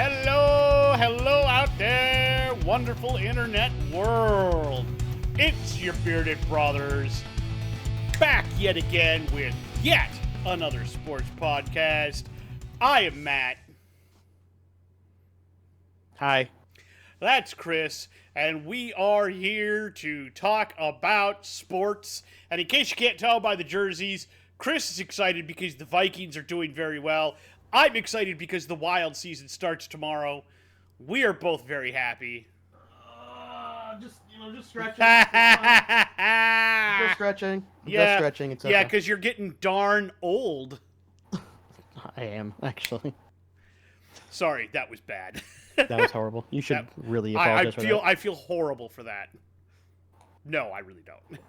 Hello out there, wonderful internet world. It's your bearded brothers, back yet again with yet another sports podcast. I am Matt. Hi. That's Chris, and we are here to talk about sports. And in case you can't tell by the jerseys, Chris is excited because the Vikings are doing very well. I'm excited because the Wild season starts tomorrow. We are both very happy. Just stretching. Just stretching. Just stretching. It's okay. Yeah, because you're getting darn old. I am, actually. Sorry, that was bad. That was horrible. You should really apologize for that. I feel horrible for that. No, I really don't.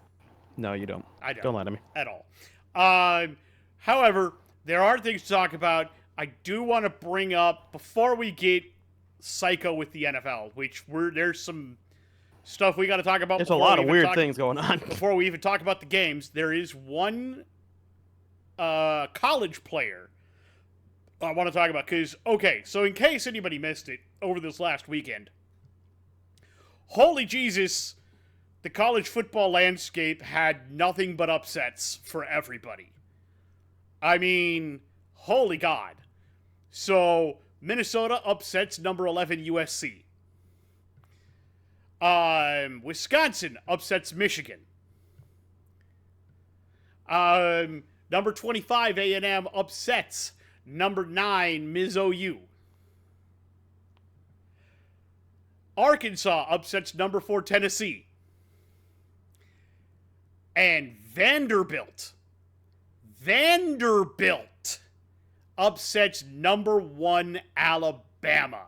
No, you don't. I don't. Don't lie to me. At all. However, there are things to talk about. I do want to bring up, before we get psycho with the NFL, which there's some stuff we got to talk about. There's a lot of weird things going on. Before we even talk about the games, there is one college player I want to talk about. Because, okay, so in case anybody missed it over this last weekend, holy Jesus, the college football landscape had nothing but upsets for everybody. I mean, holy God. So, Minnesota upsets number 11 USC. Wisconsin upsets Michigan. Number 25 A&M upsets number 9 MIzzou. Arkansas upsets number 4 Tennessee. And Vanderbilt upsets number 1 Alabama.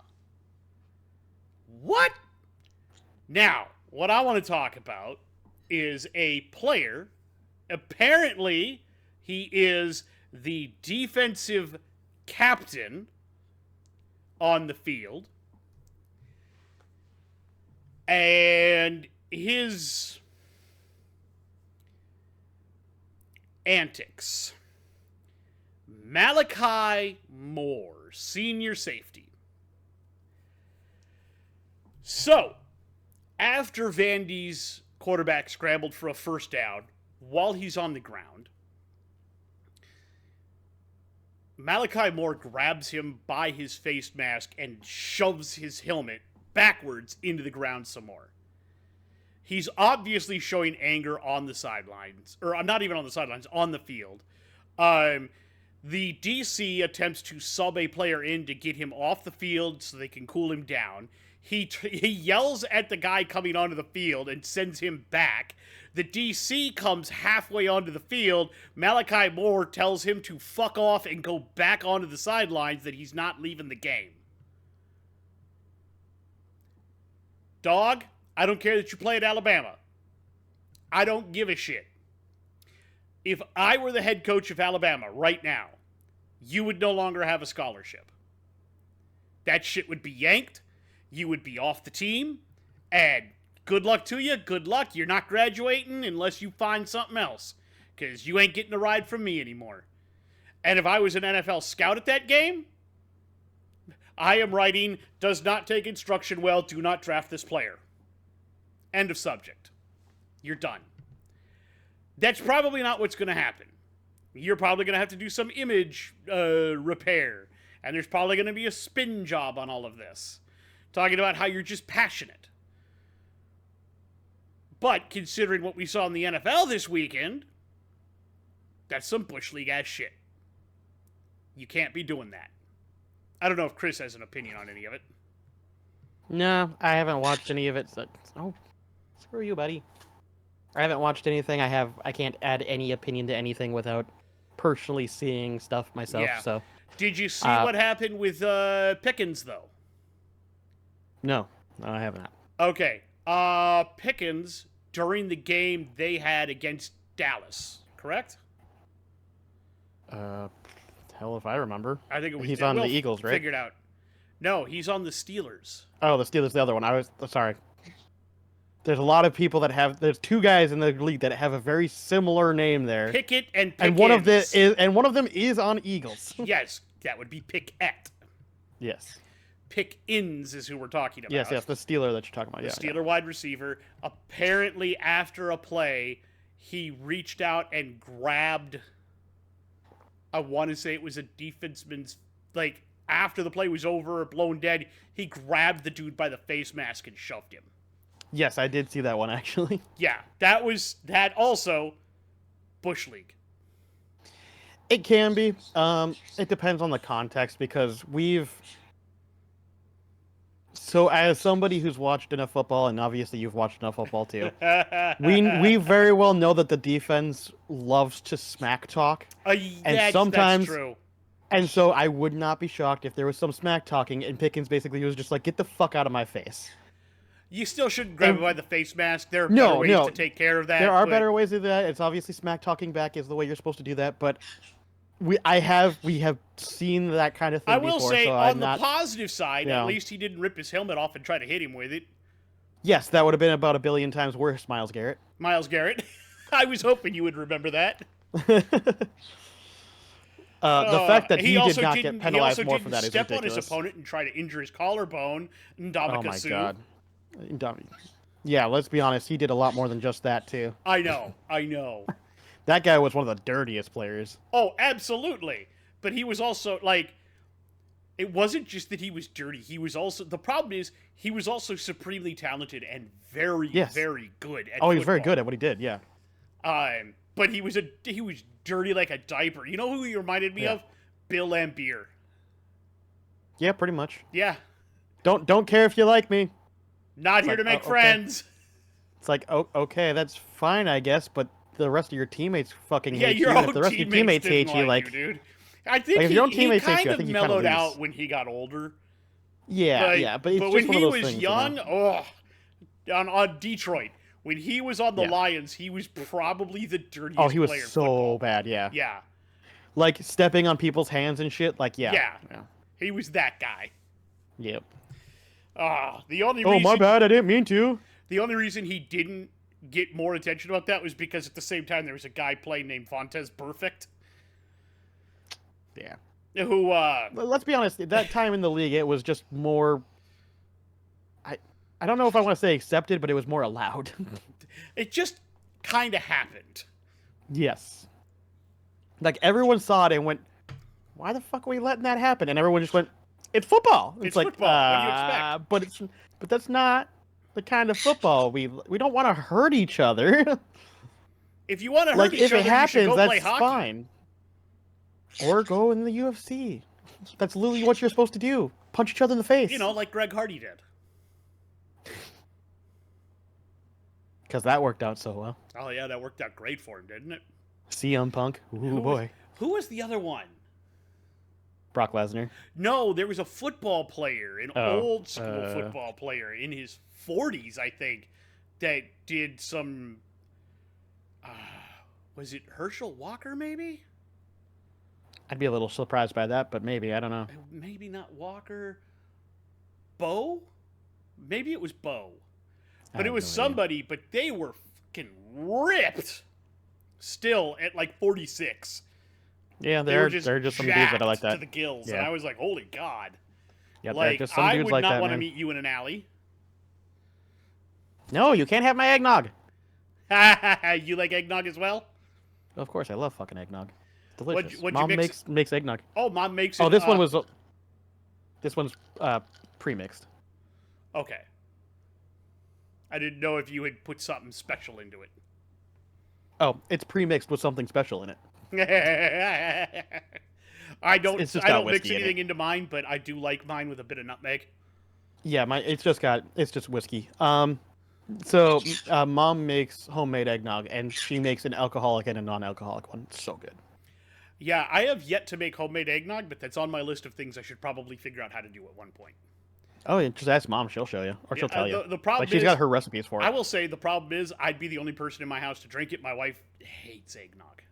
What? Now, what I want to talk about is a player. Apparently, he is the defensive captain on the field. And his antics. Malachi Moore, senior safety. So, after Vandy's quarterback scrambled for a first down while he's on the ground, Malachi Moore grabs him by his face mask and shoves his helmet backwards into the ground some more. He's obviously showing anger on the sidelines, or not even on the sidelines, on the field. The DC attempts to sub a player in to get him off the field so they can cool him down. He yells at the guy coming onto the field and sends him back. The DC comes halfway onto the field. Malachi Moore tells him to fuck off and go back onto the sidelines, that he's not leaving the game. Dog, I don't care that you play at Alabama. I don't give a shit. If I were the head coach of Alabama right now, you would no longer have a scholarship. That shit would be yanked. You would be off the team. And good luck to you. Good luck. You're not graduating unless you find something else. Because you ain't getting a ride from me anymore. And if I was an NFL scout at that game, I am writing, does not take instruction well, do not draft this player. End of subject. You're done. That's probably not what's going to happen. You're probably going to have to do some image repair. And there's probably going to be a spin job on all of this. Talking about how you're just passionate. But considering what we saw in the NFL this weekend, that's some Bush League ass shit. You can't be doing that. I don't know if Chris has an opinion on any of it. No, I haven't watched any of it. So, screw you, buddy. I haven't watched anything. I can't add any opinion to anything without personally seeing stuff myself. Yeah. So, did you see what happened with Pickens, though? No, I have not. Okay. Pickens, during the game they had against Dallas, correct? Hell if I remember. I think it was. He's on the Eagles, right? Figured out. No, he's on the Steelers. Oh, the Steelers, the other one. Sorry. There's a lot of people that have. There's two guys in the league that have a very similar name there. Pickett and Pickens. And one of them is on Eagles. Yes, that would be Pickett. Yes. Pickens is who we're talking about. Yes, the Steeler that you're talking about. The Steeler wide receiver. Apparently, after a play, he reached out and grabbed. I want to say it was a defenseman's. Like after the play was over, blown dead, he grabbed the dude by the face mask and shoved him. Yes, I did see that one actually. Yeah, that also Bush League. It can be. It depends on the context because So as somebody who's watched enough football, and obviously you've watched enough football too, we very well know that the defense loves to smack talk, and sometimes that's true. And so I would not be shocked if there was some smack talking, and Pickens basically was just like, "Get the fuck out of my face." You still shouldn't grab him by the face mask. There are better ways to take care of that. There are better ways to do that. It's obviously smack talking back is the way you're supposed to do that, but we have seen that kind of thing before. I will say, so on the positive side, at least he didn't rip his helmet off and try to hit him with it. Yes, that would have been about 1 billion times worse, Myles Garrett. Myles Garrett. I was hoping you would remember that. The fact that he did not get penalized more for that is ridiculous. Step on his opponent and try to injure his collarbone. Oh my god. Yeah, let's be honest. He did a lot more than just that, too. I know. That guy was one of the dirtiest players. Oh, absolutely. But he was also, like, it wasn't just that he was dirty. He was also, the problem is, he was also supremely talented and very, very good at he was very good at what he did, yeah. But he was dirty like a diaper. You know who he reminded me of? Bill Laimbeer. Yeah, pretty much. Yeah. Don't care if you like me. Not here to make friends. It's like, oh, okay, that's fine, I guess, but the rest of your teammates fucking hate you. Your own if the rest of your teammates hate you, like, dude. I think if your own teammates hate you, I think he you kind of mellowed out when he got older. Yeah, but it's just when one he of those was things, young, you know? on Detroit, when he was on the Lions, he was probably the dirtiest player. Oh, he was in so football. bad, yeah. Yeah. Like stepping on people's hands and shit, like yeah. He was that guy. Yep. The only reason, my bad, I didn't mean to. The only reason he didn't get more attention about that was because at the same time there was a guy playing named Fontes Perfect. Yeah. Who, let's be honest, at that time in the league, it was just more... I don't know if I want to say accepted, but it was more allowed. It just kind of happened. Yes. Like, everyone saw it and went, why the fuck are we letting that happen? And everyone just went, it's football. It's like, football. What do you expect? But that's not the kind of football. We don't want to hurt each other. If you want to hurt each other, if it happens, you should go that's play hockey. Fine. Or go in the UFC. That's literally what you're supposed to do. Punch each other in the face. You know, like Greg Hardy did. Because that worked out so well. Oh, yeah, that worked out great for him, didn't it? CM Punk. Ooh, boy. Who was the other one? Brock Lesnar. No, there was a football player, an old school football player in his 40s, I think, that did some... was it Herschel Walker, maybe? I'd be a little surprised by that, but maybe. I don't know. Maybe not Walker. Bo? Maybe it was Bo. But it was somebody, but they were fucking ripped still at like 46. Yeah, they're just some dudes that are like that. To the gills, and I was like, holy God. Yep, like, just some dudes like that, I would not want to man. meet you in an alley. No, you can't have my eggnog. You like eggnog as well? Of course, I love fucking eggnog. It's delicious. What'd Mom you mix? makes eggnog. Oh, Mom makes it. Oh, this one's pre-mixed. Okay. I didn't know if you had put something special into it. Oh, it's pre-mixed with something special in it. I don't mix whiskey anything into mine, but I do like mine with a bit of nutmeg. Yeah, it's just whiskey. So Mom makes homemade eggnog, and she makes an alcoholic and a non-alcoholic one. It's so good. Yeah, I have yet to make homemade eggnog, but that's on my list of things I should probably figure out how to do at one point. Oh, yeah, just ask Mom. She'll show you, or she'll tell you. The problem she's got her recipes for it. I will say the problem is I'd be the only person in my house to drink it. My wife hates eggnog.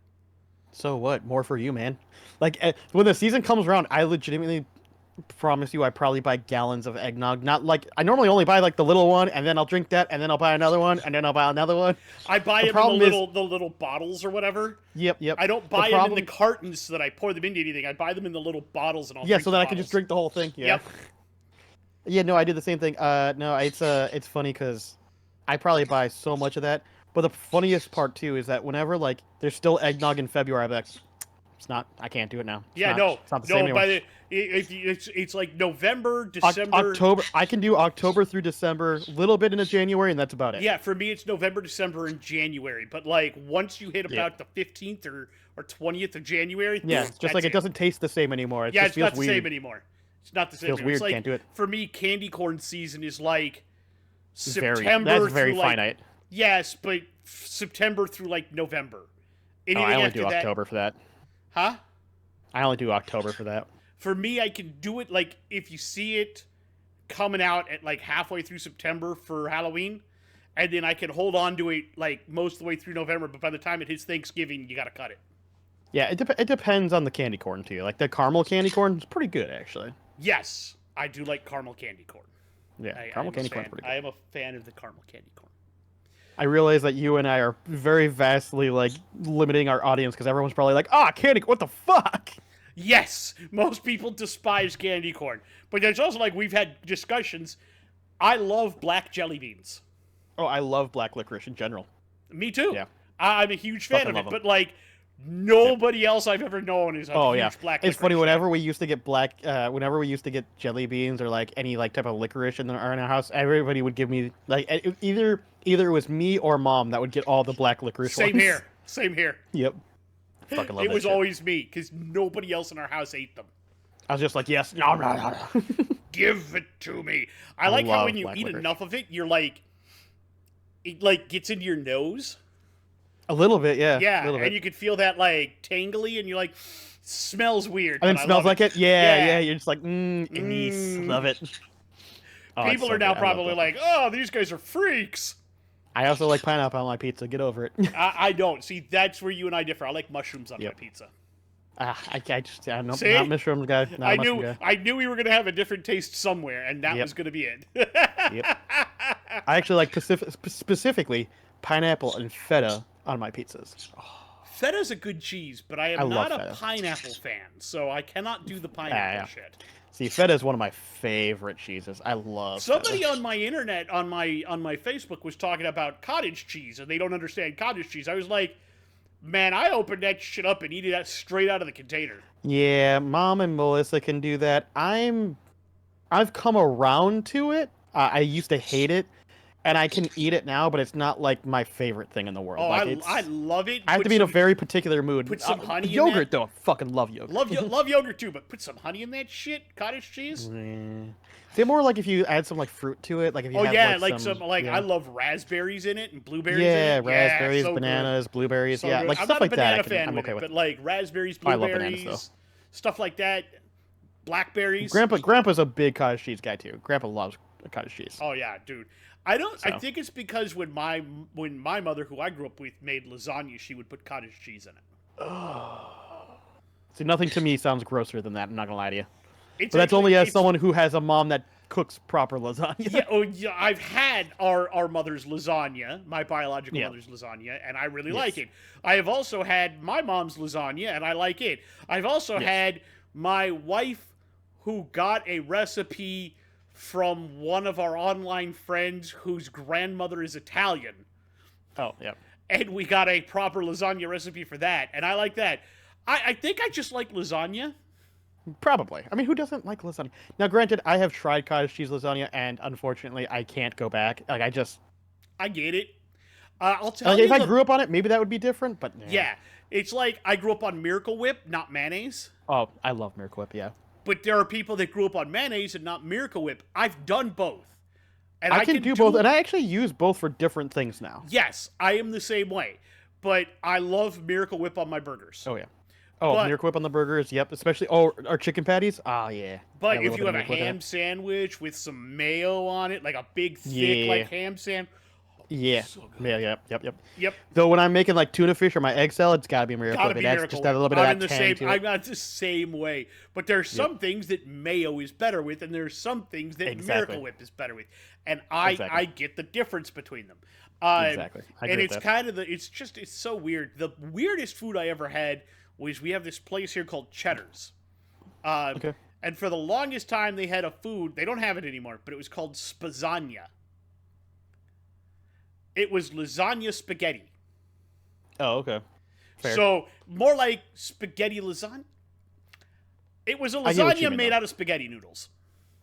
So what? More for you, man. Like, when the season comes around, I legitimately promise you I probably buy gallons of eggnog. Not like, I normally only buy like the little one, and then I'll drink that, and then I'll buy another one, and then I'll buy another one. I buy them in the little bottles or whatever. Yep. I don't buy them in the cartons so that I pour them into anything. I buy them in the little bottles and I'll drink so that the I can just drink the whole thing. Yeah. Yep. Yeah, no, I did the same thing. No, it's funny because I probably buy so much of that. But the funniest part too is that whenever like there's still eggnog in February, I'm like, it's not. I can't do it now. Yeah, no, It's not the same no. anymore. By the it's like November, December. October, I can do October through December, a little bit into January, and that's about it. Yeah, for me it's November, December, and January. But like once you hit Yeah. about the 15th or 20th of January, Yeah, it's just like it doesn't taste the same anymore. It Yeah, just it's not feels the weird. same anymore. It's not the same. Feels anymore. It's weird. like, Can't do it. for me, candy corn season is like Very. September That's very through like finite. yes, but September through like November. Oh, Anything I only after do that, October for that. huh? I only do October for that. For me, I can do it like if you see it coming out at like halfway through September for Halloween, and then I can hold on to it like most of the way through November. But by the time it hits Thanksgiving, you got to cut it. Yeah, it depends on the candy corn too. Like the caramel candy corn is pretty good actually. Yes, I do like caramel candy corn. Yeah, I caramel am a candy corn's fan. pretty I good. am a fan of the caramel candy corn. I realize that you and I are very vastly like limiting our audience because everyone's probably like, ah, candy, what the fuck? Yes, most people despise candy corn, but there's also like we've had discussions. I love black jelly beans. Oh, I love black licorice in general. Me too. Yeah. I'm a huge fan Fucking of it, love 'em. but like nobody else I've ever known is a Oh huge yeah, black. it's funny. licorice fan. Whenever we used to get jelly beans or like any like type of licorice in our house, everybody would give me like either it was me or mom that would get all the black licorice Same ones. here. Same here. Yep. Fucking love It that was shit. always me because nobody else in our house ate them. I was just like, yes, no, no, no, no. Give it to me. I like how love when you black eat licorice. enough of it, you're like, it like gets into your nose. A little bit, yeah. Yeah, a little and bit. you could feel that like tangly, and you're like, smells weird. And then but I smells love like it. Yeah, Yeah. yeah. You're just like, anise. Mm. Love it. Oh, it's People so are now good. I love probably that. like, oh, these guys are freaks. I also like pineapple on my pizza. Get over it. I don't. See, that's where you and I differ. I like mushrooms on my Yep. pizza. I'm not See? mushrooms guy. Not I a mushroom knew guy. I knew we were gonna have a different taste somewhere, and that Yep. was gonna be it. Yep. I actually like specifically pineapple and feta on my pizzas. Feta's a good cheese, but I am I not love a feta. pineapple fan, so I cannot do the pineapple yeah. shit. See, feta is one of my favorite cheeses. I love Somebody feta. on my internet, on my Facebook, was talking about cottage cheese, and they don't understand cottage cheese. I was like, man, I opened that shit up and eat it straight out of the container. Yeah, Mom and Melissa can do that. I've come around to it. I used to hate it, and I can eat it now, but it's not like my favorite thing in the world. Oh, Like, I love it. I have Put to be in a some- very particular mood. put some honey in yogurt that. though. I fucking love yogurt. love yogurt too, but put some honey in that shit. Cottage cheese. See, more like if you add some like fruit to it, like if you Oh have, yeah, like I love raspberries in it and blueberries yeah, in it. raspberries, so good. bananas, blueberries, So yeah, good. like I'm stuff not like a that. banana fan I'm with okay it, with. but like raspberries, I love blueberries, bananas, stuff like that, blackberries. Grandpa's a big cottage cheese guy too. Grandpa loves cottage cheese. Oh yeah, dude. I So. think it's because when my mother, who I grew up with, made lasagna, she would put cottage cheese in it. See, nothing to me sounds grosser than that. I'm not gonna lie to you. It's But that's only as it's- someone who has a mom that cooks proper lasagna. Yeah, oh yeah. I've had our mother's lasagna, my biological Yeah. mother's lasagna, and I really Yes. like it. I have also had my mom's lasagna, and I like it. I've also Yes. had my wife, who got a recipe from one of our online friends whose grandmother is Italian, Oh, yeah. and we got a proper lasagna recipe for that, and I like that. I think I just like lasagna. Probably. I mean, who doesn't like lasagna? Now, granted, I have tried cottage cheese lasagna, and unfortunately, I can't go back. Like, I get it. I'll tell like, you. if I grew up on it, maybe that would be different. But Yeah, it's like I grew up on Miracle Whip, not mayonnaise. Oh, I love Miracle Whip. Yeah. But there are people that grew up on mayonnaise and not Miracle Whip. I've done both. And I can do both, and I actually use both for different things now. Yes, I am the same way. But I love Miracle Whip on my burgers. Oh yeah. Oh, But- Miracle Whip on the burgers. Yep. Especially our chicken patties. Oh yeah. But Yeah, if you have a Miracle Whip in ham it. sandwich with some mayo on it, like a big, thick, Yeah. like ham sandwich. Yeah. So good. Yeah. Yep. Yep. Though when I'm making like tuna fish or my egg salad, it's gotta be Miracle Gotta Whip. be It adds Miracle just that Whip. little bit I'm of that tang same. to I'm it. not the same way. But there's some things that mayo is better with, and there's some things that Exactly. Miracle Whip is better with, and I Exactly. get the difference between them. Exactly. I agree And with it's that. kind of it's so weird. The weirdest food I ever had was we have this place here called Cheddar's. Okay. And for the longest time, they had a food. They don't have it anymore, but it was called spazania. It was lasagna spaghetti. Oh, okay. Fair. So, more like spaghetti lasagna. It was a I get what you lasagna mean, made though. out of spaghetti noodles.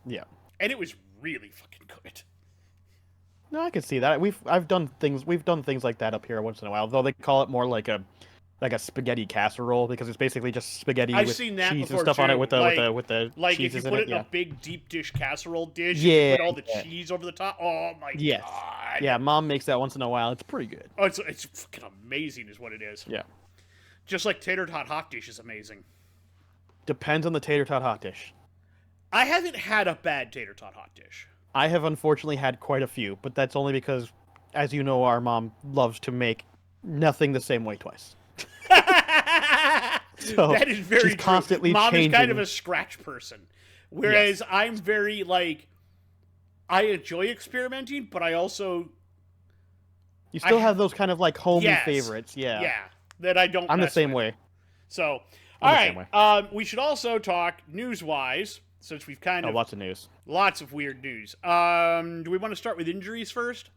Yeah. And it was really fucking good. No, I can see that. We've done things like that up here once in a while. Though they call it more like a spaghetti casserole because it's basically just spaghetti I've with seen that cheese before and stuff too. on it with the Like if cheeses you in put it. it in Yeah. a big deep dish casserole dish, Yeah, and you put all the yeah. cheese over the top. Oh my Yes. god. Yeah, Mom makes that once in a while. It's pretty good. Oh, it's fucking amazing, is what it is. Yeah. Just like tater tot hot dish is amazing. Depends on the tater tot hot dish. I haven't had a bad tater tot hot dish. I have unfortunately had quite a few, but that's only because, as you know, our mom loves to make nothing the same way twice. So that is very she's true. constantly Mom changing. is kind of a scratch person, whereas I'm very I enjoy experimenting, but I also You still I- have those kind of like homey Yes. favorites, yeah. that I don't. I'm the mess same with. way. So, I'm all the same right. We should also talk news-wise, since we've kind Oh, of lots of news. lots of weird news. Do we want to start with injuries first?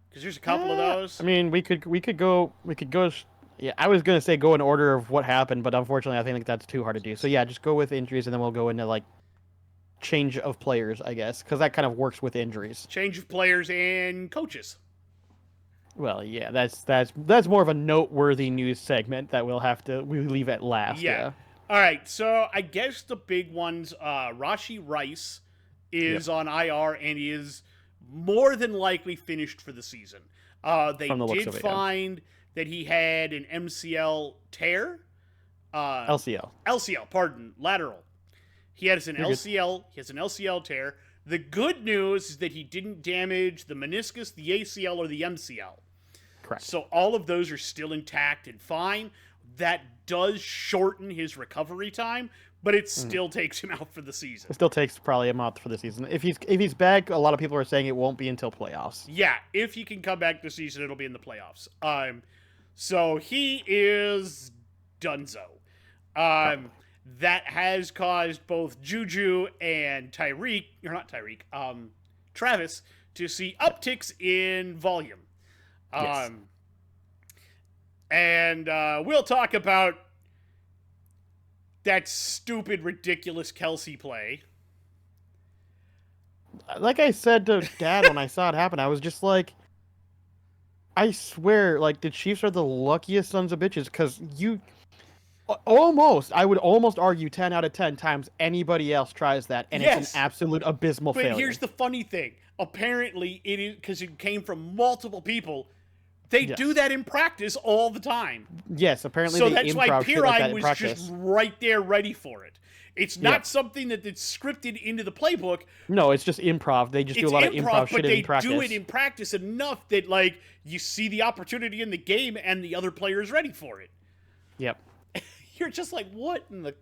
Because there's a couple of those. I mean, we could go. Yeah, I was gonna say go in order of what happened, but unfortunately, I think that's too hard to do. So yeah, just go with injuries, and then we'll go into like change of players, I guess, because that kind of works with injuries. Change of players and coaches. Well, yeah, that's more of a noteworthy news segment that we leave at last. Yeah. All right. So I guess the big ones. Rashi Rice is on IR and is more than likely finished for the season. They From the looks did of it, yeah. find that he had an MCL tear. LCL. LCL, pardon, lateral. He has an You're good. LCL. He has an LCL tear. The good news is that he didn't damage the meniscus, the ACL, or the MCL. Correct. So all of those are still intact and fine. That does shorten his recovery time, but it still takes him out for the season. It still takes probably a month for the season. If he's back, a lot of people are saying it won't be until playoffs. Yeah, if he can come back this season, it'll be in the playoffs. So he is donezo. That has caused both Juju and Travis to see upticks in volume. Yes. And we'll talk about that stupid, ridiculous Kelsey play. Like I said to Dad when I saw it happen, I was just like, I swear, like the Chiefs are the luckiest sons of bitches because I would almost argue 10 out of 10 times anybody else tries that, and Yes. it's an absolute abysmal But failure. here's the funny thing. Apparently, it is because it came from multiple people. They Yes. do that in practice all the time. Yes, apparently So they that's why improv shit like that Pirine in was practice. just right there ready for it. It's not Yeah. something that's scripted into the playbook. No, it's just improv. They just do a lot of improv but shit they in practice. do it in practice enough that like you see the opportunity in the game and the other player is ready for it. Yep. You're just like, what in the...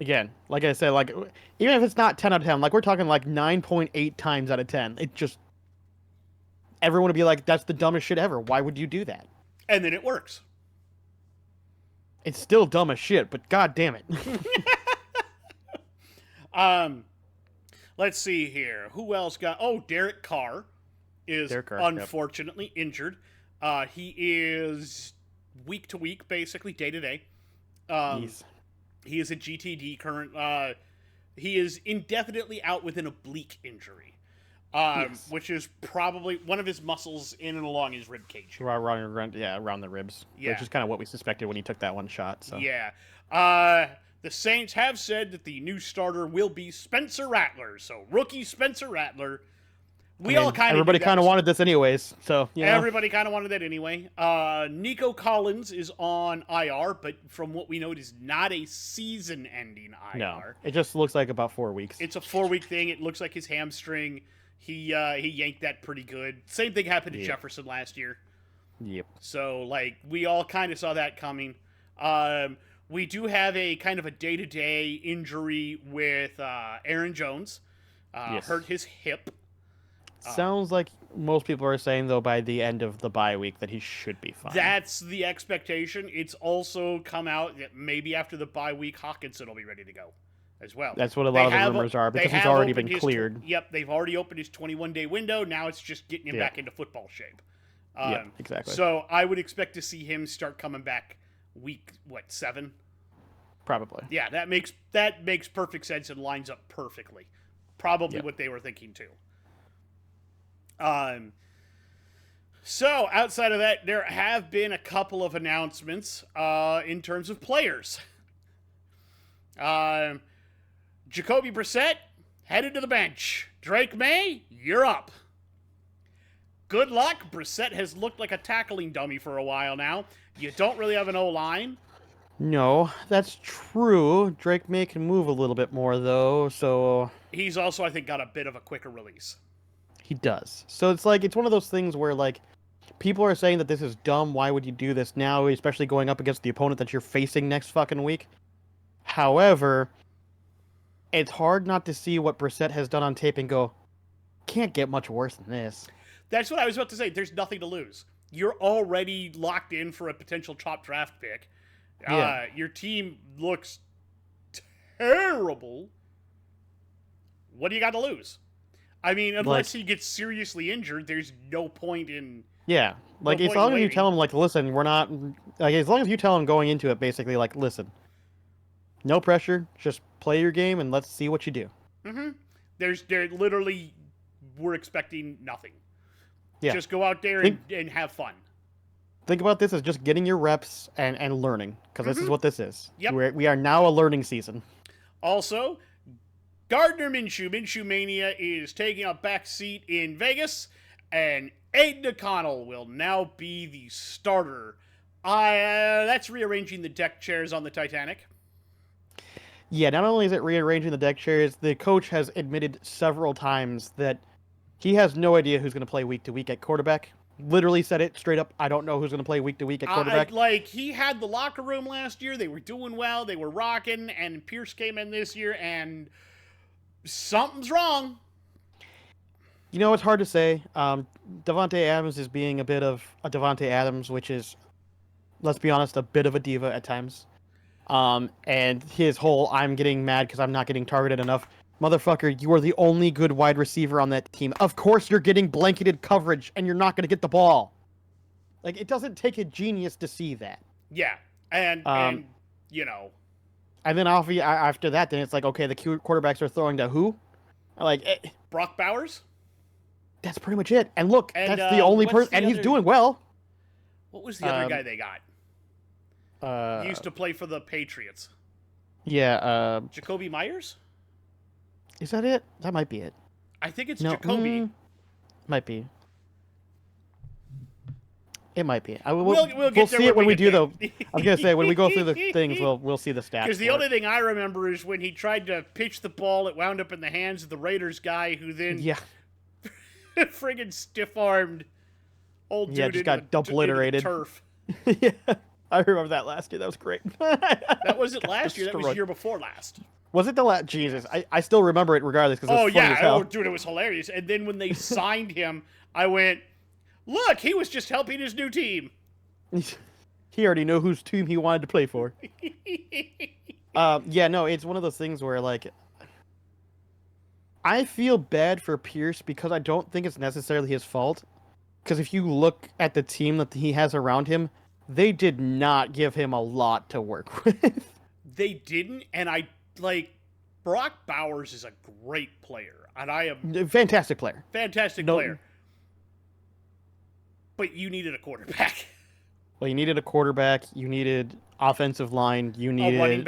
Again, like I said, like even if it's not 10 out of 10, like we're talking like 9.8 times out of 10. It just everyone would be like, that's the dumbest shit ever. Why would you do that? And then it works. It's still dumb as shit, but god damn it. Let's see here. Who else got... Oh, Derek Carr is Derek Carr, yep. unfortunately injured. He is week to week, basically, day to day. Jeez. He is a GTD current. He is indefinitely out with an oblique injury, Yes. which is probably one of his muscles in and along his rib cage. Around the ribs. Yeah. Which is kind of what we suspected when he took that one shot. So. Yeah. The Saints have said that the new starter will be Spencer Rattler. So rookie Spencer Rattler. Everybody kind of wanted this anyways, so you know. Everybody kind of wanted that anyway. Nico Collins is on IR, but from what we know, it is not a season-ending IR. No, it just looks like about 4 weeks. It's a 4-week thing. It looks like his hamstring. He yanked that pretty good. Same thing happened to Jefferson last year. Yep. So like we all kind of saw that coming. We do have a kind of a day-to-day injury with Aaron Jones. Yes. Hurt his hip. Sounds like most people are saying, though, by the end of the bye week that he should be fine. That's the expectation. It's also come out that maybe after the bye week, Hawkinson will be ready to go as well. That's what a lot of the rumors are, because he's already been cleared. Yep, they've already opened his 21-day window. Now it's just getting him back into football shape. Yeah, exactly. So I would expect to see him start coming back week, 7? Probably. Yeah, that makes perfect sense and lines up perfectly. Probably what they were thinking too. So outside of that, there have been a couple of announcements in terms of players. Jacoby Brissett headed to the bench. Drake May, you're up. Good luck. Brissett has looked like a tackling dummy for a while now. You don't really have an O-line. No, that's true. Drake May can move a little bit more, though, so... He's also, I think, got a bit of a quicker release. He does. So it's like, it's one of those things where, like, people are saying that this is dumb. Why would you do this now, especially going up against the opponent that you're facing next fucking week? However, it's hard not to see what Brissett has done on tape and go, can't get much worse than this. That's what I was about to say. There's nothing to lose. You're already locked in for a potential top draft pick. Yeah. Your team looks terrible. What do you got to lose? I mean, unless he gets seriously injured, there's no point in... Yeah, like, as long as you tell him, like, listen, we're not... Like, as long as you tell him going into it, basically, like, listen, no pressure, just play your game and let's see what you do. Mm-hmm. They're literally... We're expecting nothing. Yeah. Just go out there and have fun. Think about this as just getting your reps and learning, because this is what this is. Yep. We are now a learning season. Also, Gardner Minshew Mania is taking a back seat in Vegas, and Aiden O'Connell will now be the starter. That's rearranging the deck chairs on the Titanic. Yeah, not only is it rearranging the deck chairs, the coach has admitted several times that he has no idea who's going to play week to week at quarterback. Literally said it straight up. I don't know who's going to play week to week at quarterback. He had the locker room last year. They were doing well. They were rocking. And Pierce came in this year, and something's wrong. You know, it's hard to say. Davante Adams is being a bit of a Davante Adams, which is, let's be honest, a bit of a diva at times. And his whole, I'm getting mad because I'm not getting targeted enough. Motherfucker, you are the only good wide receiver on that team. Of course you're getting blanketed coverage and you're not going to get the ball. Like, it doesn't take a genius to see that. Yeah, and you know. And then after that, then it's like, okay, the quarterbacks are throwing to who? Like, Brock Bowers? That's pretty much it. And look, that's the only person, and he's doing well. What was the other guy they got? He used to play for the Patriots. Yeah. Jacoby Myers? Is that it? That might be it. I think it's Jacoby. Might be. It might be. We'll see it when we do though. I was gonna say when we go through the things, we'll see the stats. Because the only thing I remember is when he tried to pitch the ball, it wound up in the hands of the Raiders guy, who then friggin' stiff-armed old dude just got obliterated. Turf. Yeah, I remember that last year. That was great. That wasn't last year. That was the year before last. Was it the last? Jesus, I still remember it regardless because it's funny as hell. Oh, dude, it was hilarious. And then when they signed him, I went, look, he was just helping his new team. He already knew whose team he wanted to play for. Yeah, no, it's one of those things where, like, I feel bad for Pierce because I don't think it's necessarily his fault. Because if you look at the team that he has around him, they did not give him a lot to work with. They didn't, and Brock Bowers is a great player, and I am... Fantastic player. Fantastic player. But you needed a quarterback. Well, you needed a quarterback, you needed offensive line, you needed...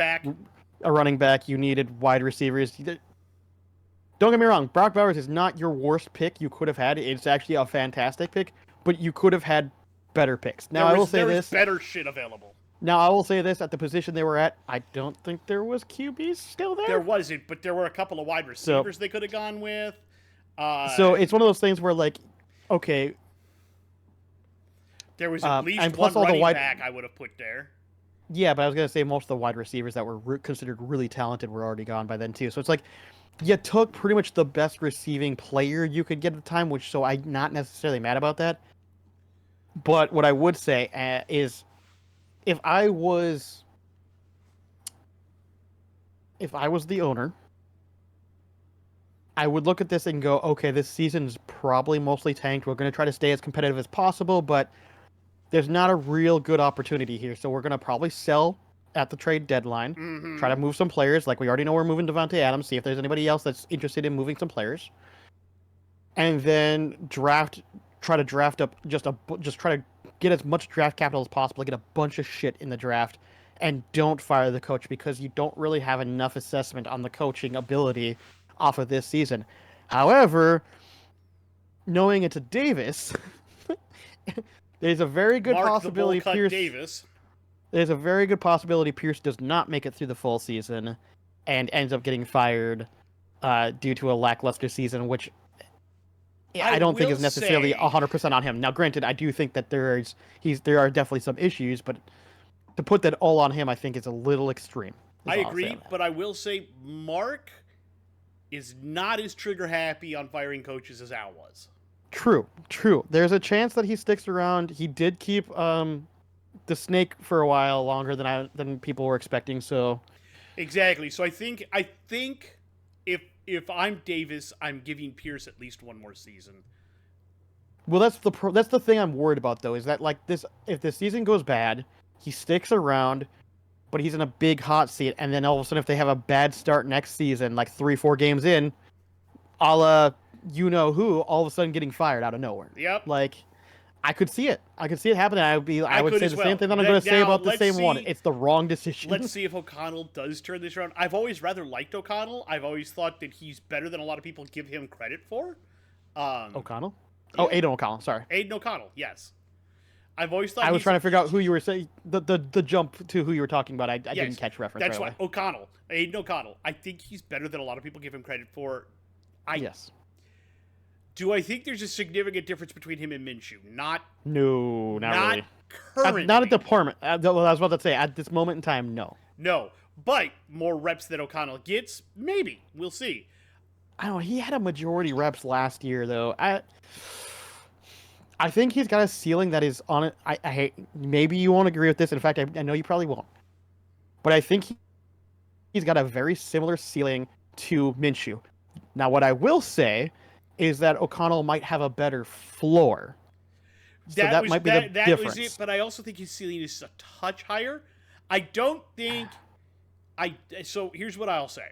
A running back, you needed wide receivers. Don't get me wrong, Brock Bowers is not your worst pick you could have had. It's actually a fantastic pick, but you could have had better picks. Now, I will say this. There was better shit available. Now, I will say this, at the position they were at, I don't think there was QBs still there. There wasn't, but there were a couple of wide receivers they could have gone with. So it's one of those things where, like, okay. There was at least one running back I would have put there. Yeah, but I was going to say most of the wide receivers that were considered really talented were already gone by then, too. So it's like, you took pretty much the best receiving player you could get at the time, which so I'm not necessarily mad about that. But what I would say is, if I was the owner, I would look at this and go, okay, this season's probably mostly tanked. We're going to try to stay as competitive as possible, but there's not a real good opportunity here. So we're going to probably sell at the trade deadline, try to move some players. Like we already know we're moving Devontae Adams, see if there's anybody else that's interested in moving some players. And then try to draft up just try to get as much draft capital as possible, get a bunch of shit in the draft, and don't fire the coach because you don't really have enough assessment on the coaching ability off of this season. However, knowing it's a Davis, there's a very good possibility There's a very good possibility Pierce does not make it through the full season and ends up getting fired due to a lackluster season, which I don't think is necessarily 100% on him. Now, granted, I do think that there are definitely some issues, but to put that all on him, I think is a little extreme. I agree, but I will say Mark is not as trigger happy on firing coaches as Al was. True. There's a chance that he sticks around. He did keep the snake for a while longer than people were expecting. So exactly. So I think if I'm Davis, I'm giving Pierce at least one more season. Well, that's the thing I'm worried about though, is that like this, if the season goes bad, he sticks around, but he's in a big hot seat, and then all of a sudden, if they have a bad start next season, like 3-4 games in, a la you know who, all of a sudden getting fired out of nowhere. Yep. Like, I could see it happening. I would say the same thing that I'm going to say about the same one. It's the wrong decision. Let's see if O'Connell does turn this around. I've always rather liked O'Connell. I've always thought that he's better than a lot of people give him credit for. O'Connell? Yeah. Oh, Aiden O'Connell. Sorry. Aiden O'Connell, yes. I've always thought I was trying to figure out who you were saying. The jump to who you were talking about, I didn't catch reference. That's right. O'Connell. Aiden O'Connell. I think he's better than a lot of people give him credit for. Yes. Do I think there's a significant difference between him and Minshew? Not really. Currently. Not at the department. I was about to say, at this moment in time, no. No. But more reps that O'Connell gets, maybe. We'll see. I don't know. He had a majority reps last year, though. I think he's got a ceiling that is on it. I hate. Maybe you won't agree with this. In fact, I know you probably won't. But I think he's got a very similar ceiling to Minshew. Now, what I will say is that O'Connell might have a better floor. So that might be the difference. That was it, but I also think his ceiling is a touch higher. I don't think... So here's what I'll say.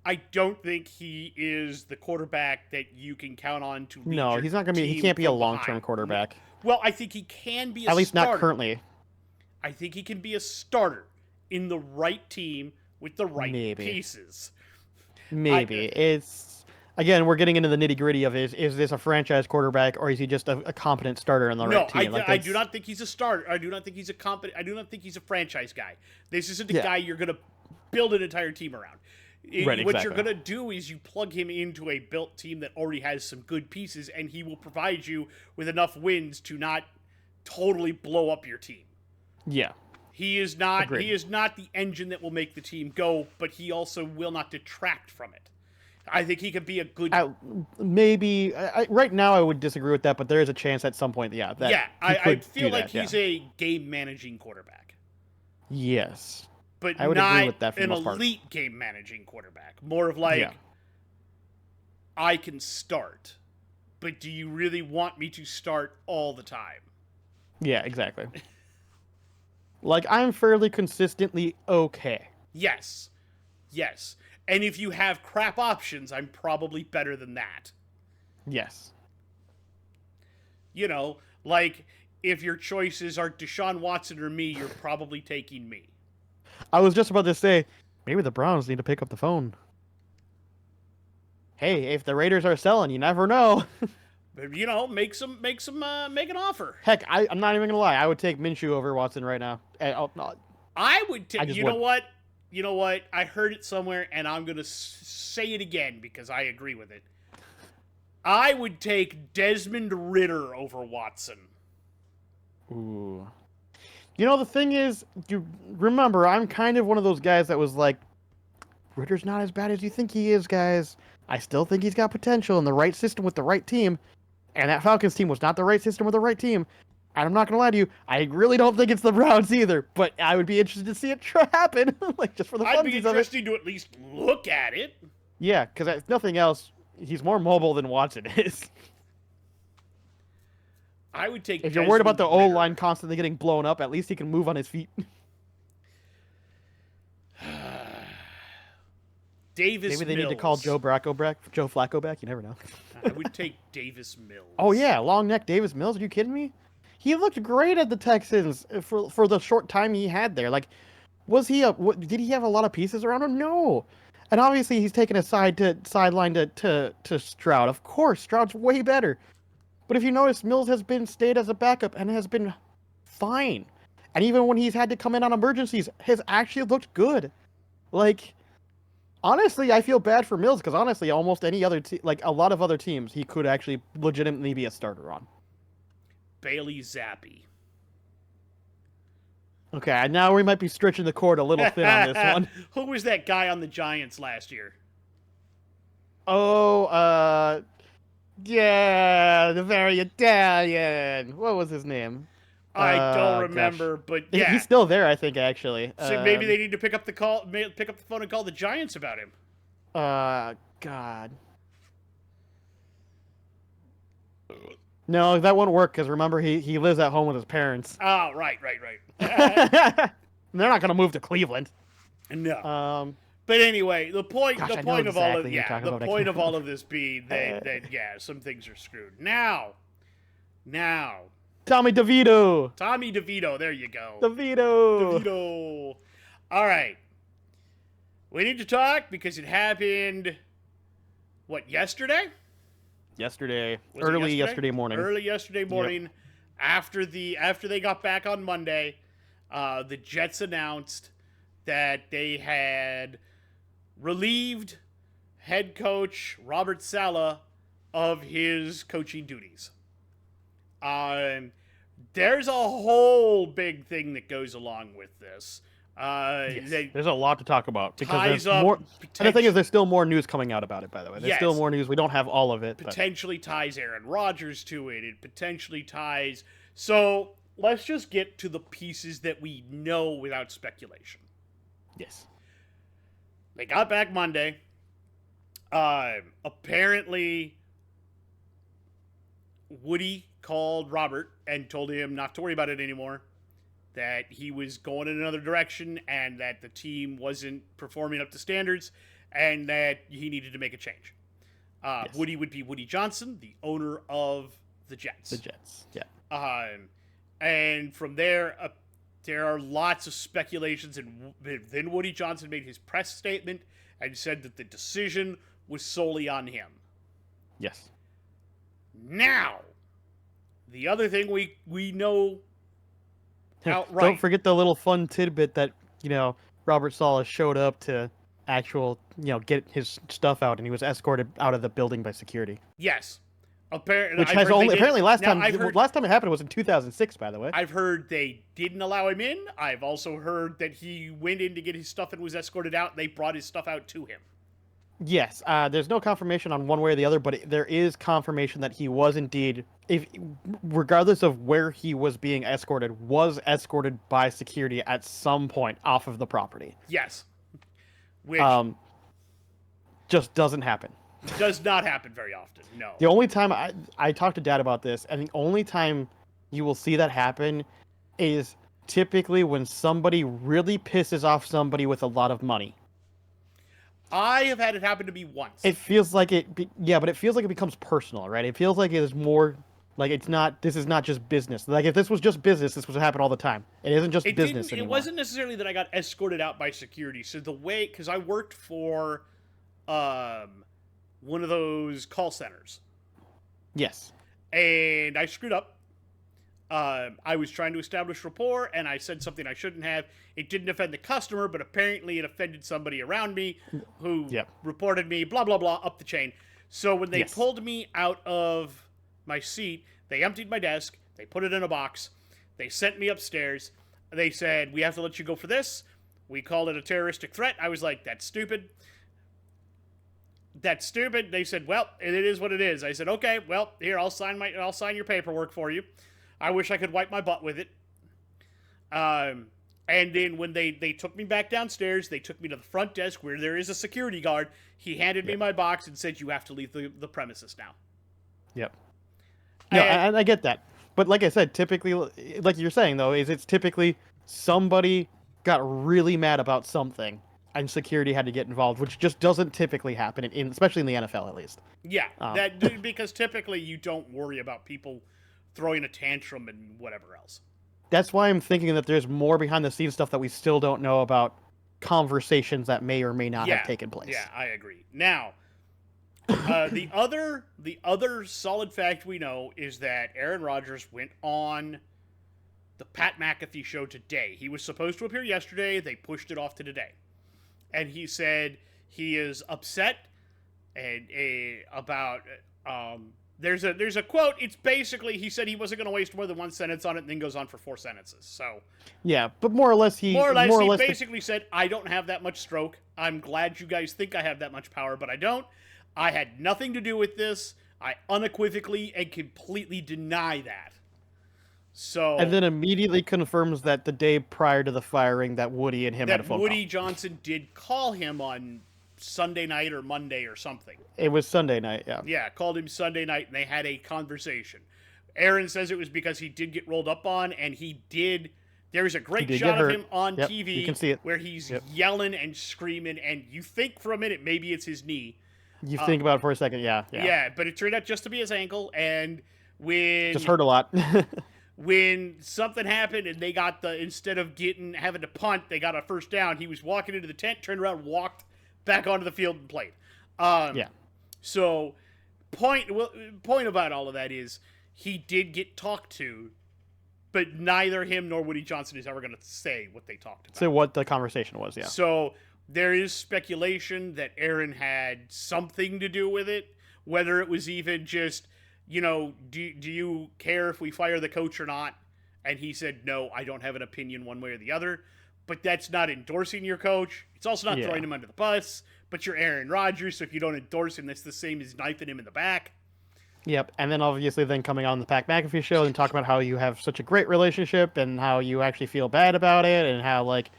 I don't think he is the quarterback that you can count on to lead your he's not going to be... He can't be a long-term quarterback. Well, I think he can be a starter. At least not currently. I think he can be a starter in the right team with the right pieces. Maybe. It's... Again, we're getting into the nitty-gritty of is this a franchise quarterback or is he just a competent starter on the right team? I do not think he's a starter. I do not think he's a competent. I do not think he's a franchise guy. This isn't a guy you're going to build an entire team around. What you're going to do is you plug him into a built team that already has some good pieces, and he will provide you with enough wins to not totally blow up your team. Yeah. He is not. Agreed. He is not the engine that will make the team go, but he also will not detract from it. I think he could be a good. Maybe right now I would disagree with that, but there is a chance at some point. Yeah. I feel like he's a game managing quarterback. Yes, but I would agree with that for an elite game managing quarterback. More of like, I can start, but do you really want me to start all the time? Yeah, exactly. Like I'm fairly consistently okay. Yes. And if you have crap options, I'm probably better than that. Yes. You know, like, if your choices are Deshaun Watson or me, you're probably taking me. I was just about to say, maybe the Browns need to pick up the phone. Hey, if the Raiders are selling, you never know. But, you know, make an offer. Heck, I'm not even going to lie. I would take Minshew over Watson right now. I would take... You know what? I heard it somewhere, and I'm going to say it again because I agree with it. I would take Desmond Ridder over Watson. Ooh. You know, the thing is, you remember, I'm kind of one of those guys that was like, Ritter's not as bad as you think he is, guys. I still think he's got potential in the right system with the right team. And that Falcons team was not the right system with the right team. And I'm not going to lie to you, I really don't think it's the Browns either. But I would be interested to see it happen, like just for the I'd be funsies of it. interested to at least look at it. Yeah, because if nothing else, he's more mobile than Watson is. I would take. If you're worried about the O-line constantly getting blown up, at least he can move on his feet. Davis Maybe they Mills. need to call Joe Flacco back. You never know. I would take Davis Mills. Oh yeah, long neck Davis Mills. Are you kidding me? He looked great at the Texans for the short time he had there. Like, did he have a lot of pieces around him? No. And obviously he's taken a sideline to Stroud. Of course, Stroud's way better. But if you notice, Mills has stayed as a backup and has been fine. And even when he's had to come in on emergencies, has actually looked good. Like, honestly, I feel bad for Mills because honestly, almost any other a lot of other teams, he could actually legitimately be a starter on. Bailey Zappi. Okay, now we might be stretching the cord a little thin on this one. Who was that guy on the Giants last year? Oh, yeah, the very Italian. What was his name? I don't remember, but yeah, he's still there, I think, actually. So maybe they need to pick up the phone and call the Giants about him. God. No, that won't work because remember he lives at home with his parents. Oh, right. They're not gonna move to Cleveland. No. But anyway, the point of all of this being that some things are screwed. Now, Tommy DeVito, there you go. DeVito. All right. We need to talk because it happened yesterday? Early yesterday morning. Yep. After they got back on Monday, the Jets announced that they had relieved head coach Robert Saleh of his coaching duties. There's a whole big thing that goes along with this. Yes. There's a lot to talk about because there's more. And the thing is, there's still more news coming out about it. By the way, there's still more news. We don't have all of it. Potentially ties Aaron Rodgers to it. It potentially ties. So let's just get to the pieces that we know without speculation. Yes. They got back Monday. Apparently, Woody called Robert and told him not to worry about it anymore. That he was going in another direction and that the team wasn't performing up to standards and that he needed to make a change. Yes. Woody would be Woody Johnson, the owner of the Jets. Yeah. And from there, there are lots of speculations. And then Woody Johnson made his press statement and said that the decision was solely on him. Yes. Now, the other thing we know outright. Don't forget the little fun tidbit that, Robert Saleh showed up to get his stuff out and he was escorted out of the building by security. Yes. Apparently last time it happened was in 2006, by the way. I've heard they didn't allow him in. I've also heard that he went in to get his stuff and was escorted out. They brought his stuff out to him. Yes, there's no confirmation on one way or the other, but there is confirmation that he was indeed, regardless of where he was being escorted, was escorted by security at some point off of the property. Yes. Which just doesn't happen. Does not happen very often, no. The only time I talked to Dad about this, and the only time you will see that happen is typically when somebody really pisses off somebody with a lot of money. I have had it happen to me once. It feels like but it feels like it becomes personal, right? It feels like it is more, like this is not just business. Like if this was just business, this would happen all the time. It isn't just business anymore. It wasn't necessarily that I got escorted out by security. So because I worked for one of those call centers. Yes. And I screwed up. I was trying to establish rapport, and I said something I shouldn't have. It didn't offend the customer, but apparently it offended somebody around me who reported me, blah, blah, blah, up the chain. So when they pulled me out of my seat, they emptied my desk, they put it in a box, they sent me upstairs, they said, we have to let you go for this. We called it a terroristic threat. I was like, that's stupid. That's stupid. They said, well, it is what it is. I said, okay, well, here, I'll sign your paperwork for you. I wish I could wipe my butt with it. And then when they took me back downstairs, they took me to the front desk where there is a security guard. He handed me my box and said, you have to leave the premises now. Yep. No, and I get that. But like I said, typically, like you're saying, though, is it's typically somebody got really mad about something and security had to get involved, which just doesn't typically happen, especially in the NFL, at least. Yeah, because typically you don't worry about people throwing a tantrum and whatever else. That's why I'm thinking that there's more behind-the-scenes stuff that we still don't know about, conversations that may or may not have taken place. Yeah, I agree. Now, the other solid fact we know is that Aaron Rodgers went on the Pat McAfee show today. He was supposed to appear yesterday. They pushed it off to today. And he said he is upset and about there's a quote. It's basically he said he wasn't going to waste more than one sentence on it, and then goes on for 4 sentences. So yeah, but more or less he basically said, I don't have that much stroke. I'm glad you guys think I have that much power, but I don't. I had nothing to do with this. I unequivocally and completely deny that. So, and then immediately confirms that the day prior to the firing that Woody and him had a phone call. Woody Johnson did call him on Sunday night or Monday or something. It was Sunday night, yeah. Yeah, called him Sunday night and they had a conversation. Aaron says it was because he did get rolled up on, and he did. There's a great shot of him on TV you can see it. where he's yelling and screaming, and you think for a minute maybe it's his knee. You think about it for a second, yeah. Yeah, but it turned out just to be his ankle, and when... Just hurt a lot. When something happened and they got instead of having to punt, they got a first down, he was walking into the tent, turned around, walked back onto the field and played. So, point about all of that is he did get talked to, but neither him nor Woody Johnson is ever going to say what they talked about. So what the conversation was, yeah. So there is speculation that Aaron had something to do with it, whether it was even just, do you care if we fire the coach or not? And he said, no, I don't have an opinion one way or the other. But that's not endorsing your coach. It's also not throwing him under the bus. But you're Aaron Rodgers, so if you don't endorse him, that's the same as knifing him in the back. Yep, and then obviously then coming on the Pat McAfee show and talking about how you have such a great relationship and how you actually feel bad about it and how, like,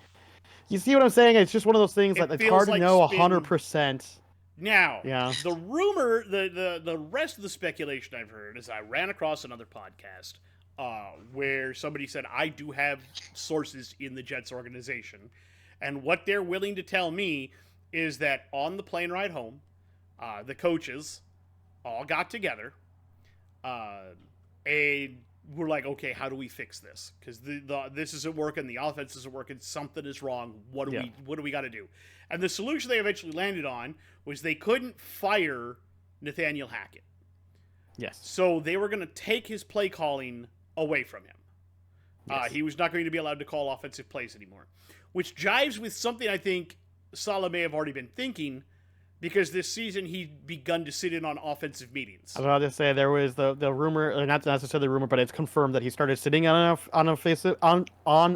you see what I'm saying? It's just one of those things that it's hard to know 100%. Now, the rumor, the rest of the speculation I've heard is I ran across another podcast where somebody said, I do have sources in the Jets organization, and what they're willing to tell me is that on the plane ride home, the coaches all got together and we're like, okay, how do we fix this? Because this isn't working, the offense isn't working, something is wrong. What do we got to do? And the solution they eventually landed on was they couldn't fire Nathaniel Hackett. Yes. So they were going to take his play calling away from him. Yes. He was not going to be allowed to call offensive plays anymore, which jives with something I think Saleh may have already been thinking, because this season he'd begun to sit in on offensive meetings. I was about to say there was the rumor, or not necessarily rumor, but it's confirmed that he started sitting on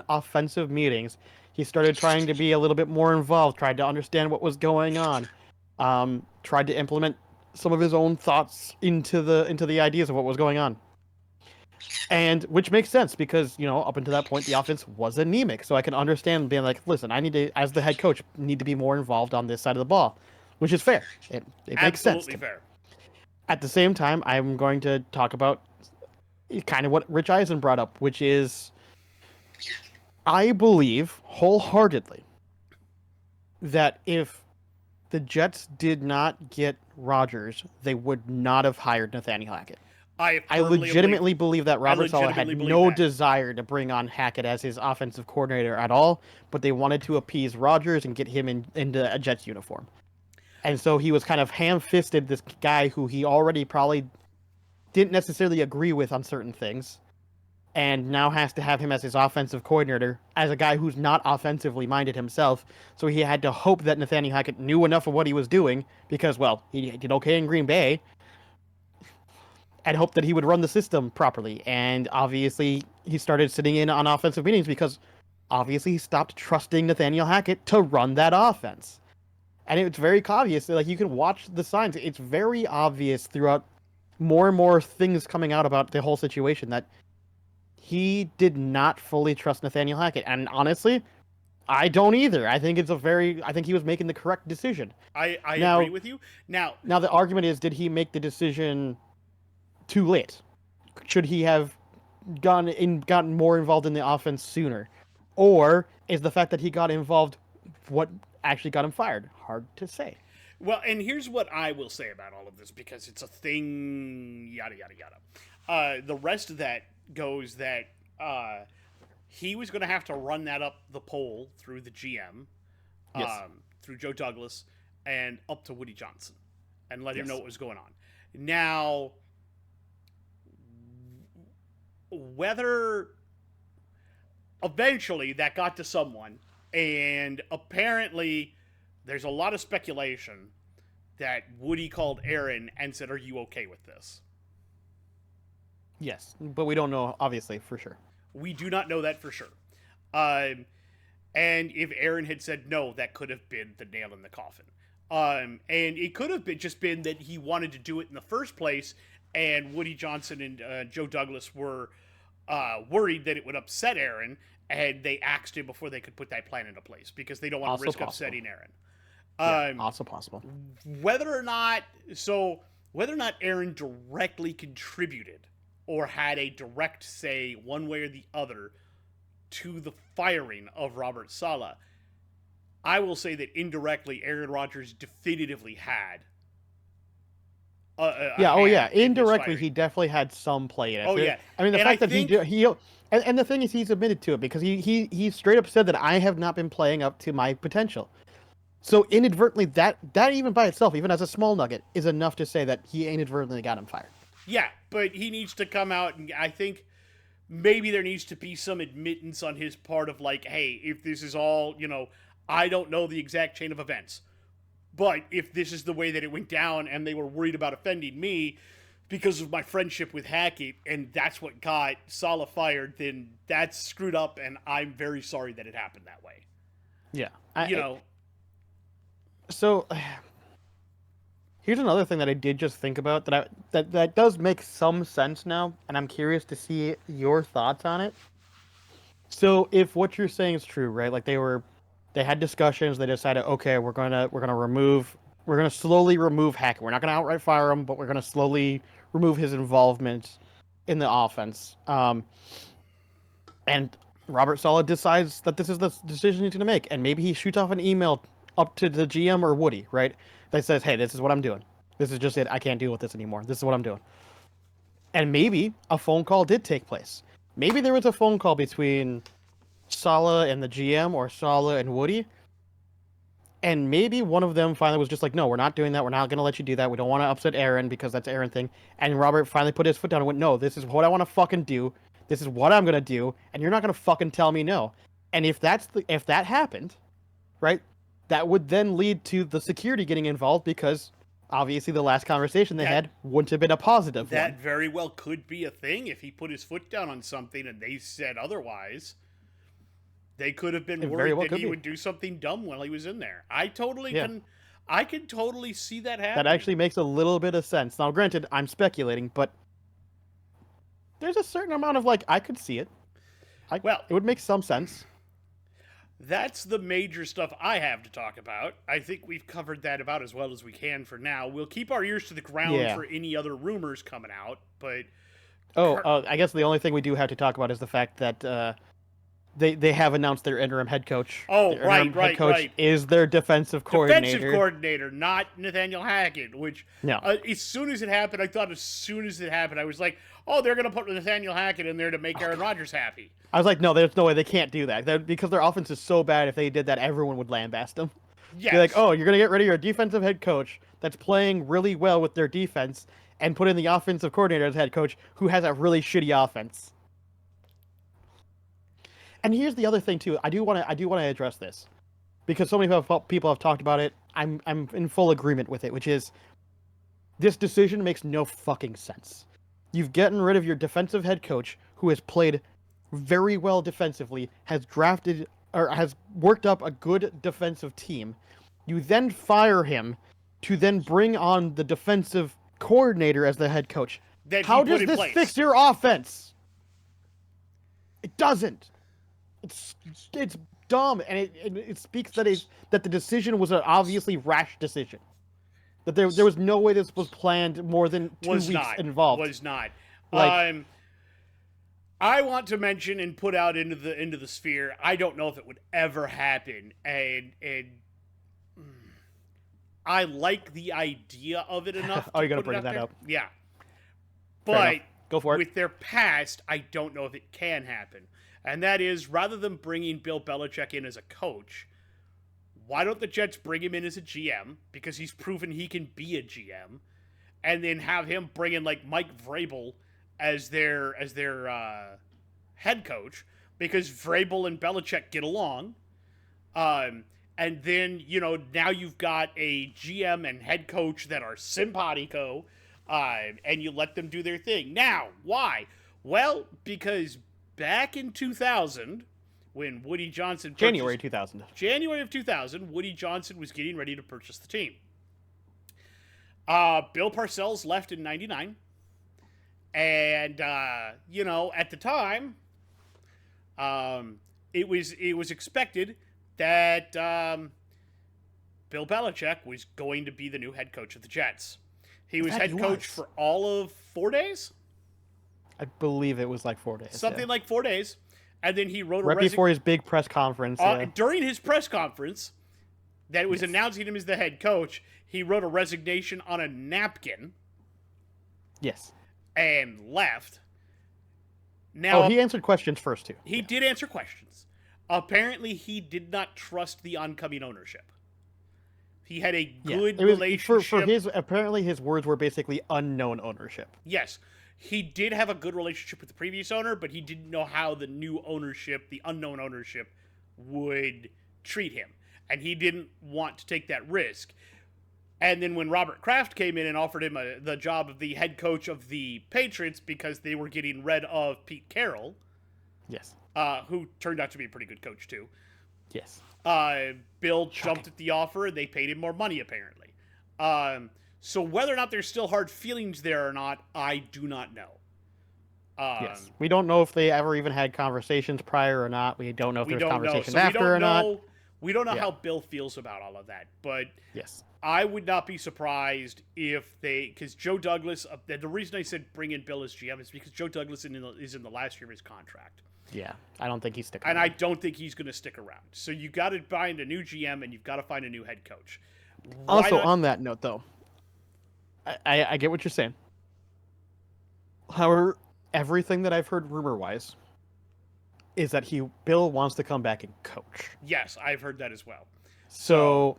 offensive meetings. He started trying to be a little bit more involved, tried to understand what was going on, tried to implement some of his own thoughts into the ideas of what was going on. And which makes sense because, up until that point, the offense was anemic. So I can understand being like, listen, I need to, as the head coach, need to be more involved on this side of the ball, which is fair. It makes sense. Absolutely fair. At the same time, I'm going to talk about kind of what Rich Eisen brought up, which is, I believe wholeheartedly that if the Jets did not get Rodgers, they would not have hired Nathaniel Hackett. I legitimately believe that Robert Saleh had no desire to bring on Hackett as his offensive coordinator at all, but they wanted to appease Rodgers and get him into a Jets uniform. And so he was kind of ham-fisted this guy who he already probably didn't necessarily agree with on certain things, and now has to have him as his offensive coordinator as a guy who's not offensively minded himself. So he had to hope that Nathaniel Hackett knew enough of what he was doing because, well, he did okay in Green Bay, and hoped that he would run the system properly. And obviously he started sitting in on offensive meetings because obviously he stopped trusting Nathaniel Hackett to run that offense. And it's very obvious. Like, you can watch the signs. It's very obvious throughout more and more things coming out about the whole situation that he did not fully trust Nathaniel Hackett. And honestly, I don't either. I think I think he was making the correct decision. I Now- agree with you. Now, Now the argument is, did he make the decision too late? Should he have gotten more involved in the offense sooner? Or is the fact that he got involved what actually got him fired? Hard to say. well, and here's what I will say about all of this, because it's a thing, yada, yada, yada. The rest of that goes that he was going to have to run that up the pole through the GM, Yes. through Joe Douglas, and up to Woody Johnson, and let him Yes. know what was going on. Now, whether eventually that got to someone, and apparently there's a lot of speculation that Woody called Aaron and said, "Are you okay with this?" Yes, but we don't know, obviously, for sure. We do not know that for sure. And if Aaron had said no, that could have been the nail in the coffin. And it could have been that he wanted to do it in the first place, and Woody Johnson and Joe Douglas were worried that it would upset Aaron, and they axed him before they could put that plan into place because they don't want to Also risk possible. upsetting Aaron. Also possible. Whether or not Aaron directly contributed or had a direct say one way or the other to the firing of Robert Saleh, I will say that indirectly Aaron Rodgers definitively had. Indirectly, he definitely had some play in it. Oh, yeah. I mean, the And fact I that think- and the thing is, he's admitted to it because he straight up said that I have not been playing up to my potential. So inadvertently, that even by itself, even as a small nugget, is enough to say that he inadvertently got him fired. Yeah, but he needs to come out, and I think maybe there needs to be some admittance on his part of like, hey, if this is all, I don't know the exact chain of events, but if this is the way that it went down and they were worried about offending me because of my friendship with Hackett, and that's what got Saleh fired, then that's screwed up, and I'm very sorry that it happened that way. Yeah, So here's another thing that I did just think about that does make some sense now, and I'm curious to see your thoughts on it. So if what you're saying is true, right? Like they had discussions, they decided, okay, we're gonna slowly remove Hackett. We're not gonna outright fire him, but we're gonna slowly remove his involvement in the offense. And Robert Saleh decides that this is the decision he's gonna make, and maybe he shoots off an email up to the GM or Woody, right? That says, hey, this is what I'm doing. This is just it. I can't deal with this anymore. This is what I'm doing. And maybe a phone call did take place. Maybe there was a phone call between Saleh and the GM or Saleh and Woody. And maybe one of them finally was just like, no, we're not doing that. We're not going to let you do that. We don't want to upset Aaron because that's Aaron thing. And Robert finally put his foot down and went, no, this is what I want to fucking do. This is what I'm going to do. And you're not going to fucking tell me no. And if that happened, right, that would then lead to the security getting involved because obviously the last conversation they had wouldn't have been a positive one. That very well could be a thing if he put his foot down on something and they said otherwise. They could have been worried that he would do something dumb while he was in there. I can totally see that happen. That actually makes a little bit of sense. Now, granted, I'm speculating, but there's a certain amount of I could see it. It would make some sense. That's the major stuff I have to talk about. I think we've covered that about as well as we can for now. We'll keep our ears to the ground for any other rumors coming out, but... I guess the only thing we do have to talk about is the fact that they have announced their interim head coach. Head coach is their defensive coordinator. Defensive coordinator, not Nathaniel Hackett, which no. As soon as it happened, I was like, oh, they're going to put Nathaniel Hackett in there to make Aaron Rodgers happy. I was like, no, there's no way. They can't do that. Because their offense is so bad, if they did that, everyone would lambast them. Yes. Be like, oh, you're going to get rid of your defensive head coach that's playing really well with their defense and put in the offensive coordinator as head coach who has a really shitty offense. And here's the other thing too. I do want to address this because so many people have talked about it. I'm in full agreement with it, which is this decision makes no fucking sense. You've gotten rid of your defensive head coach who has played very well defensively, has drafted or has worked up a good defensive team. You then fire him to then bring on the defensive coordinator as the head coach. That he How put does in this place. fix your offense? It doesn't. It's dumb, and it speaks that the decision was an obviously rash decision. That there was no way this was planned more than 2 weeks involved. Was not. Like, I want to mention and put out into the sphere. I don't know if it would ever happen, and I like the idea of it enough. Oh, you're gonna bring that up? Yeah, Fair but enough. Go for it. with their past, I don't know if it can happen. And that is, rather than bringing Bill Belichick in as a coach, why don't the Jets bring him in as a GM, because he's proven he can be a GM, and then have him bring in like Mike Vrabel as their head coach, because Vrabel and Belichick get along. And then, now you've got a GM and head coach that are simpatico, and you let them do their thing. Now, why? Well, because back in 2000, when Woody Johnson January 2000, Woody Johnson was getting ready to purchase the team. Bill Parcells left in 99. And, at the time, it was expected that Bill Belichick was going to be the new head coach of the Jets. He was head coach for all of 4 days? I believe it was like 4 days. Something like 4 days. And then he wrote right before his big press conference. During his press conference, that was announcing him as the head coach, he wrote a resignation on a napkin. Yes. And left. Now, he answered questions first, too. He did answer questions. Apparently, he did not trust the oncoming ownership. He had a good relationship. Apparently, his words were basically unknown ownership. Yes. He did have a good relationship with the previous owner, but he didn't know how the new ownership, the unknown ownership, would treat him. And he didn't want to take that risk. And then when Robert Kraft came in and offered him the job of the head coach of the Patriots because they were getting rid of Pete Carroll. Yes. Who turned out to be a pretty good coach, too. Yes. Bill jumped at the offer, and they paid him more money, apparently. So whether or not there's still hard feelings there or not, I do not know. Yes. We don't know if they ever even had conversations prior or not. We don't know if there's conversations after or not. We don't know how Bill feels about all of that. But yes, I would not be surprised if because Joe Douglas, the reason I said bring in Bill as GM is because Joe Douglas is in the last year of his contract. Yeah, I don't think he's sticking around. And I don't think he's going to stick around. So you got to find a new GM and you've got to find a new head coach. On that note, though, I get what you're saying. However, everything that I've heard rumor-wise is that Bill wants to come back and coach. Yes, I've heard that as well. So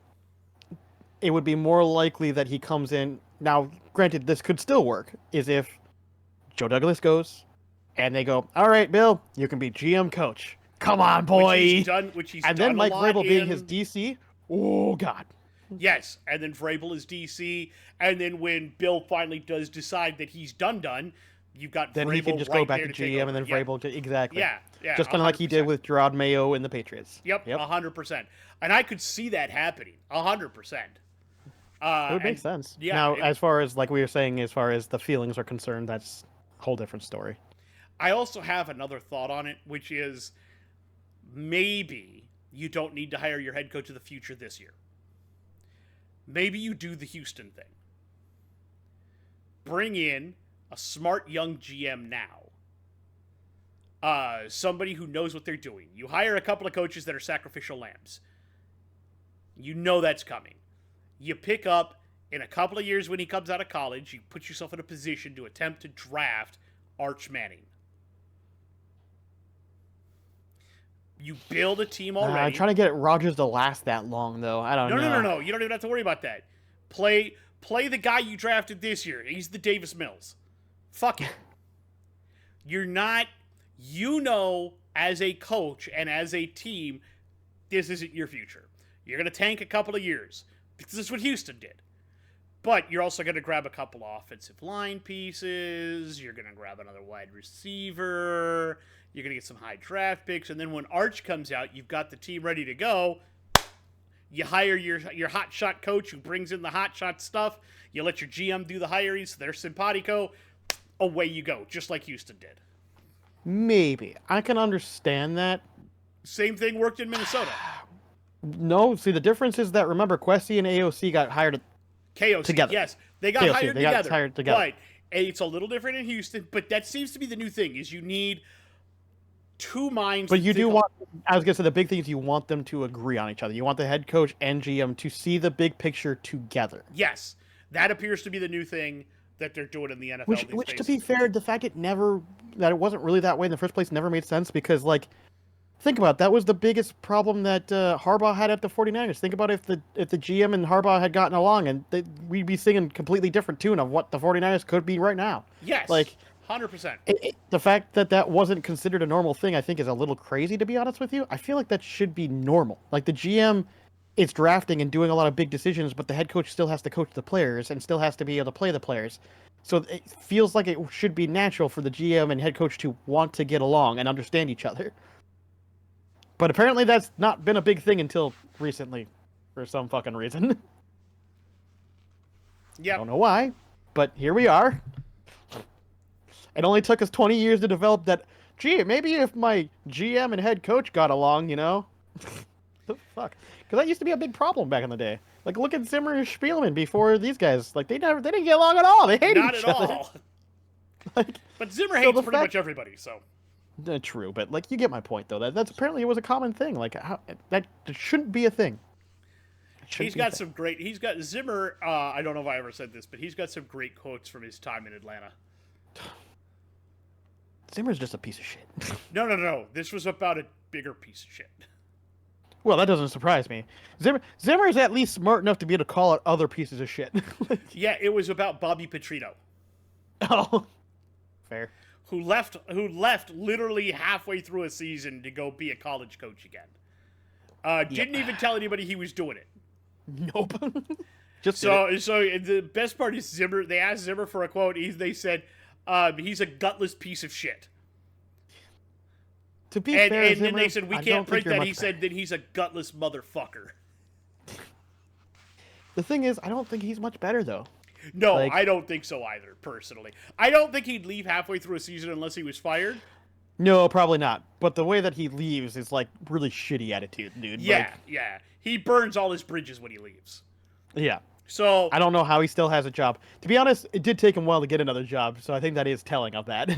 it would be more likely that he comes in. Now, granted, this could still work, is if Joe Douglas goes and they go, all right, Bill, you can be GM coach. Come on, boy. Which he's and done then Mike Vrabel being in... his DC. Oh, God. Yes, and then Vrabel is DC. And then when Bill finally does decide that he's done, you've got then Vrabel he can just right go back there to take GM over. and then Vrabel exactly. Yeah. Just kind of like he did with Gerard Mayo in the Patriots. Yep. 100%. And I could see that happening. 100%. It would make sense. Yeah, now, as far as like we were saying, as far as the feelings are concerned, that's a whole different story. I also have another thought on it, which is maybe you don't need to hire your head coach of the future this year. Maybe you do the Houston thing. Bring in a smart young GM now. Somebody who knows what they're doing. You hire a couple of coaches that are sacrificial lambs. You know that's coming. You pick up, in a couple of years when he comes out of college, you put yourself in a position to attempt to draft Arch Manning. You build a team already. I'm trying to get Rodgers to last that long, though. I don't know. No. You don't even have to worry about that. Play the guy you drafted this year. He's the Davis Mills. Fuck it. You're not... You know, as a coach and as a team, this isn't your future. You're going to tank a couple of years. Because this is what Houston did. But you're also going to grab a couple of offensive line pieces. You're going to grab another wide receiver. You're going to get some high draft picks. And then when Arch comes out, you've got the team ready to go. You hire your hot shot coach who brings in the hot shot stuff. You let your GM do the hiring, so they're simpatico. Away you go, just like Houston did. Maybe. I can understand that. Same thing worked in Minnesota. No, see, the difference is that, remember, Questy and AOC got hired KOC, together. yes. They got KOC, hired they together. got hired together. Right. It's a little different in Houston, but that seems to be the new thing, is you need two minds. But you do want, I was going to say, the big thing is you want them to agree on each other. You want the head coach and GM to see the big picture together. Yes. That appears to be the new thing that they're doing in the NFL Which, these days. to be fair, the fact that it wasn't really that way in the first place never made sense because, like, think about it, that was the biggest problem that Harbaugh had at the 49ers. Think about if the GM and Harbaugh had gotten along, and we'd be singing a completely different tune of what the 49ers could be right now. Yes, like 100%. The fact that wasn't considered a normal thing, I think, is a little crazy, to be honest with you. I feel like that should be normal. Like, the GM is drafting and doing a lot of big decisions, but the head coach still has to coach the players and still has to be able to play the players. So it feels like it should be natural for the GM and head coach to want to get along and understand each other. But apparently that's not been a big thing until recently, for some fucking reason. Yeah. I don't know why, but here we are. It only took us 20 years to develop that, gee, maybe if my GM and head coach got along, you know? The fuck? Because that used to be a big problem back in the day. Like, look at Zimmer and Spielman before these guys. Like, they didn't get along at all. They hated Not each at other. all. Like, but Zimmer hates pretty much everybody, so. True, but, like, you get my point, though. That's apparently it was a common thing. Like, that shouldn't be a thing. He's got Zimmer, I don't know if I ever said this, but he's got some great quotes from his time in Atlanta. Zimmer's just a piece of shit. No. This was about a bigger piece of shit. Well, that doesn't surprise me. Zimmer's at least smart enough to be able to call out other pieces of shit. Yeah, it was about Bobby Petrino. Oh, fair. Who left literally halfway through a season to go be a college coach again. Didn't even tell anybody he was doing it. Nope. Just so the best part is Zimmer. They asked Zimmer for a quote. They said, "He's a gutless piece of shit." To be fair, and Zimmer, then they said, "We can't print that." He said that he's a gutless motherfucker. The thing is, I don't think he's much better though. No, I don't think so either. Personally, I don't think he'd leave halfway through a season unless he was fired. No, probably not. But the way that he leaves is like really shitty attitude, dude. Yeah, yeah. He burns all his bridges when he leaves. Yeah. So I don't know how he still has a job. To be honest, it did take him a while to get another job, so I think that is telling of that.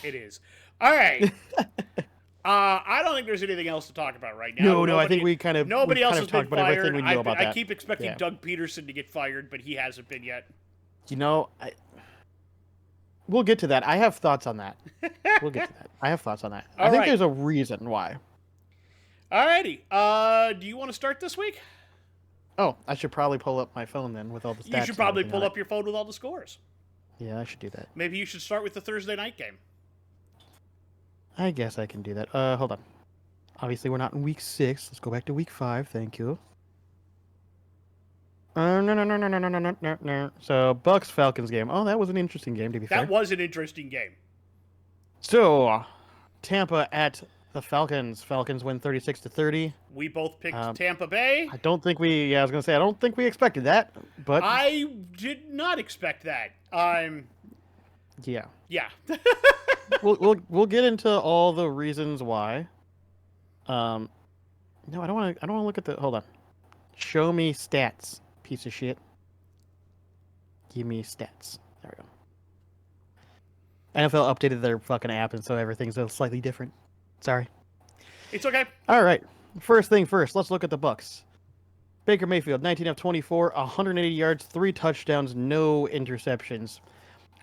It is. All right. I don't think there's anything else to talk about right now. No, I think we kind of nobody else has been talked about everything fired. we know about that. I keep expecting Doug Peterson to get fired, but he hasn't been yet. You know, we'll get to that. I have thoughts on that. We'll get to that. I have thoughts on that. I think there's a reason why. Alrighty. Do you want to start this week? Oh, I should probably pull up my phone then with all the stats. You should probably pull up your phone with all the scores. Yeah, I should do that. Maybe you should start with the Thursday night game. I guess I can do that. Hold on. Obviously, we're not in week 6. Let's go back to week 5. Thank you. No. So, Bucks-Falcons game. Oh, that was an interesting game, to be fair. That was an interesting game. So, Tampa at the Falcons. Falcons win 36-30. We both picked Tampa Bay. I don't think I was going to say, I don't think we expected that, but... I did not expect that. Yeah. Yeah. we'll get into all the reasons why. No, I don't want to look at the... Hold on. Show me stats, piece of shit. Give me stats. There we go. NFL updated their fucking app, and so everything's slightly different. Sorry. It's okay. All right. First thing first, let's look at the Bucks. Baker Mayfield, 19 of 24, 180 yards, 3 touchdowns, no interceptions.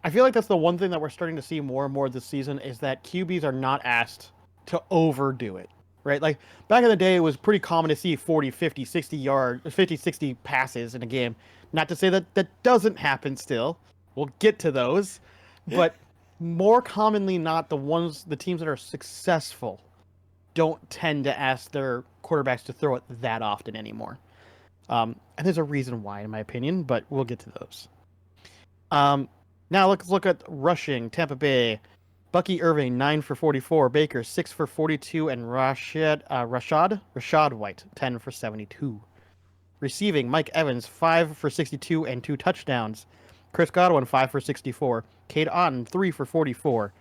I feel like that's the one thing that we're starting to see more and more this season is that QBs are not asked to overdo it, right? Like, back in the day, it was pretty common to see 40, 50, 60 passes in a game. Not to say that that doesn't happen still. We'll get to those. But more commonly not, the teams that are successful don't tend to ask their quarterbacks to throw it that often anymore. And there's a reason why, in my opinion, but we'll get to those. Now let's look at rushing. Tampa Bay, Bucky Irving, 9 for 44. Baker, 6 for 42. And Rashad White, 10 for 72. Receiving, Mike Evans, 5 for 62 and 2 touchdowns. Chris Godwin, 5 for 64. Cade Otton, 3 for 44.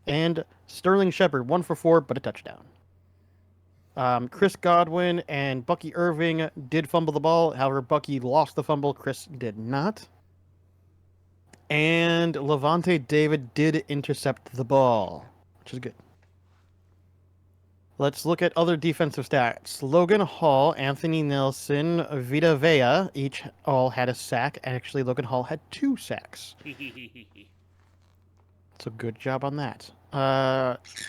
And Sterling Shepard, 1 for 4, but a touchdown. Chris Godwin and Bucky Irving did fumble the ball. However, Bucky lost the fumble. Chris did not. And Levante David did intercept the ball, which is good. Let's look at other defensive stats. Logan Hall, Anthony Nelson, Vita Vea all had a sack. Actually, Logan Hall had 2 sacks. So good job on that.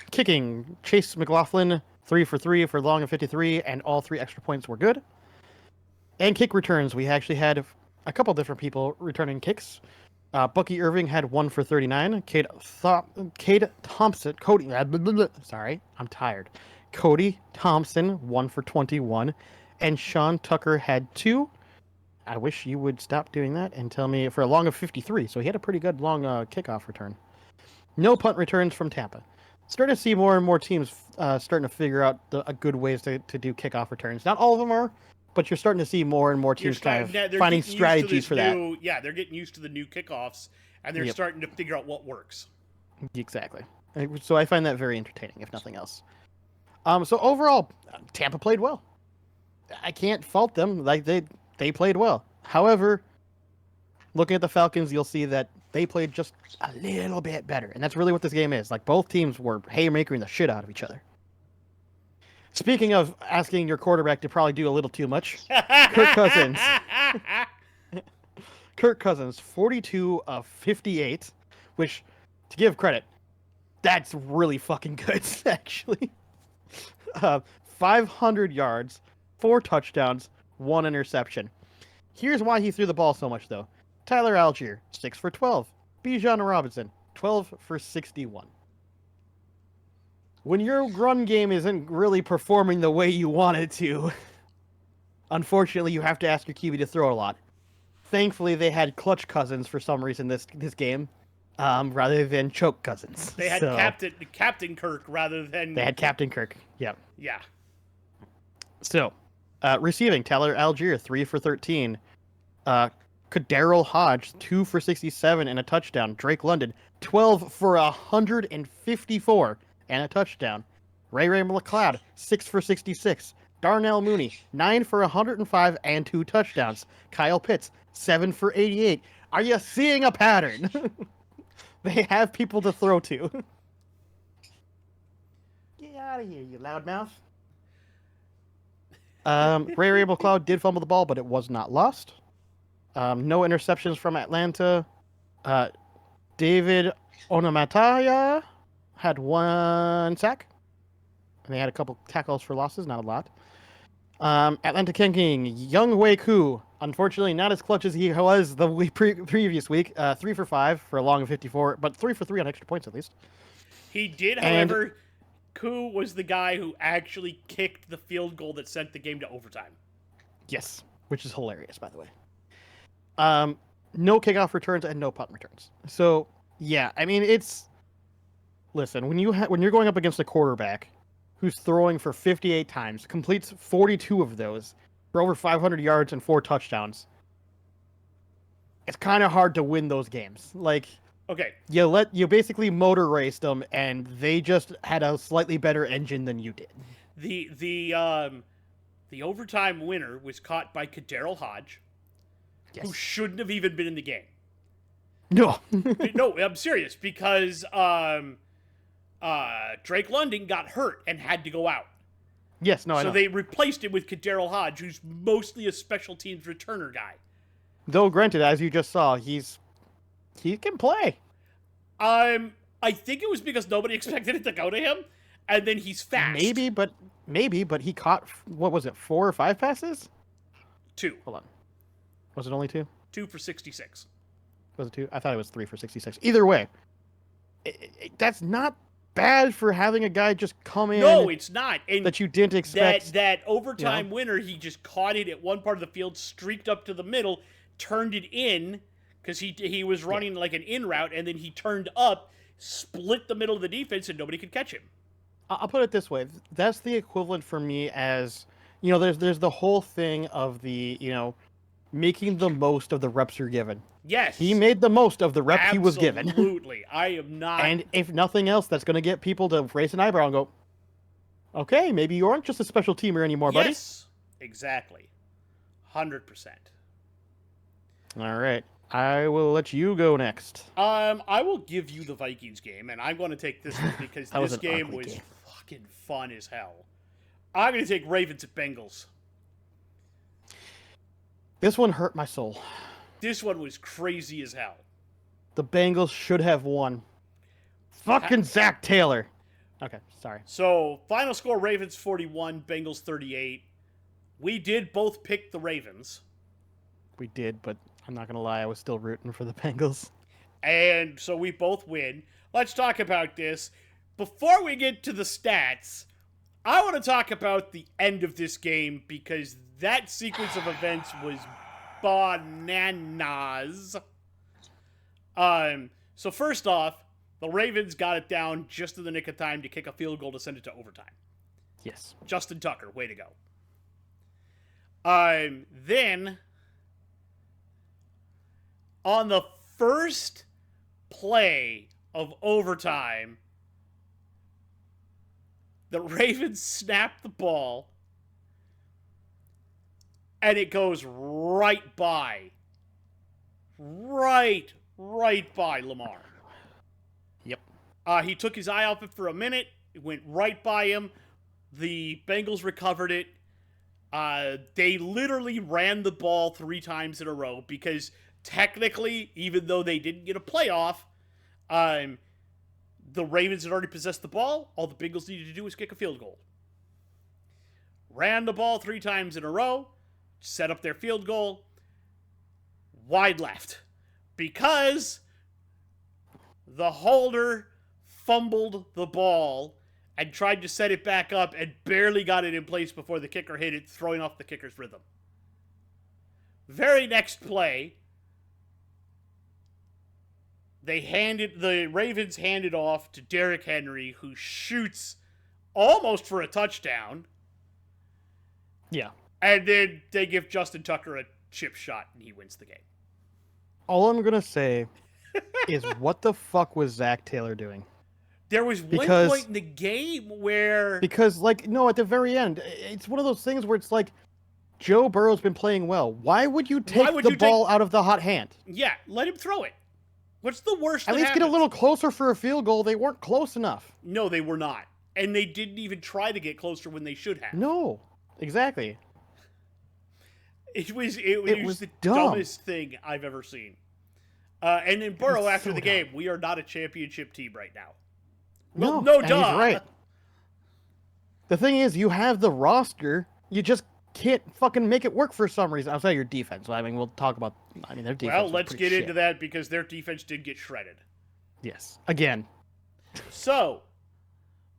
Kicking, Chase McLaughlin, 3 for 3 for long of 53, and all 3 extra points were good. And kick returns, we actually had a couple different people returning kicks. Bucky Irving had 1 for 39. Cade Thompson, sorry, I'm tired. Cody Thompson, 1 for 21. And Sean Tucker had 2. I wish you would stop doing that and tell me for a long of 53. So he had a pretty good long kickoff return. No punt returns from Tampa. Starting to see more and more teams starting to figure out good ways to do kickoff returns. Not all of them are, but you're starting to see more and more teams kind of finding strategies for that. Yeah, they're getting used to the new kickoffs, and they're starting to figure out what works. Exactly. So I find that very entertaining, if nothing else. So overall, Tampa played well. I can't fault them. Like they played well. However, looking at the Falcons, you'll see that they played just a little bit better. And that's really what this game is. Like, both teams were haymakering the shit out of each other. Speaking of asking your quarterback to probably do a little too much, Kirk Cousins. Kirk Cousins, 42 of 58, which, to give credit, that's really fucking good, actually. 500 yards, 4 touchdowns, 1 interception. Here's why he threw the ball so much, though. Tyler Algier, 6 for 12. Bijan Robinson, 12 for 61. When your run game isn't really performing the way you want it to, unfortunately, you have to ask your QB to throw a lot. Thankfully, they had clutch Cousins for some reason this game, rather than choke Cousins. They had Captain Kirk rather than... They had Captain Kirk, yep. Yeah. So, receiving, Tyler Algier, 3 for 13. Daryl Hodge, 2 for 67 and a touchdown. Drake London, 12 for 154 and a touchdown. Ray MacLeod, 6 for 66. Darnell Mooney, 9 for 105 and 2 touchdowns. Kyle Pitts, 7 for 88. Are you seeing a pattern? They have people to throw to. Get out of here, you loudmouth. Ray MacLeod did fumble the ball, but it was not lost. No interceptions from Atlanta. David Onamataya had 1 sack. And they had a couple tackles for losses, not a lot. Atlanta King, Young Wei Koo, unfortunately not as clutch as he was the previous week. 3 for 5 for a long of 54, but 3 for 3 on extra points at least. He did, however, Koo was the guy who actually kicked the field goal that sent the game to overtime. Yes, which is hilarious, by the way. No kickoff returns and no punt returns. So, yeah, I mean, listen, when you're going up against a quarterback who's throwing for 58 times, completes 42 of those for over 500 yards and 4 touchdowns, it's kind of hard to win those games. Like, okay, you basically motor raced them, and they just had a slightly better engine than you did. The overtime winner was caught by Daryl Hodge. Yes. Who shouldn't have even been in the game. No. No, I'm serious, because Drake London got hurt and had to go out. Yes, no, I know. So they replaced him with Daryl Hodge, who's mostly a special teams returner guy. Though, granted, as you just saw, he can play. I think it was because nobody expected it to go to him, and then he's fast. Maybe, but he caught, what was it, 4 or 5 passes? 2. Hold on. Was it only 2? 2 for 66. Was it 2? I thought it was 3 for 66. Either way, that's not bad for having a guy just come in. No, it's not. And that you didn't expect. That overtime winner, he just caught it at one part of the field, streaked up to the middle, turned it in, because he was running like an in route, and then he turned up, split the middle of the defense, and nobody could catch him. I'll put it this way. That's the equivalent for me as, there's the whole thing of the, making the most of the reps you're given. Yes. He made the most of the rep he was given. Absolutely. I am not... And if nothing else, that's going to get people to raise an eyebrow and go, okay, maybe you aren't just a special teamer anymore, buddy. Yes, exactly. 100%. All right. I will let you go next. I will give you the Vikings game, and I'm going to take this one because this game was fucking fun as hell. I'm going to take Ravens at Bengals. This one hurt my soul. This one was crazy as hell. The Bengals should have won. Fucking Zach Taylor. Okay, sorry. So, final score, Ravens 41, Bengals 38. We did both pick the Ravens. We did, but I'm not going to lie, I was still rooting for the Bengals. And so we both win. Let's talk about this. Before we get to the stats, I want to talk about the end of this game because that sequence of events was bananas. So first off, the Ravens got it down just in the nick of time to kick a field goal to send it to overtime. Yes. Justin Tucker, way to go. Then, on the first play of overtime, the Ravens snap the ball, and it goes right by Lamar. Yep. He took his eye off it for a minute. It went right by him. The Bengals recovered it. They literally ran the ball 3 times in a row because technically, even though they didn't get a playoff, the Ravens had already possessed the ball. All the Bengals needed to do was kick a field goal. Ran the ball 3 times in a row, set up their field goal, wide left, because the holder fumbled the ball and tried to set it back up and barely got it in place before the kicker hit it, throwing off the kicker's rhythm. Very next play, the Ravens handed off to Derrick Henry, who shoots almost for a touchdown. Yeah. And then they give Justin Tucker a chip shot, and he wins the game. All I'm going to say is what the fuck was Zach Taylor doing? There was one point in the game where... Because, at the very end, it's one of those things where it's like, Joe Burrow's been playing well. Why would you take the ball out of the hot hand? Yeah, let him throw it. What's the worst At least get a little closer for a field goal. They weren't close enough. No, they were not. And they didn't even try to get closer when they should have. No, exactly. It was the dumbest thing I've ever seen. And then Burrow, after the game, we are not a championship team right now. Well, no, duh. He's right. The thing is, you have the roster. You just can't fucking make it work for some reason. Outside your defense. I mean, we'll talk about... their defense. Well, let's get into that because their defense did get shredded. Yes. Again. So,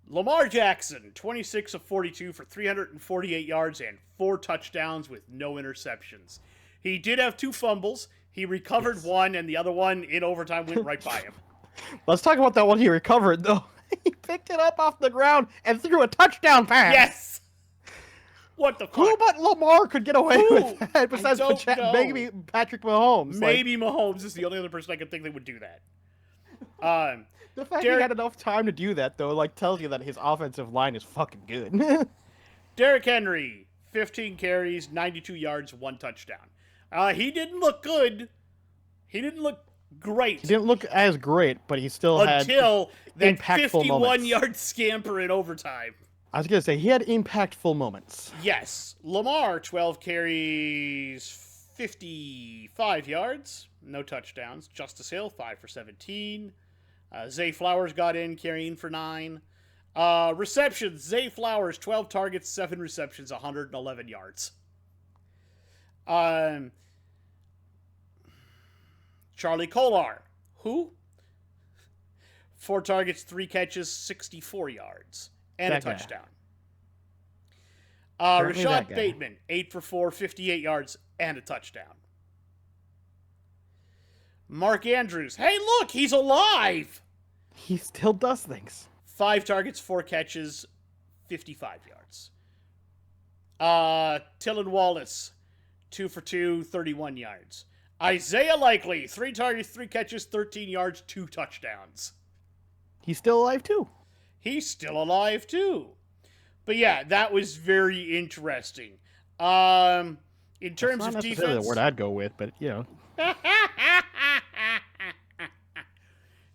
Lamar Jackson, 26 of 42 for 348 yards and 4 touchdowns with no interceptions. He did have 2 fumbles. He recovered one, and the other one in overtime went right by him. Let's talk about that one he recovered, though. He picked it up off the ground and threw a touchdown pass. Yes! What the fuck? Who but Lamar could get away with that besides maybe Patrick Mahomes? Maybe Mahomes is the only other person I could think that would do that. The fact he had enough time to do that, though, tells you that his offensive line is fucking good. Derrick Henry, 15 carries, 92 yards, 1 touchdown. He didn't look good. He didn't look great. He didn't look as great, but he still had until that impactful 51-yard scamper in overtime. I was going to say, he had impactful moments. Yes. Lamar, 12 carries, 55 yards, no touchdowns. Justice Hill, 5 for 17. Zay Flowers got in, carrying for 9. Receptions, Zay Flowers, 12 targets, 7 receptions, 111 yards. Charlie Kolar, who? 4 targets, 3 catches, 64 yards, and a touchdown. Rashad Bateman, 8 for 4, 58 yards, and a touchdown. Mark Andrews, hey look, he's alive! He still does things. 5 targets, 4 catches, 55 yards. Tylan Wallace, 2 for 2, 31 yards. Isaiah Likely, 3 targets, 3 catches, 13 yards, 2 touchdowns. He's still alive too. He's still alive too. But yeah, that was very interesting. In terms That's not of necessarily defense, the word I'd go with, but you know.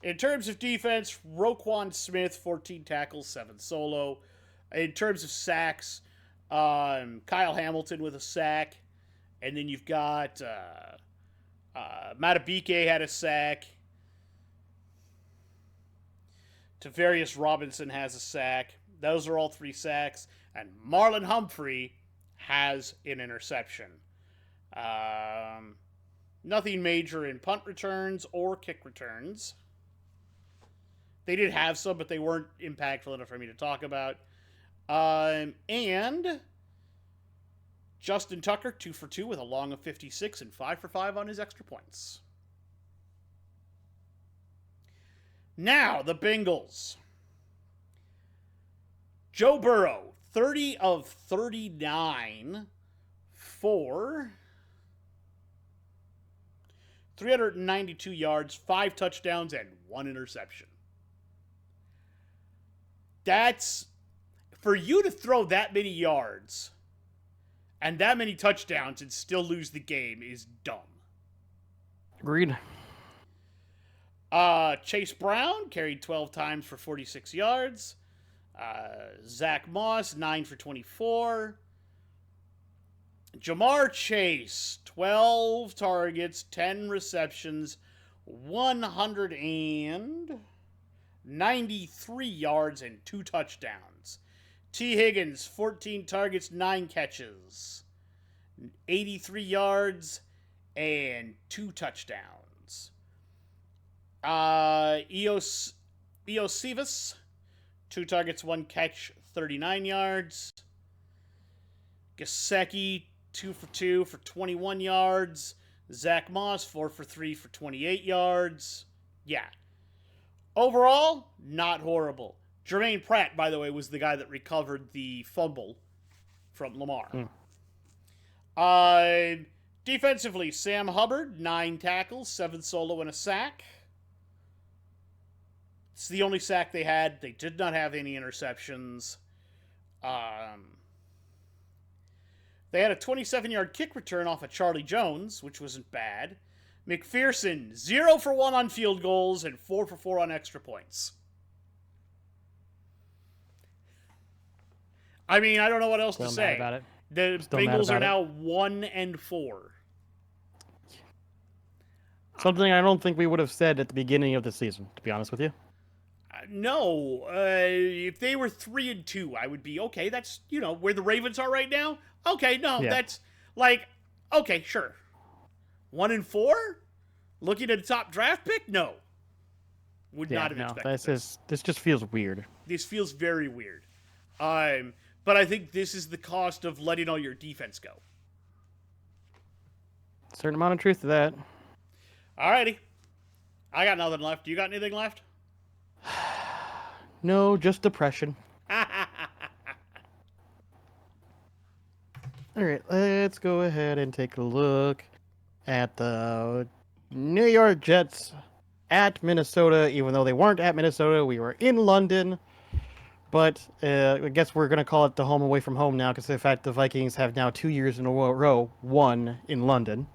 in terms of defense, Roquan Smith, 14 tackles, 7 solo. In terms of sacks, Kyle Hamilton with a sack. And then you've got Matabike had a sack. Tavarius Robinson has a sack. Those are all 3 sacks. And Marlon Humphrey has an interception. Nothing major in punt returns or kick returns. They did have some, but they weren't impactful enough for me to talk about. And Justin Tucker, 2 for 2 with a long of 56 and 5 for 5 on his extra points. Now, the Bengals. Joe Burrow, 30 of 39 for 392 yards, 5 touchdowns, and 1 interception. That's, for you to throw that many yards and that many touchdowns and still lose the game is dumb. Agreed. Chase Brown carried 12 times for 46 yards. Zach Moss, 9 for 24. Jamar Chase, 12 targets, 10 receptions, 193 yards, and 2 touchdowns. T. Higgins, 14 targets, 9 catches, 83 yards, and 2 touchdowns. Iosivas, 2 targets, 1 catch, 39 yards. Gesicki, 2 for 2 for 21 yards. Zach Moss, 4 for 3 for 28 yards. Yeah. Overall, not horrible. Jermaine Pratt, by the way, was the guy that recovered the fumble from Lamar. Defensively, Sam Hubbard, 9 tackles, 7 solo, and a sack. It's the only sack they had. They did not have any interceptions. They had a 27-yard kick return off of Charlie Jones, which wasn't bad. McPherson, 0 for 1 on field goals and 4 for 4 on extra points. I mean, I don't know what else to say. About it. The Bengals are now 1-4. Something I don't think we would have said at the beginning of the season, to be honest with you. No, if they were 3-2, I would be okay. That's, where the Ravens are right now. Okay, no, that's like, okay, sure. 1-4? Looking at a top draft pick? No. Would not have expected this. This just feels weird. This feels very weird. But I think this is the cost of letting all your defense go. Certain amount of truth to that. Alrighty. I got nothing left. You got anything left? No, just depression. Alright, let's go ahead and take a look at the New York Jets at Minnesota. Even though they weren't at Minnesota, we were in London. But I guess we're going to call it the home away from home now, because in fact the Vikings have now 2 years in a row won in London.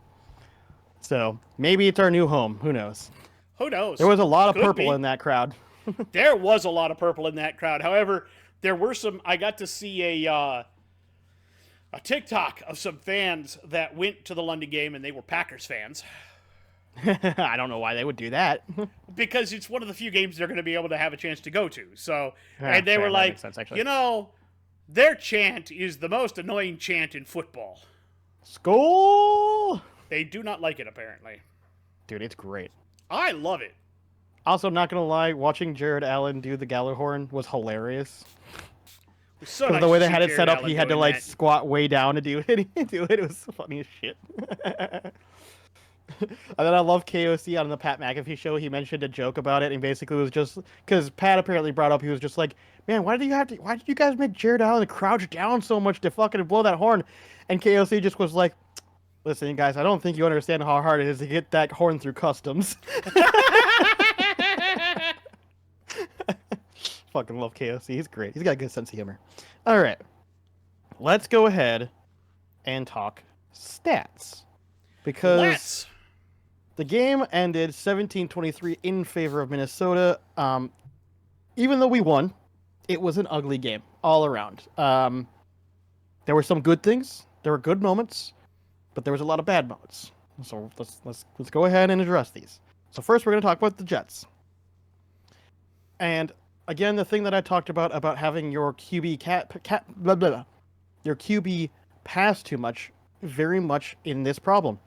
So maybe it's our new home. Who knows? Who knows? There was a lot of purple in that crowd. There was a lot of purple in that crowd. However, there were some. I got to see a TikTok of some fans that went to the London game, and they were Packers fans. I don't know why they would do that. Because it's one of the few games they're going to be able to have a chance to go to. So, and they were like, sense, their chant is the most annoying chant in football. Skull! They do not like it, apparently. Dude, it's great. I love it. Also, not going to lie, watching Jared Allen do the Gallagher was hilarious. So nice the way they had it set up, he had to squat way down to do it. It was funny as shit. And then I love KOC on the Pat McAfee show. He mentioned a joke about it, and basically was just because Pat apparently brought up, he was just like, "Man, why did you guys make Jared Allen crouch down so much to fucking blow that horn?" And KOC just was like, "Listen, guys, I don't think you understand how hard it is to get that horn through customs." Fucking love KOC. He's great. He's got a good sense of humor. All right, let's go ahead and talk stats because. Let's. The game ended 17-23 in favor of Minnesota. Even though we won, it was an ugly game all around. There were some good things. There were good moments, but there was a lot of bad moments. So let's go ahead and address these. So first, we're going to talk about the Jets. And again, the thing that I talked about having your QB blah, blah, blah, your QB pass too much, very much in this problem.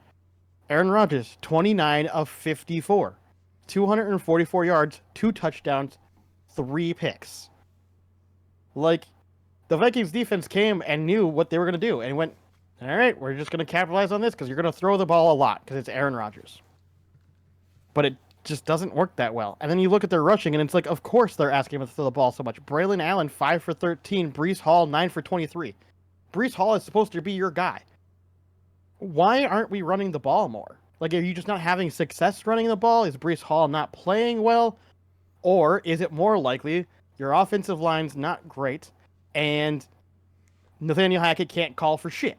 Aaron Rodgers, 29 of 54. 244 yards, 2 touchdowns, 3 picks. Like, the Vikings defense came and knew what they were going to do and went, all right, we're just going to capitalize on this because you're going to throw the ball a lot because it's Aaron Rodgers. But it just doesn't work that well. And then you look at their rushing, and it's like, of course they're asking him to throw the ball so much. Braylon Allen, 5 for 13. Breece Hall, 9 for 23. Breece Hall is supposed to be your guy. Why aren't we running the ball more? Like, are you just not having success running the ball? Is Breece Hall not playing well? Or is it more likely your offensive line's not great and Nathaniel Hackett can't call for shit?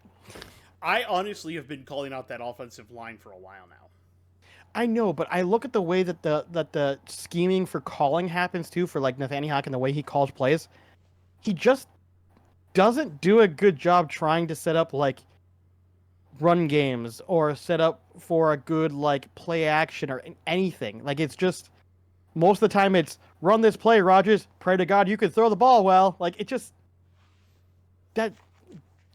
I honestly have been calling out that offensive line for a while now. I know, but I look at the way that the scheming for calling happens too, for like Nathaniel Hackett and the way he calls plays. He just doesn't do a good job trying to set up like run games or set up for a good like play action or anything. Like, it's just most of the time it's run this play, Rodgers, pray to God you can throw the ball well. Like, it just, that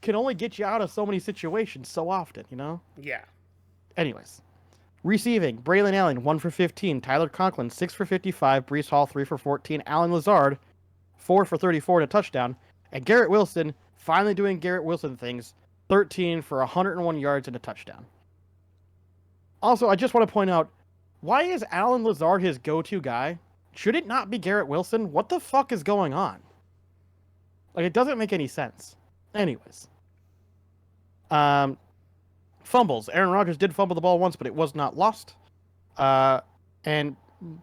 can only get you out of so many situations so often, you know? Yeah. Anyways, receiving, Braylon Allen, 1 for 15. Tyler Conklin, 6 for 55. Breece Hall, 3 for 14. Alan Lazard, 4 for 34 and a touchdown. And Garrett Wilson, finally doing Garrett Wilson things, 13 for 101 yards and a touchdown. Also, I just want to point out, why is Alan Lazard his go-to guy? Should it not be Garrett Wilson? What the fuck is going on? Like, it doesn't make any sense. Anyways. Fumbles. Aaron Rodgers did fumble the ball once, but it was not lost. And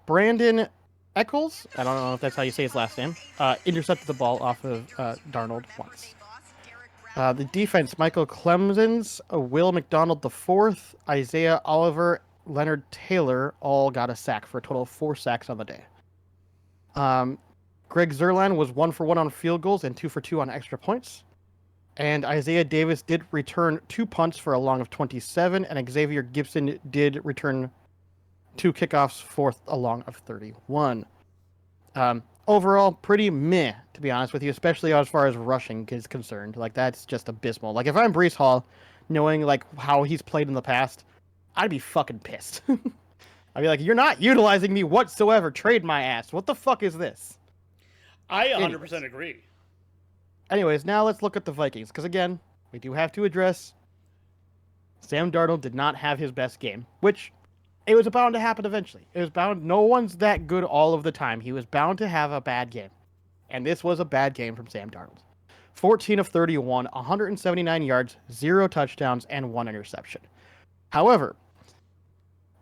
Brandon Eccles, I don't know if that's how you say his last name, intercepted the ball off of Darnold once. The defense, Michael Clemens, Will McDonald IV, Isaiah Oliver, Leonard Taylor all got a sack for a total of 4 sacks on the day. Greg Zuerlein was 1 for 1 on field goals and 2 for 2 on extra points. And Isaiah Davis did return 2 punts for a long of 27, and Xavier Gibson did return 2 kickoffs for a long of 31. Overall, pretty meh, to be honest with you, especially as far as rushing is concerned. Like, that's just abysmal. Like, if I'm Breece Hall, knowing, like, how he's played in the past, I'd be fucking pissed. I'd be like, you're not utilizing me whatsoever. Trade my ass. What the fuck is this? I 100% agree. Anyways, now let's look at the Vikings. Because, again, we do have to address Sam Darnold did not have his best game, which it was bound to happen eventually. It was bound. No one's that good all of the time. He was bound to have a bad game. And this was a bad game from Sam Darnold. 14 of 31, 179 yards, 0 touchdowns, and 1 interception. However,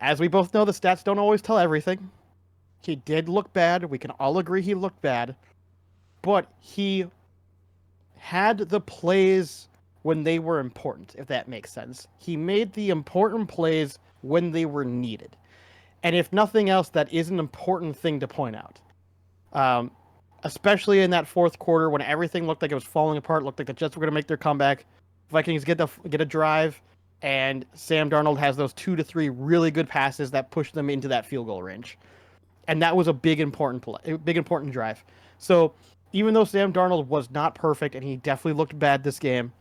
as we both know, the stats don't always tell everything. He did look bad. We can all agree he looked bad. But he had the plays when they were important, if that makes sense. He made the important plays when they were needed. And if nothing else, that is an important thing to point out. Especially in that fourth quarter when everything looked like it was falling apart, looked like the Jets were going to make their comeback. Vikings get a drive, and Sam Darnold has those 2 to 3 really good passes that push them into that field goal range. And that was a big important drive. So even though Sam Darnold was not perfect and he definitely looked bad this game,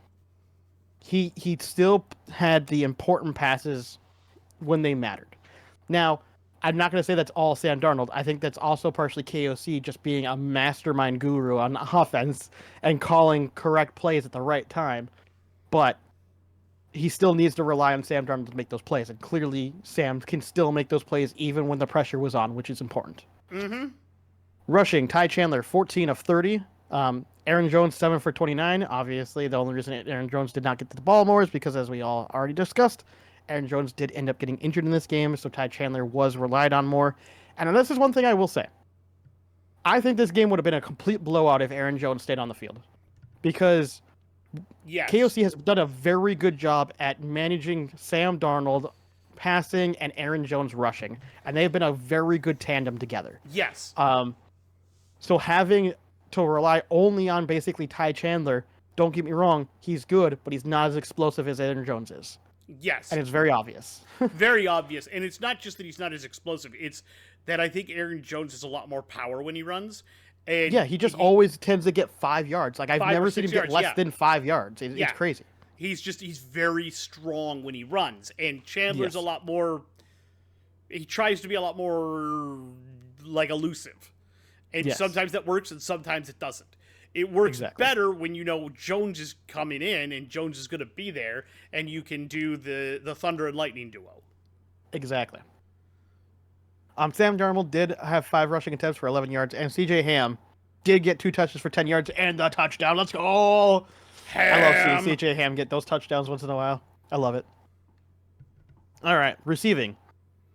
he still had the important passes when they mattered. Now, I'm not going to say that's all Sam Darnold. I think that's also partially KOC just being a mastermind guru on offense and calling correct plays at the right time. But he still needs to rely on Sam Darnold to make those plays, and clearly Sam can still make those plays even when the pressure was on, which is important. Mm-hmm. Rushing, Ty Chandler, 14 of 30. Aaron Jones, 7 for 29. Obviously, the only reason Aaron Jones did not get to the ball more is because, as we all already discussed, Aaron Jones did end up getting injured in this game, so Ty Chandler was relied on more. And this is one thing I will say. I think this game would have been a complete blowout if Aaron Jones stayed on the field. Because yes. KOC has done a very good job at managing Sam Darnold passing and Aaron Jones rushing. And they've been a very good tandem together. Yes. So having to rely only on basically Ty Chandler, don't get me wrong, he's good, but he's not as explosive as Aaron Jones is. Yes. And it's very obvious. Very obvious. And it's not just that he's not as explosive, it's that I think Aaron Jones has a lot more power when he runs. And yeah, he just always tends to get 5 yards. Like, I've never seen him get yards, less than 5 yards. It's crazy. He's very strong when he runs. And Chandler's a lot more, he tries to be a lot more, like, elusive. And sometimes that works and sometimes it doesn't. It works better when you know Jones is coming in and Jones is going to be there and you can do the Thunder and Lightning duo. Exactly. Sam Darnold did have 5 rushing attempts for 11 yards, and CJ Ham did get 2 touches for 10 yards and the touchdown. Let's go! Ham. I love seeing CJ Ham get those touchdowns once in a while. I love it. All right, receiving.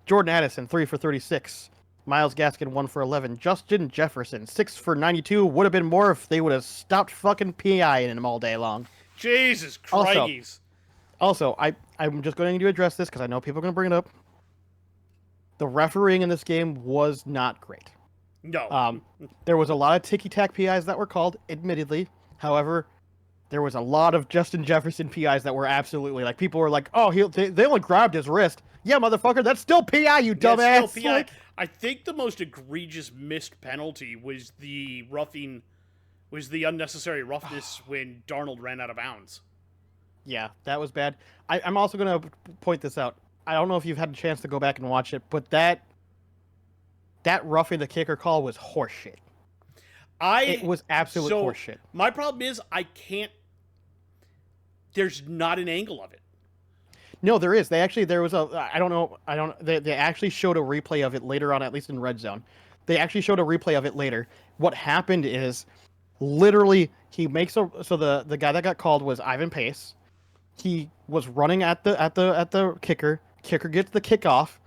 Jordan Addison, 3 for 36. Myles Gaskin, 1 for 11. Justin Jefferson, 6 for 92. Would have been more if they would have stopped fucking PIing him all day long. Jesus Christ. Also, I'm just going to address this because I know people are going to bring it up. The refereeing in this game was not great. No. There was a lot of ticky-tack PIs that were called, admittedly. However, there was a lot of Justin Jefferson PIs that were absolutely, like, people were like, oh, they only grabbed his wrist. Yeah, motherfucker, that's still PI, you dumbass. Still PI. I think the most egregious missed penalty was the unnecessary roughness when Darnold ran out of bounds. Yeah, that was bad. I'm also going to point this out. I don't know if you've had a chance to go back and watch it, but that roughing the kicker call was horseshit. It was absolute horseshit. My problem is there's not an angle of it. No, there is. They actually, there was they actually showed a replay of it later on, at least in Red Zone. They actually showed a replay of it later. What happened is, literally, he makes so the guy that got called was Ivan Pace. He was running at the kicker. Kicker gets the kickoff.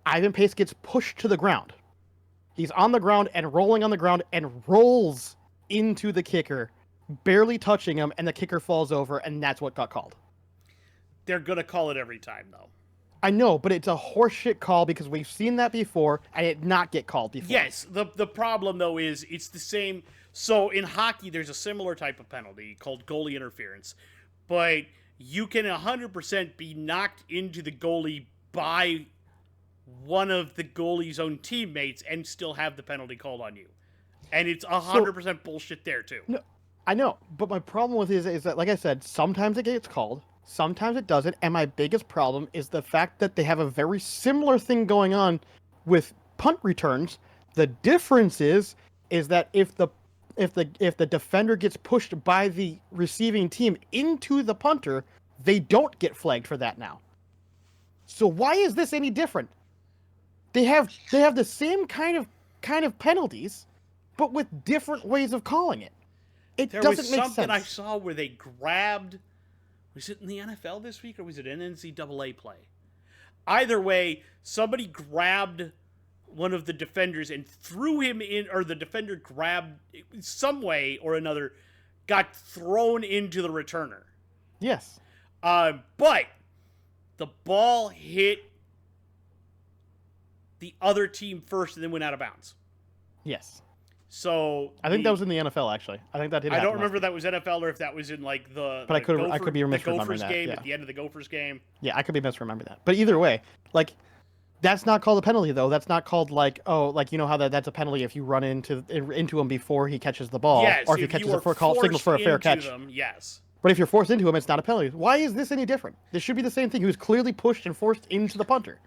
Ivan Pace gets pushed to the ground. He's on the ground and rolling on the ground and rolls into the kicker, barely touching him, and the kicker falls over, and that's what got called. They're going to call it every time, though. I know, but it's a horseshit call because we've seen that before, and it not get called before. Yes, the problem, though, is it's the same. So in hockey, there's a similar type of penalty called goalie interference, but you can 100% be knocked into the goalie by one of the goalie's own teammates and still have the penalty called on you. And it's 100% bullshit there, too. No, I know, but my problem with it is that, like I said, sometimes it gets called, sometimes it doesn't, and my biggest problem is the fact that they have a very similar thing going on with punt returns. The difference is that if the defender gets pushed by the receiving team into the punter, they don't get flagged for that now. So why is this any different? They have the same kind of penalties, but with different ways of calling it. It doesn't make sense. There was something I saw where they grabbed. Was it in the NFL this week or was it an NCAA play? Either way, somebody grabbed one of the defenders and threw him in, or the defender grabbed, some way or another, got thrown into the returner. Yes. But the ball hit the other team first and then went out of bounds. Yes. So I think that was in the NFL, actually. I think that did happen. I don't remember if that was NFL or if that was in like the. But I could be misremembering Gophers that. game Yeah. at the end of the Gophers game. Yeah, I could be misremembering that. But either way, like, that's not called a penalty though. That's not called like, oh, like, you know how that's a penalty if you run into him before he catches the ball, yes, or if he catches it for signals for a fair catch. Yes. But if you're forced into him, it's not a penalty. Why is this any different? This should be the same thing. He was clearly pushed and forced into the punter.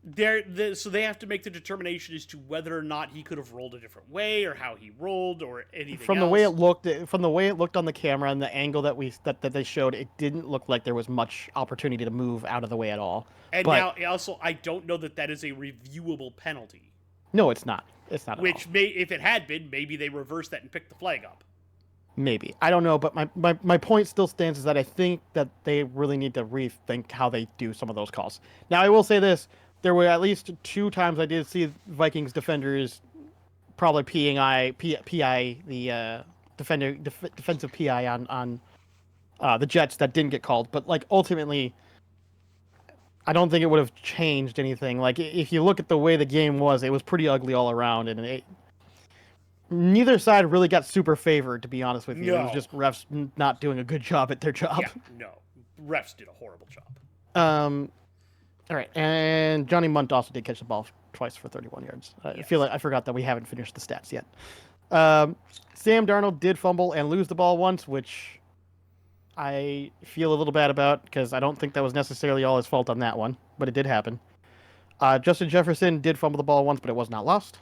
So they have to make the determination as to whether or not he could have rolled a different way, or how he rolled, or anything From else. the way it looked on the camera and the angle that they showed, it didn't look like there was much opportunity to move out of the way at all. And but, now, also, I don't know that is a reviewable penalty. No, it's not. It's not. Which may, if it had been, maybe they reversed that and picked the flag up. Maybe. I don't know, but my point still stands is that I think that they really need to rethink how they do some of those calls. Now, I will say this. There were at least 2 times I did see Vikings defenders probably PI the defensive PI on the Jets that didn't get called. But, like, ultimately, I don't think it would have changed anything. Like, if you look at the way the game was, it was pretty ugly all around, and neither side really got super favored, to be honest with you. No. It was just refs not doing a good job at their job. Yeah, no. Refs did a horrible job. All right, and Johnny Munt also did catch the ball twice for 31 yards. Yes. I feel like I forgot that we haven't finished the stats yet. Sam Darnold did fumble and lose the ball once, which I feel a little bad about because I don't think that was necessarily all his fault on that one, but it did happen. Justin Jefferson did fumble the ball once, but it was not lost.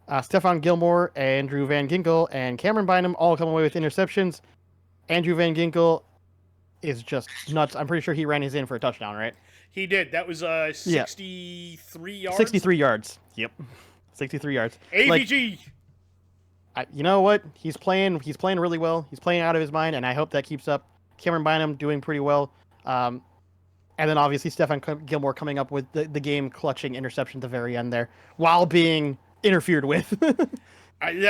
Stephon Gilmore, Andrew Van Ginkel, and Cameron Bynum all come away with interceptions. Andrew Van Ginkel is just nuts. I'm pretty sure he ran his in for a touchdown, right? He did. That was 63 yards? 63 yards. Yep. 63 yards. AVG! You know what? He's playing really well. He's playing out of his mind, and I hope that keeps up. Cameron Bynum doing pretty well. And then obviously Stephon Gilmore coming up with the game-clutching interception at the very end there, while being interfered with.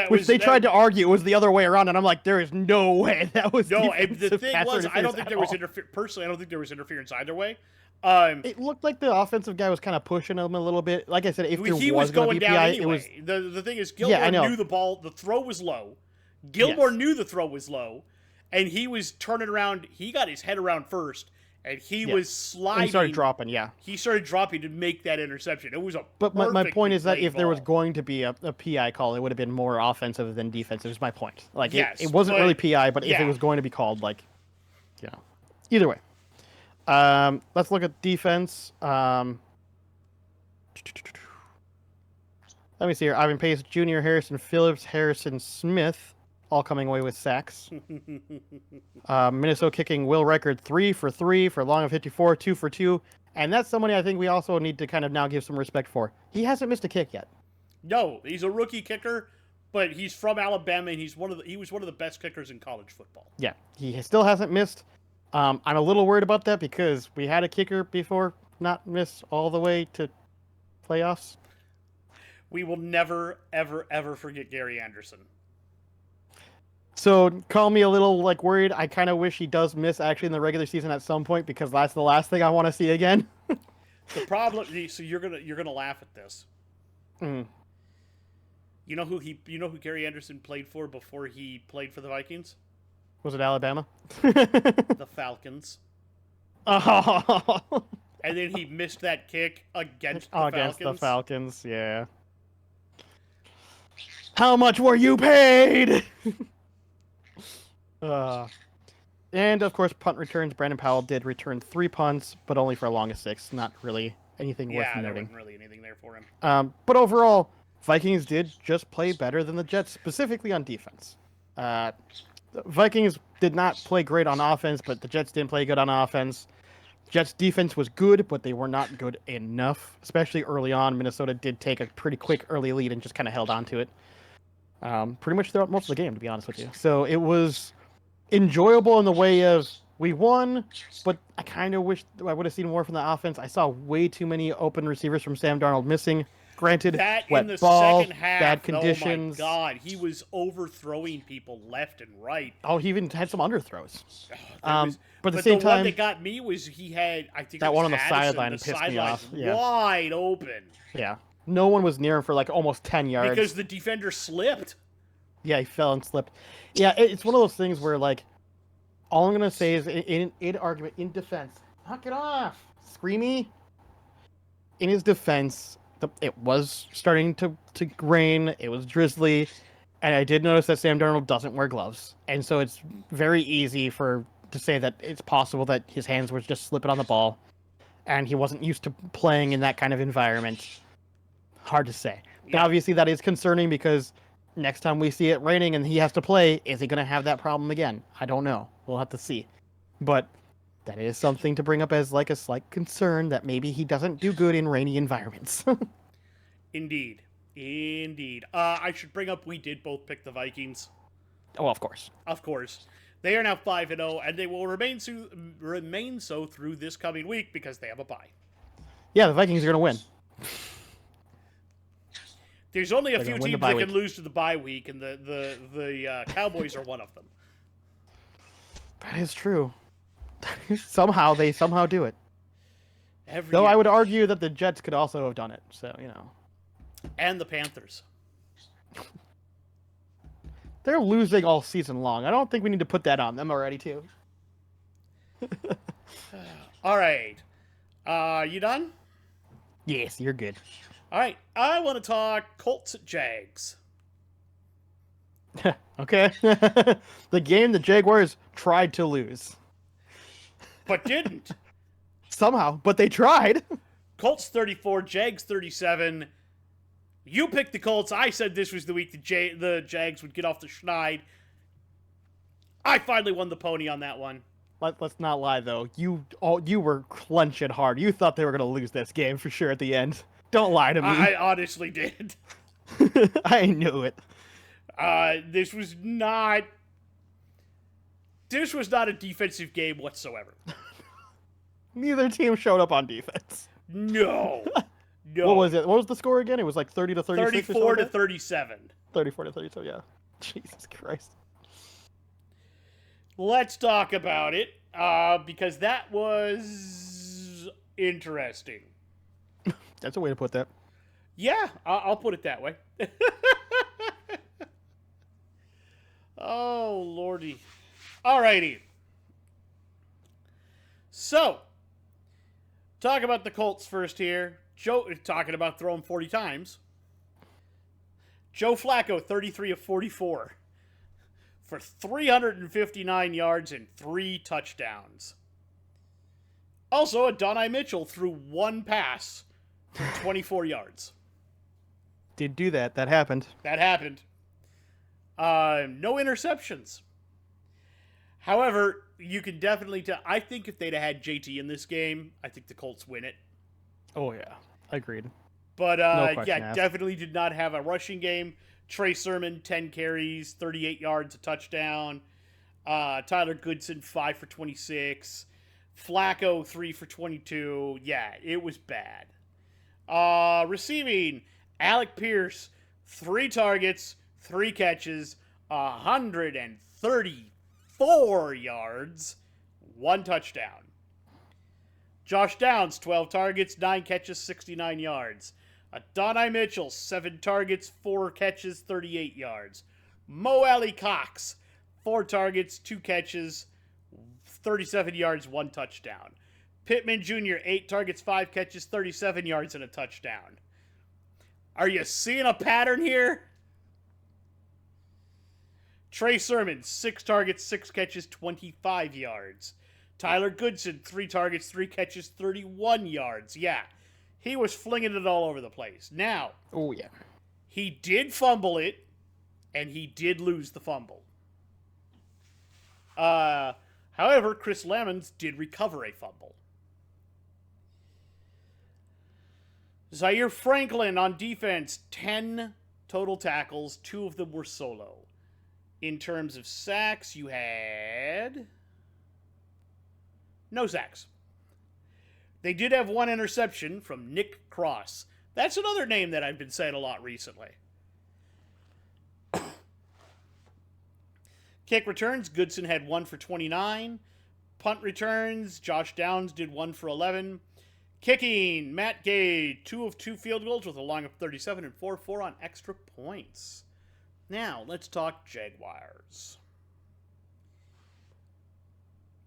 Which they tried to argue it was the other way around, and I'm like, there is no way that was. No, and the thing was, I don't think there was personally, I don't think there was interference either way. It looked like the offensive guy was kind of pushing him a little bit. Like I said, if he was going to be down PI, anyway. it was. The thing is, Gilmore knew the ball. The throw was low. Gilmore knew the throw was low, and he was turning around. He got his head around first, and he was sliding. He started dropping. Yeah, he started dropping to make that interception. It was a. But my point is that if there was ball. going to be a PI call, it would have been more offensive than defensive. Is my point. Like yes, it wasn't really PI, but if it was going to be called, like, either way. Let's look at defense. Let me see here. Ivan Pace Jr., Harrison Phillips, Harrison Smith, all coming away with sacks. Minnesota kicking Will Reichard 3 for 3 for a long of 54, 2 for 2. And that's somebody I think we also need to kind of now give some respect for. He hasn't missed a kick yet. No, he's a rookie kicker, but he's from Alabama, and he was one of the best kickers in college football. Yeah, he still hasn't missed. I'm a little worried about that because we had a kicker before not miss all the way to playoffs. We will never, ever, ever forget Gary Anderson. So call me a little worried. I kind of wish he does miss actually in the regular season at some point because that's the last thing I want to see again. The problem, so you're gonna laugh at this. Mm. You know who Gary Anderson played for before he played for the Vikings? Was it Alabama? The Falcons. Oh. And then he missed that kick against the Falcons, yeah. How much were you paid? And of course, punt returns. Brandon Powell did return 3 punts, but only for a long of 6. Not really anything worth noting. Yeah, there wasn't really anything there for him. But overall, Vikings did just play better than the Jets, specifically on defense. The Vikings did not play great on offense, but the Jets didn't play good on offense. Jets defense was good, but they were not good enough, especially early on. Minnesota did take a pretty quick early lead and just kind of held on to it. Pretty much throughout most of the game, to be honest with you. So it was enjoyable in the way of we won, but I kind of wish I would have seen more from the offense. I saw way too many open receivers from Sam Darnold missing. Granted, that wet in the ball, second half, bad conditions. Oh my God, he was overthrowing people left and right. Oh, he even had some underthrows. But at the same the time, one that got me was he had, I think that it was one on the Addison, sideline pissed me off. Yeah. Wide open. Yeah, no one was near him for almost 10 yards because the defender slipped. Yeah, he fell and slipped. Yeah, it's one of those things where all I'm gonna say is in argument, in defense, knock it off, Screamy. In his defense, it was starting to rain. It was drizzly, and I did notice that Sam Darnold doesn't wear gloves, and so it's very easy to say that it's possible that his hands were just slipping on the ball. and he wasn't used to playing in that kind of environment. Hard to say. Yeah. Obviously, that is concerning because next time we see it raining and he has to play, is he going to have that problem again? I don't know. We'll have to see. But that is something to bring up as like a slight concern that maybe he doesn't do good in rainy environments. Indeed. Indeed. I should bring up we did both pick the Vikings. Oh, of course. Of course. They are now 5-0, and they will remain so through this coming week because they have a bye. Yeah, the Vikings are going to win. There's only a They're few gonna win the teams bye that can week. lose to the bye week, and the Cowboys are one of them. That is true. Somehow they do it. Every Though year. I would argue that the Jets could also have done it. So, you know. And the Panthers. They're losing all season long. I don't think we need to put that on them already, too. All right. You done? Yes, you're good. All right. I want to talk Colts at Jags. Okay. The game the Jaguars tried to lose. But didn't. Somehow, but they tried. Colts 34, Jags 37. You picked the Colts. I said this was the week the Jags would get off the schneid. I finally won the pony on that one. Let's not lie, though. You were clenching hard. You thought they were going to lose this game for sure at the end. Don't lie to me. I honestly did. I knew it. This was not a defensive game whatsoever. Neither team showed up on defense. No. No. What was it? What was the score again? It was like 30 to 36 34 or to something? 37. 34 to 32, yeah. Jesus Christ. Let's talk about it, because that was interesting. That's a way to put that. Yeah, I'll put it that way. Oh, lordy. Alrighty. So, talk about the Colts first here. Joe, talking about throwing 40 times. Joe Flacco, 33 of 44. For 359 yards and 3 touchdowns. Also, Adonai Mitchell threw 1 pass for 24 yards. Did do that. That happened. That happened. No interceptions. However, you can definitely tell. I think if they'd have had JT in this game, I think the Colts win it. Oh, yeah. Agreed. But, No question yeah, asked. definitely did not have a rushing game. Trey Sermon, 10 carries, 38 yards, a touchdown. Tyler Goodson, 5 for 26. Flacco, 3 for 22. Yeah, it was bad. Receiving, Alec Pierce, 3 targets, 3 catches, 134 yards, 1 touchdown. Josh Downs, 12 targets, 9 catches, 69 yards. Adonai Mitchell, 7 targets, 4 catches, 38 yards. Mo Alley Cox, 4 targets, 2 catches, 37 yards, 1 touchdown. Pittman Jr., 8 targets, 5 catches, 37 yards, and a touchdown. Are you seeing a pattern here? Trey Sermon, 6 targets, 6 catches, 25 yards. Tyler Goodson, 3 targets, 3 catches, 31 yards. Yeah, he was flinging it all over the place. Now, Oh, yeah. he did fumble it, and he did lose the fumble. However, Chris Lamons did recover a fumble. Zaire Franklin on defense, 10 total tackles. 2 of them were solo. In terms of sacks, you had no sacks. They did have 1 interception from Nick Cross. That's another name that I've been saying a lot recently. Kick returns, Goodson had 1 for 29. Punt returns, Josh Downs did 1 for 11. Kicking, Matt Gay, 2 of 2 field goals with a long of 37 and 4-4 on extra points. Now, let's talk Jaguars.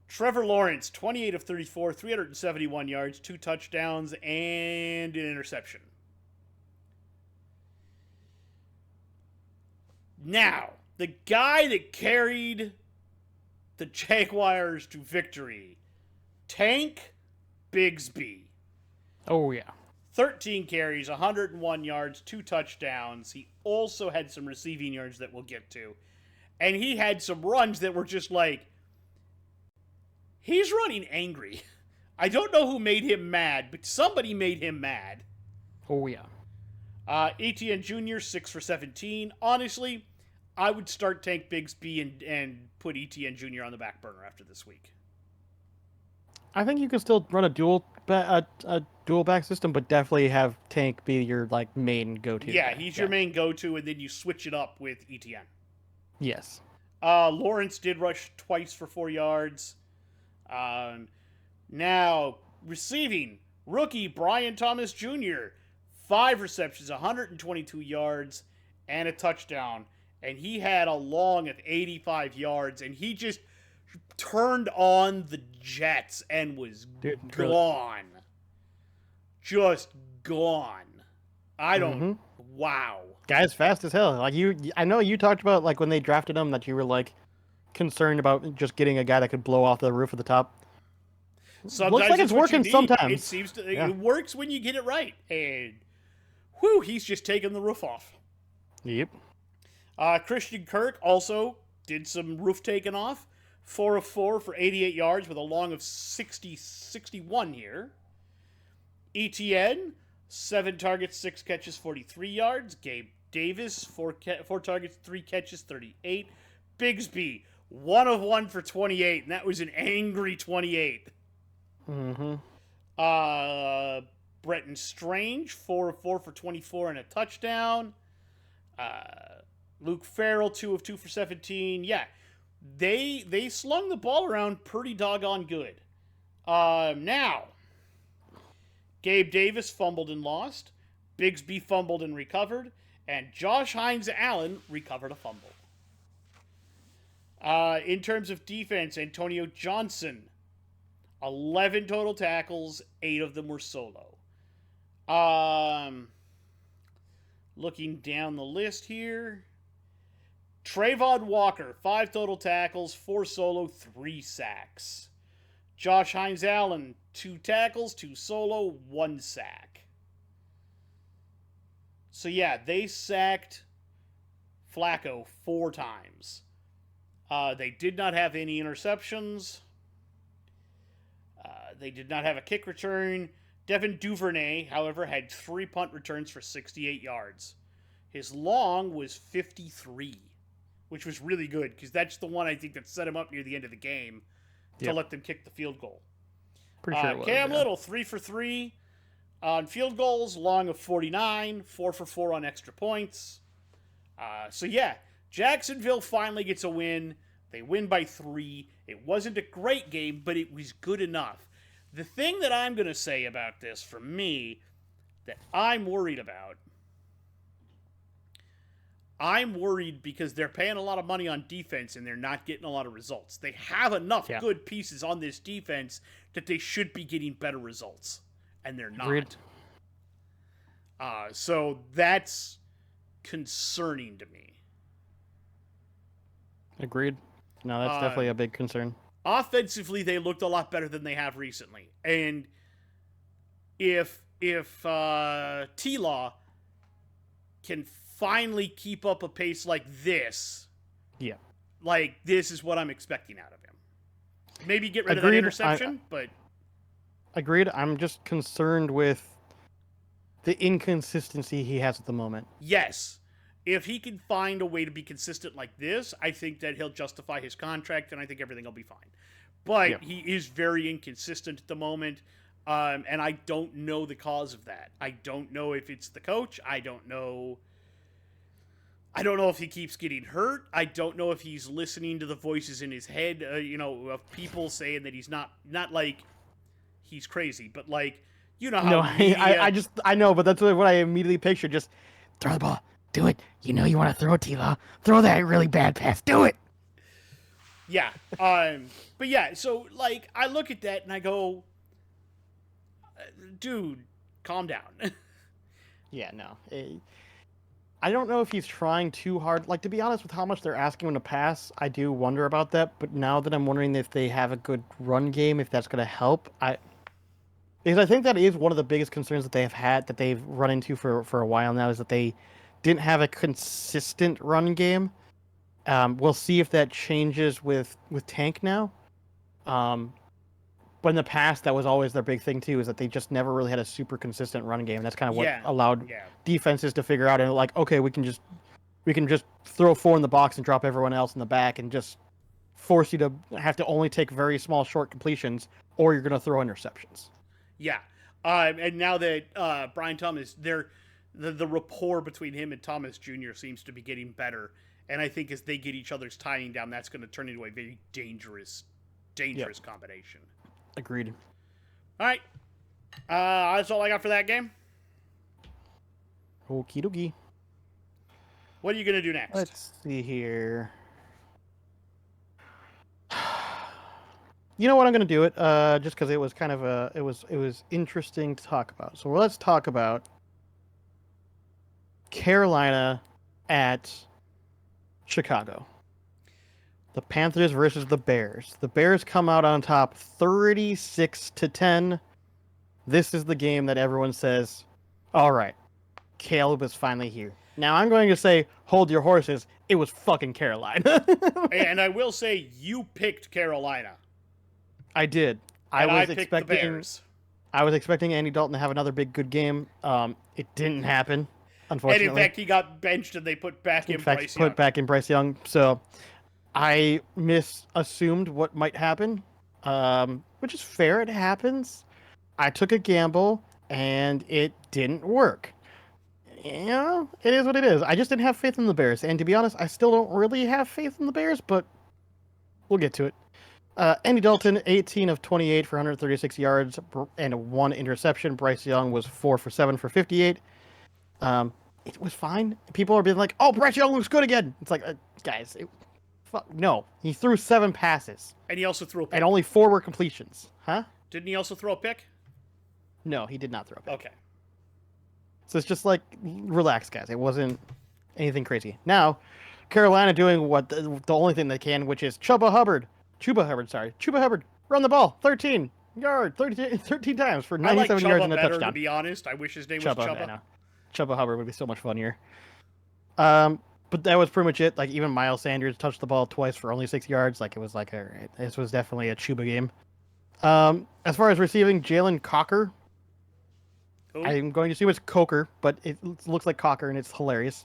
Trevor Lawrence, 28 of 34, 371 yards, 2 touchdowns, and an interception. Now, the guy that carried the Jaguars to victory, Tank Bigsby. Oh yeah. 13 carries, 101 yards, 2 touchdowns. He also had some receiving yards that we'll get to. And he had some runs that were just like, he's running angry. I don't know who made him mad, but somebody made him mad. Oh yeah. Etienne Jr., 6 for 17. Honestly, I would start Tank Bigsby and put Etienne Jr. on the back burner after this week. I think you can still run a dual back system, but definitely have Tank be your like main go-to. Yeah, guy. he's your main go-to, and then you switch it up with Etienne. Yes. Lawrence did rush twice for 4 yards. Now, receiving, rookie Brian Thomas Jr., 5 receptions, 122 yards, and a touchdown. And he had a long of 85 yards, and he just turned on the Jets and was gone. Just gone. I don't... Wow. Guy's fast as hell. Like I know you talked about like when they drafted him that you were like concerned about just getting a guy that could blow off the roof of the top. Sometimes looks like it's working sometimes. It seems to, it works when you get it right. And whew, he's just taking the roof off. Yep. Christian Kirk also did some roof taking off. 4 of 4 for 88 yards with a long of 61 here. Etienne, 7 targets, 6 catches, 43 yards. Gabe Davis, 4 targets, 3 catches, 38. Bigsby, 1 of 1 for 28, and that was an angry 28. Bretton Strange, 4 of 4 for 24 and a touchdown. Luke Farrell, 2 of 2 for 17. Yeah, they slung the ball around pretty doggone good. Now, Gabe Davis fumbled and lost. Bigsby fumbled and recovered. And Josh Hines-Allen recovered a fumble. In terms of defense, Antonio Johnson, 11 total tackles, 8 of them were solo. Looking down the list here. Trayvon Walker, 5 total tackles, 4 solo, 3 sacks. Josh Hines-Allen, 2 tackles, 2 solo, 1 sack. So yeah, they sacked Flacco 4 times. They did not have any interceptions. They did not have a kick return. Devin Duvernay, however, had 3 punt returns for 68 yards. His long was 53, which was really good because that's the one I think that set him up near the end of the game to let them kick the field goal. Pretty sure it was, Cam Little, 3 for 3 on field goals, long of 49, 4 for 4 on extra points. So yeah, Jacksonville finally gets a win. They win by 3. It wasn't a great game, but it was good enough. The thing that I'm going to say about this, for me, that I'm worried about, I'm worried because they're paying a lot of money on defense and they're not getting a lot of results. They have enough good pieces on this defense that they should be getting better results, and they're not. Agreed. So that's concerning to me. Agreed. No, that's definitely a big concern. Offensively, they looked a lot better than they have recently. And if T-Law can finally keep up a pace like this, like this is what I'm expecting out of him. Maybe get rid of that interception, but... Agreed. I'm just concerned with the inconsistency he has at the moment. Yes. If he can find a way to be consistent like this, I think that he'll justify his contract, and I think everything will be fine. But he is very inconsistent at the moment, and I don't know the cause of that. I don't know if it's the coach. I don't know if he keeps getting hurt. I don't know if he's listening to the voices in his head, of people saying that he's not like he's crazy, but like, you know how... No, I know, but that's what I immediately picture. Just throw the ball. Do it. You know you want to throw it, T-Law. Throw that really bad pass. Do it. Yeah. But yeah, so like I look at that and I go, dude, calm down. Yeah, no. I don't know if he's trying too hard. Like, to be honest, with how much they're asking him to pass, I do wonder about that. But now that I'm wondering if they have a good run game, if that's going to help, Because I think that is one of the biggest concerns that they've run into for a while now, is that they didn't have a consistent run game. We'll see if that changes with Tank now. But in the past, that was always their big thing too, is that they just never really had a super consistent run game. That's kind of what allowed defenses to figure out, and like, okay, we can just throw 4 in the box and drop everyone else in the back, and just force you to have to only take very small short completions, or you're going to throw interceptions. Yeah. And now that Brian Thomas, the rapport between him and Thomas Jr. seems to be getting better. And I think as they get each other's timing down, that's going to turn into a very dangerous combination. Agreed. All right. That's all I got for that game. Okie dokie. What are you going to do next? Let's see here. You know what? I'm going to do it just because it was kind of it was interesting to talk about. So let's talk about Carolina at Chicago. The Panthers versus the Bears. The Bears come out on top 36-10. This is the game that everyone says, all right, Caleb is finally here. Now I'm going to say, hold your horses. It was fucking Carolina. And I will say, you picked Carolina. I did. I picked the Bears. I was expecting Andy Dalton to have another big good game. It didn't happen, unfortunately. And in fact, he got benched and they put back in Bryce Young. Put back in Bryce Young. So I misassumed what might happen, which is fair. It happens. I took a gamble, and it didn't work. Yeah, it is what it is. I just didn't have faith in the Bears. And to be honest, I still don't really have faith in the Bears, but we'll get to it. Andy Dalton, 18 of 28 for 136 yards and 1 interception. Bryce Young was 4 for 7 for 58. It was fine. People are being like, oh, Bryce Young looks good again. It's like, guys, no. He threw 7 passes. And he also threw a pick. And only 4 were completions. Huh? Didn't he also throw a pick? No, he did not throw a pick. Okay. So it's just like, relax, guys. It wasn't anything crazy. Now, Carolina doing what the only thing they can, which is Chuba Hubbard, run the ball, 13 times for 97 yards and a touchdown. To be honest, I wish his name was Chuba. I know. Chuba Hubbard would be so much funnier. But that was pretty much it. Like, even Miles Sanders touched the ball twice for only 6 yards. Like, it was like, all right, this was definitely a Chuba game. As far as receiving, Jalen Cocker. Ooh. I'm going to assume it's Coker, but it looks like Cocker, and it's hilarious.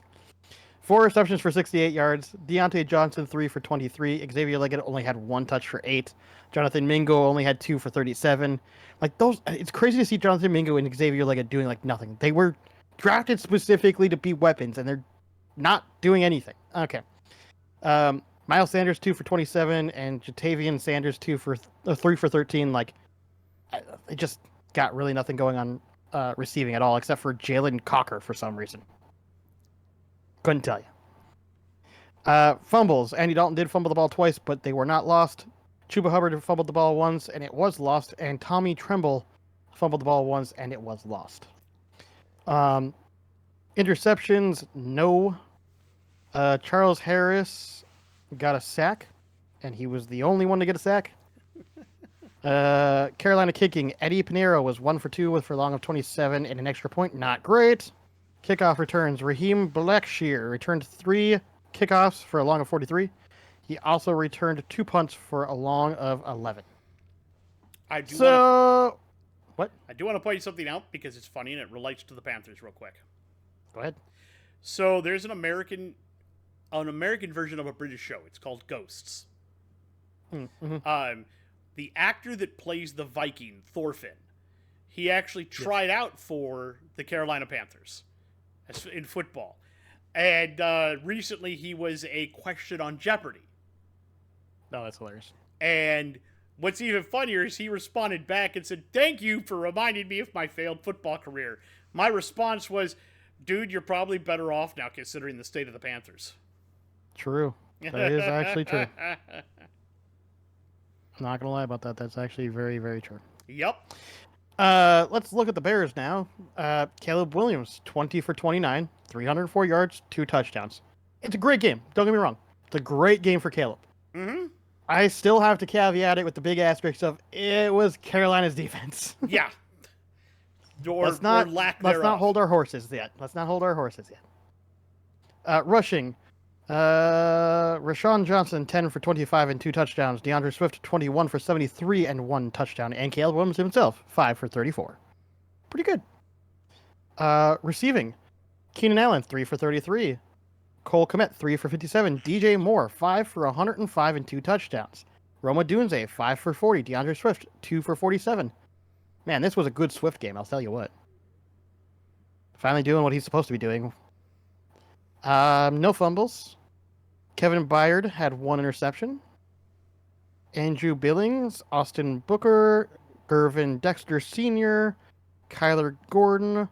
4 receptions for 68 yards. Deontay Johnson, 3 for 23. Xavier Leggett only had 1 touch for 8. Jonathan Mingo only had 2 for 37. Like, those, it's crazy to see Jonathan Mingo and Xavier Leggett doing, like, nothing. They were drafted specifically to be weapons, and they're not doing anything. Okay. Miles Sanders, 2 for 27, and Jatavian Sanders, 3 for 13. Like, they just got really nothing going on receiving at all, except for Jalen Cocker for some reason. Couldn't tell you. Fumbles. Andy Dalton did fumble the ball twice, but they were not lost. Chuba Hubbard fumbled the ball once, and it was lost. And Tommy Tremble fumbled the ball once, and it was lost. Interceptions, no. Charles Harris got a sack, and he was the only one to get a sack. Carolina kicking. Eddie Pinheiro was 1 for 2 with a long of 27 and an extra point. Not great. Kickoff returns. Raheem Blackshear returned 3 kickoffs for a long of 43. He also returned 2 punts for a long of 11. I do want to point something out because it's funny and it relates to the Panthers real quick. Go ahead. So there's an American version of a British show. It's called Ghosts. Mm-hmm. The actor that plays the Viking, Thorfinn, he actually tried out for the Carolina Panthers in football. And recently he was a question on Jeopardy. No, that's hilarious. And what's even funnier is he responded back and said, "Thank you for reminding me of my failed football career." My response was, "Dude, you're probably better off now considering the state of the Panthers." True. That is actually true. I'm not going to lie about that. That's actually very, very true. Yep. Let's look at the Bears now. Caleb Williams, 20 for 29, 304 yards, 2 touchdowns. It's a great game. Don't get me wrong. It's a great game for Caleb. Mm-hmm. I still have to caveat it with the big asterisks of it was Carolina's defense. Yeah. or lack let's thereof. not hold our horses yet. Rushing. Rashawn Johnson, 10 for 25 and 2 touchdowns. DeAndre Swift, 21 for 73 and 1 touchdown. And Caleb Williams himself, 5 for 34. Pretty good. Receiving. Keenan Allen, 3 for 33. Cole Kmet, 3 for 57. DJ Moore, 5 for 105 and 2 touchdowns. Roma Dunze, 5 for 40. DeAndre Swift, 2 for 47. Man, this was a good Swift game, I'll tell you what. Finally doing what he's supposed to be doing. No fumbles. Kevin Byard had 1 interception. Andrew Billings, Austin Booker, Gervin Dexter Sr., Kyler Gordon,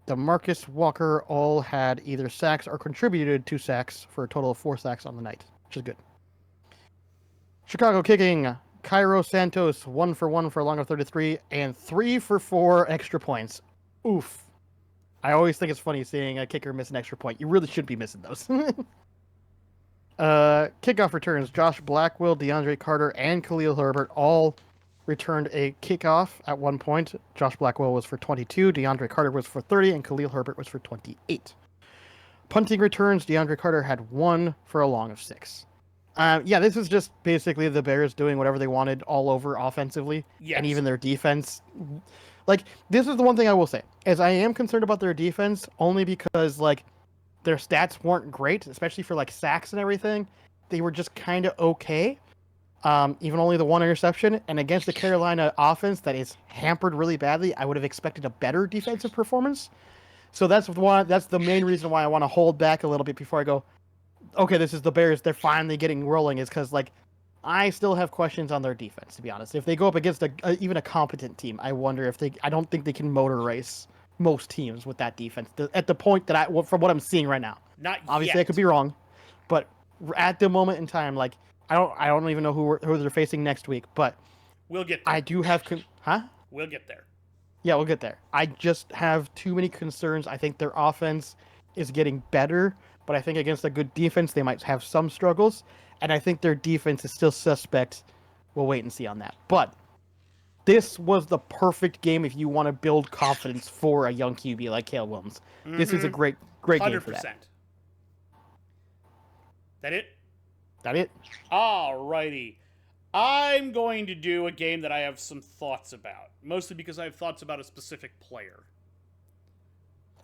DeMarcus Walker all had either sacks or contributed to sacks for a total of 4 sacks on the night, which is good. Chicago kicking. Cairo Santos, 1 for 1 for a long of 33, and 3 for 4 extra points. Oof. I always think it's funny seeing a kicker miss an extra point. You really should be missing those. Kickoff returns. Josh Blackwell, DeAndre Carter, and Khalil Herbert all returned a kickoff at one point. Josh Blackwell was for 22, DeAndre Carter was for 30, and Khalil Herbert was for 28. Punting returns. DeAndre Carter had 1 for a long of 6. This is just basically the Bears doing whatever they wanted all over offensively. Yes. And even their defense. Like, this is the one thing I will say, is I am concerned about their defense only because, like, their stats weren't great, especially for, like, sacks and everything. They were just kind of okay. Even only the 1 interception. And against the Carolina offense that is hampered really badly, I would have expected a better defensive performance. So that's the main reason why I want to hold back a little bit before I go, okay, this is the Bears, they're finally getting rolling, is because, like, I still have questions on their defense, to be honest. If they go up against even a competent team, I wonder if I don't think they can motor race most teams with that defense at the point that from what I'm seeing right now. Not Obviously, yet. I could be wrong, but at the moment in time, like, I don't even know who they're facing next week, but we'll get there. I do have We'll get there. Yeah, we'll get there. I just have too many concerns. I think their offense is getting better, but I think against a good defense, they might have some struggles. And I think their defense is still suspect. We'll wait and see on that. But this was the perfect game if you want to build confidence for a young QB like Caleb Williams. Mm-hmm. This is a great 100%. Game for that. That it? That it? Alrighty. I'm going to do a game that I have some thoughts about. Mostly because I have thoughts about a specific player.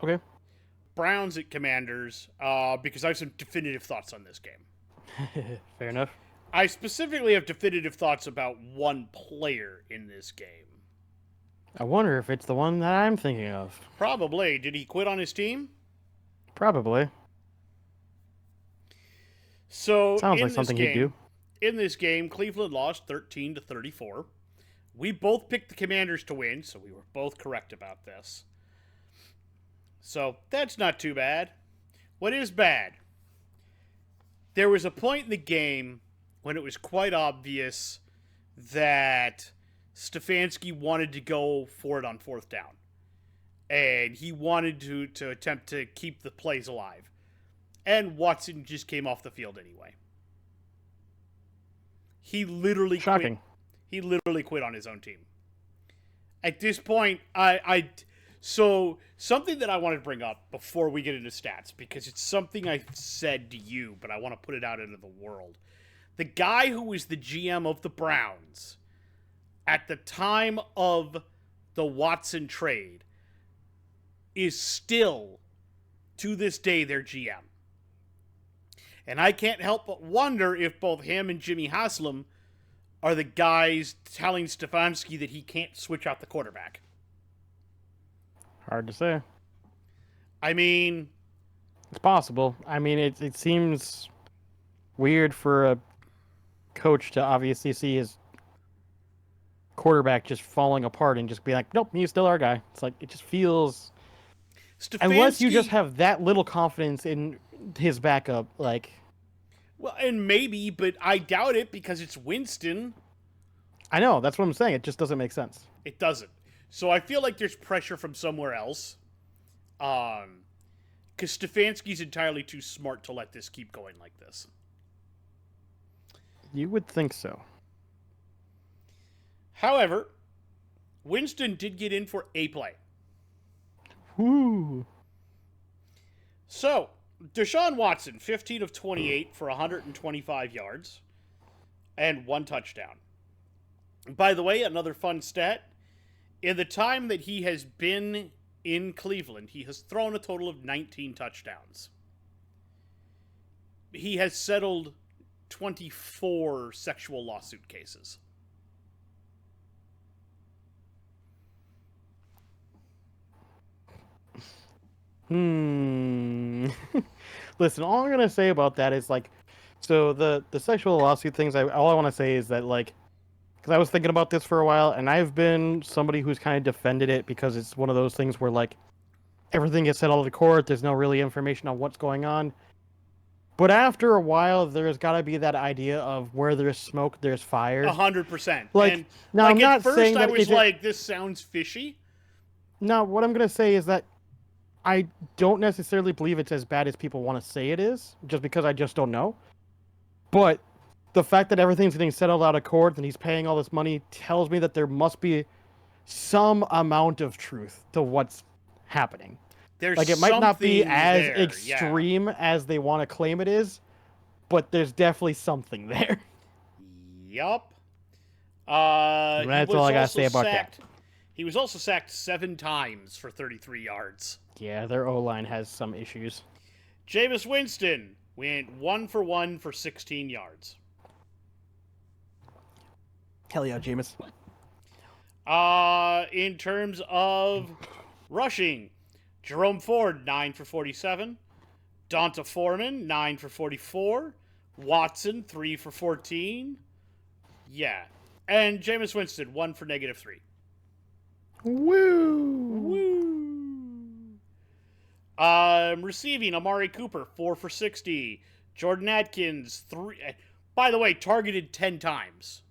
Okay. Browns at Commanders, because I have some definitive thoughts on this game. Fair enough. I specifically have definitive thoughts about one player in this game. I wonder if it's the one that I'm thinking of. Probably. Did he quit on his team? Probably. So sounds like something he'd do. In this game, Cleveland lost 13-34. We both picked the Commanders to win, so we were both correct about this. So that's not too bad. What is bad? There was a point in the game when it was quite obvious that Stefanski wanted to go for it on 4th down. And he wanted to attempt to keep the plays alive. And Watson just came off the field anyway. He literally Shocking. quit. He literally quit on his own team. At this point, so something that I wanted to bring up before we get into stats, because it's something I said to you, but I want to put it out into the world. The guy who was the GM of the Browns at the time of the Watson trade is still, to this day, their GM. And I can't help but wonder if both him and Jimmy Haslam are the guys telling Stefanski that he can't switch out the quarterback. Hard to say. I mean, it's possible. I mean, it seems weird for a coach to obviously see his quarterback just falling apart and just be like, nope, he's still our guy. It's like, it just feels... Unless you just have that little confidence in his backup, like... Well, and maybe, but I doubt it because it's Winston. I know, that's what I'm saying. It just doesn't make sense. It doesn't. So I feel like there's pressure from somewhere else. Because Stefanski's entirely too smart to let this keep going like this. You would think so. However, Winston did get in for a play. Woo. So, Deshaun Watson, 15 of 28 for 125 yards and 1 touchdown. By the way, another fun stat. In the time that he has been in Cleveland, he has thrown a total of 19 touchdowns. He has settled 24 sexual lawsuit cases. Listen, all I'm gonna say about that is like, so the sexual lawsuit things. All I want to say is that like, because I was thinking about this for a while, and I've been somebody who's kind of defended it because it's one of those things where like everything gets settled to court. There's no really information on what's going on. But after a while, there's got to be that idea of where there's smoke, there's fire. 100%. Like, and now like I'm not at first saying I that was like, this sounds fishy. No, what I'm gonna say is that I don't necessarily believe it's as bad as people want to say it is, just because I just don't know. But the fact that everything's getting settled out of court and he's paying all this money tells me that there must be some amount of truth to what's happening. There's like, it might not be as there, extreme as they want to claim it is, but there's definitely something there. Yup. That's all I gotta say about that. He was also sacked 7 times for 33 yards. Yeah, their O-line has some issues. Jameis Winston went 1 for 1 for 16 yards. Hell yeah, Jameis. In terms of rushing, Jerome Ford, 9 for 47. Donta Foreman, 9 for 44. Watson, 3 for 14. Yeah. And Jameis Winston, 1 for -3. Woo! Receiving, Amari Cooper, 4 for 60. Jordan Atkins, 3. By the way, targeted 10 times.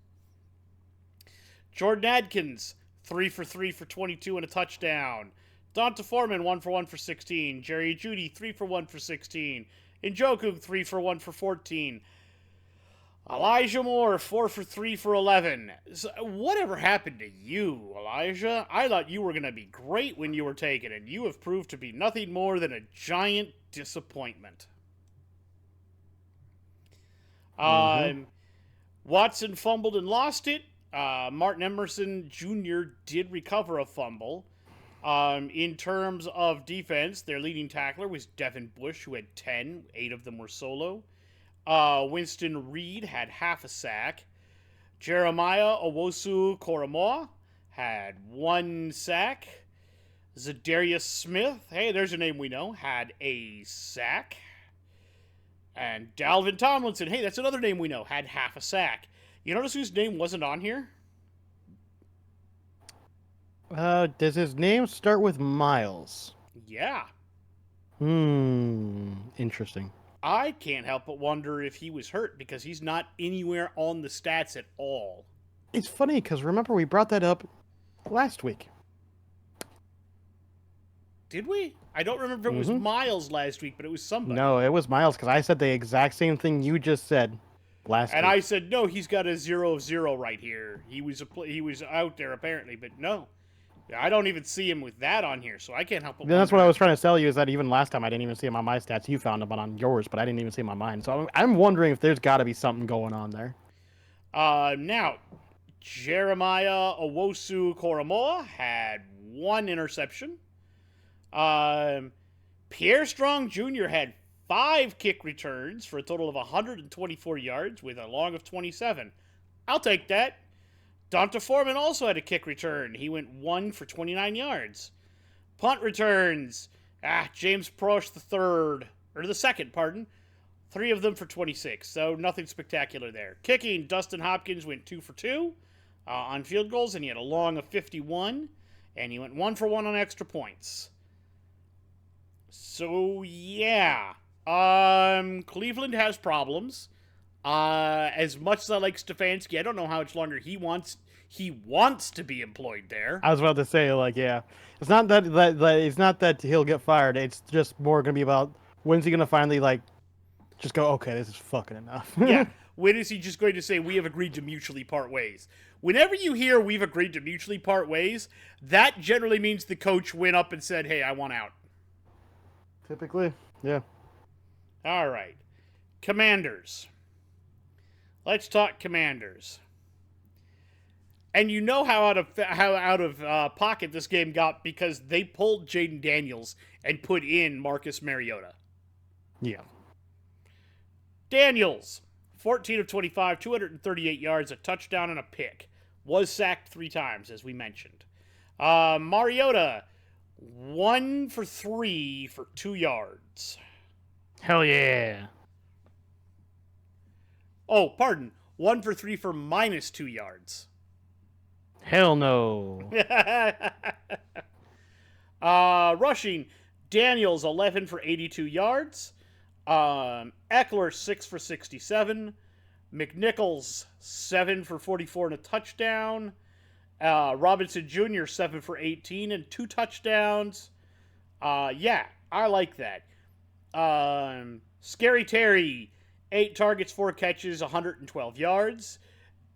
Jordan Atkins, 3 for 3 for 22 and a touchdown. Donta Foreman, 1 for 1 for 16. Jerry Jeudy, 3 for 1 for 16. Njoku, 3 for 1 for 14. Elijah Moore, 4 for 3 for 11. So, whatever happened to you, Elijah? I thought you were going to be great when you were taken, and you have proved to be nothing more than a giant disappointment. Watson fumbled and lost it. Martin Emerson Jr. did recover a fumble. In terms of defense, their leading tackler was Devin Bush, who had 10. 8 of them were solo. Winston Reed had half a sack. Jeremiah Owusu-Koramoah had 1 sack. Zadarius Smith, hey, there's a name we know, had a sack. And Dalvin Tomlinson, hey, that's another name we know, had half a sack. You notice whose name wasn't on here? Does his name start with Miles? Yeah. Interesting. I can't help but wonder if he was hurt because he's not anywhere on the stats at all. It's funny because remember we brought that up last week. Did we? I don't remember if it was Miles last week, but it was somebody. No, it was Miles because I said the exact same thing you just said last week. And I said, no, he's got a 0 of 0 right here. He was out there apparently, but no. I don't even see him with that on here, so I can't help but wonder. That's what I was trying to tell you, is that even last time I didn't even see him on my stats. You found him on yours, but I didn't even see him on mine. So I'm wondering if there's got to be something going on there. Now, Jeremiah Owusu-Koramoah had 1 interception. Pierre Strong Jr. had 5 kick returns for a total of 124 yards with a long of 27. I'll take that. Donta Foreman also had a kick return. He went 1 for 29 yards. Punt returns. James Prosh the second, 3 of them for 26, so nothing spectacular there. Kicking, Dustin Hopkins went 2 for 2 on field goals, and he had a long of 51, and he went 1 for 1 on extra points. So, yeah. Cleveland has problems. As much as I like Stefanski, I don't know how much longer he wants to be employed there. I was about to say, like, yeah, it's not that it's not that he'll get fired. It's just more gonna be about when's he gonna finally like just go, okay, this is fucking enough. Yeah. When is he just going to say, we have agreed to mutually part ways? Whenever you hear we've agreed to mutually part ways, that generally means the coach went up and said, hey, I want out. Typically, yeah. All right. Commanders. Let's talk Commanders. And you know how out of pocket this game got because they pulled Jaden Daniels and put in Marcus Mariota. Yeah. Daniels, 14 of 25, 238 yards, a touchdown, and a pick. Was sacked 3 times, as we mentioned. Mariota, 1 for 3 for 2 yards. Hell yeah. Oh, pardon. 1 for 3 for minus 2 yards. Hell no. Rushing, Daniels, 11 for 82 yards. Eckler, 6 for 67. McNichols, 7 for 44 and a touchdown. Robinson Jr., 7 for 18 and 2 touchdowns. Yeah, I like that. Scary Terry, 8 targets, 4 catches, 112 yards.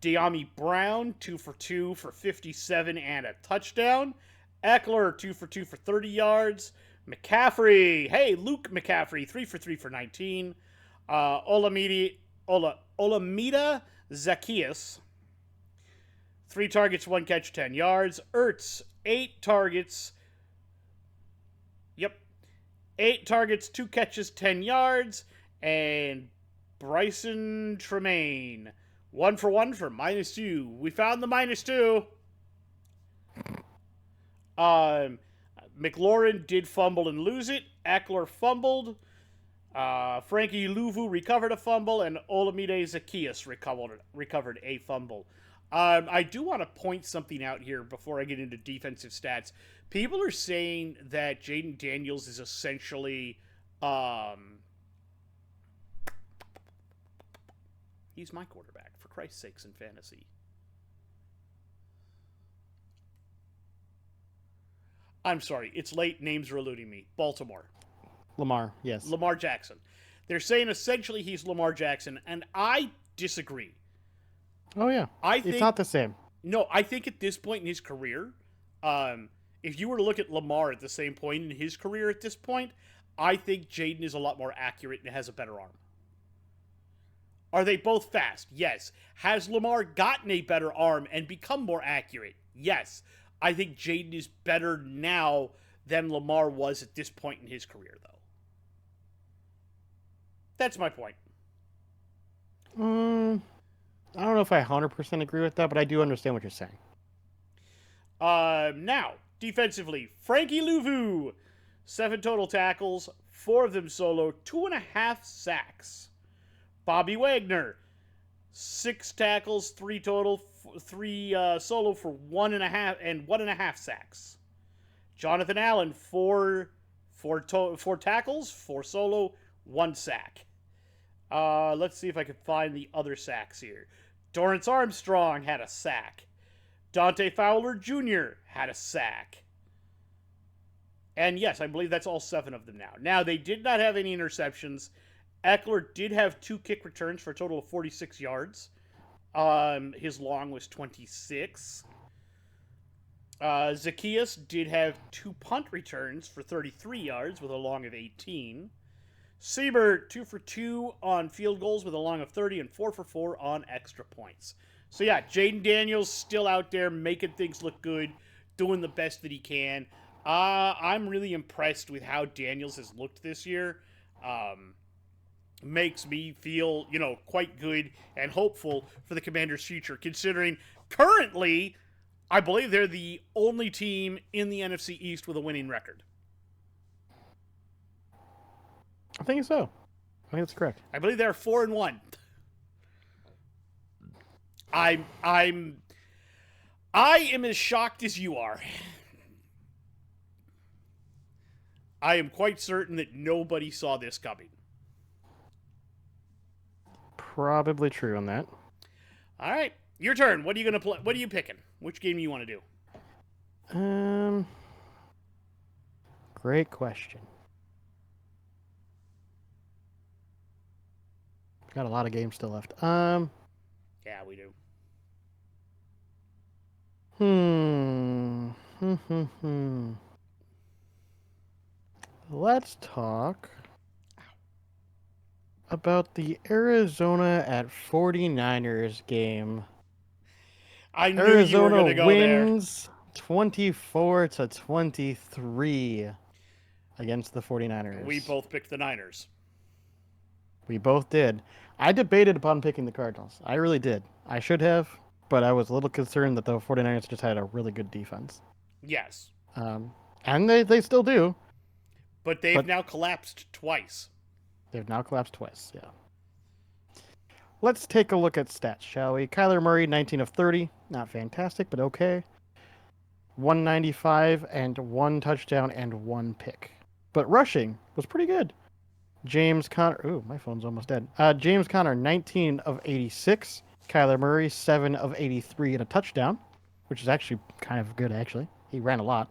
De'Ami Brown, 2 for 2 for 57 and a touchdown. Eckler, 2 for 2 for 30 yards. McCaffrey, Luke McCaffrey, 3 for 3 for 19. Olamide Zacchaeus, 3 targets, 1 catch, 10 yards. Ertz, 8 targets. 8 targets, 2 catches, 10 yards. And Bryson Tremaine, 1 for 1 for minus 2. We found the minus 2. McLaurin did fumble and lose it. Eckler fumbled. Frankie Louvu recovered a fumble, and Olamide Zacchaeus recovered a fumble. I do want to point something out here before I get into defensive stats. People are saying that Jaden Daniels is essentially... he's my quarterback, for Christ's sakes, in fantasy. I'm sorry, it's late, names are eluding me. Baltimore. Lamar, yes. Lamar Jackson. They're saying essentially he's Lamar Jackson, and I disagree. Oh, yeah. It's not the same. No, I think at this point in his career, if you were to look at Lamar at the same point in his career at this point, I think Jaden is a lot more accurate and has a better arm. Are they both fast? Yes. Has Lamar gotten a better arm and become more accurate? Yes. I think Jaden is better now than Lamar was at this point in his career, though. That's my point. I don't know if I 100% agree with that, but I do understand what you're saying. Now, defensively, Frankie Louvu, 7 total tackles, 4 of them solo, 2.5 sacks. Bobby Wagner, 6 tackles, 3 total, 3 solo for 1.5 and 1.5 sacks. Jonathan Allen, 4 tackles, 4 solo, 1 sack. Let's see if I can find the other sacks here. Dorrance Armstrong had a sack. Dante Fowler Jr. had a sack. And yes, I believe that's all 7 of them now. Now, they did not have any interceptions. Eckler did have 2 kick returns for a total of 46 yards. His long was 26. Zacchaeus did have 2 punt returns for 33 yards with a long of 18. Siebert, 2 for 2 on field goals with a long of 30 and 4 for 4 on extra points. So yeah, Jaden Daniels still out there making things look good, doing the best that he can. I'm really impressed with how Daniels has looked this year. Makes me feel, quite good and hopeful for the Commanders' future, considering currently, I believe they're the only team in the NFC East with a winning record. I think so. I think that's correct. I believe they're 4-1. I am as shocked as you are. I am quite certain that nobody saw this coming. Probably true on that. All right, your turn. What are you gonna play? What are you picking? Which game do you want to do? Great question. Got a lot of games still left. Yeah, we do. Hmm. Let's talk about the Arizona at 49ers game. I knew you were Arizona going to go there. wins 24-23 against the 49ers. We both picked the Niners. We both did. I debated upon picking the Cardinals. I really did. I should have, but I was a little concerned that the 49ers just had a really good defense. Yes. Um, and they still do. But they've now collapsed twice. They've now collapsed twice, yeah. Let's take a look at stats, shall we? Kyler Murray, 19 of 30. Not fantastic, but okay. 195 and 1 touchdown and 1 pick. But rushing was pretty good. James Conner... Ooh, my phone's almost dead. James Conner, 19 of 86. Kyler Murray, 7 of 83 and a touchdown, which is actually kind of good, actually. He ran a lot.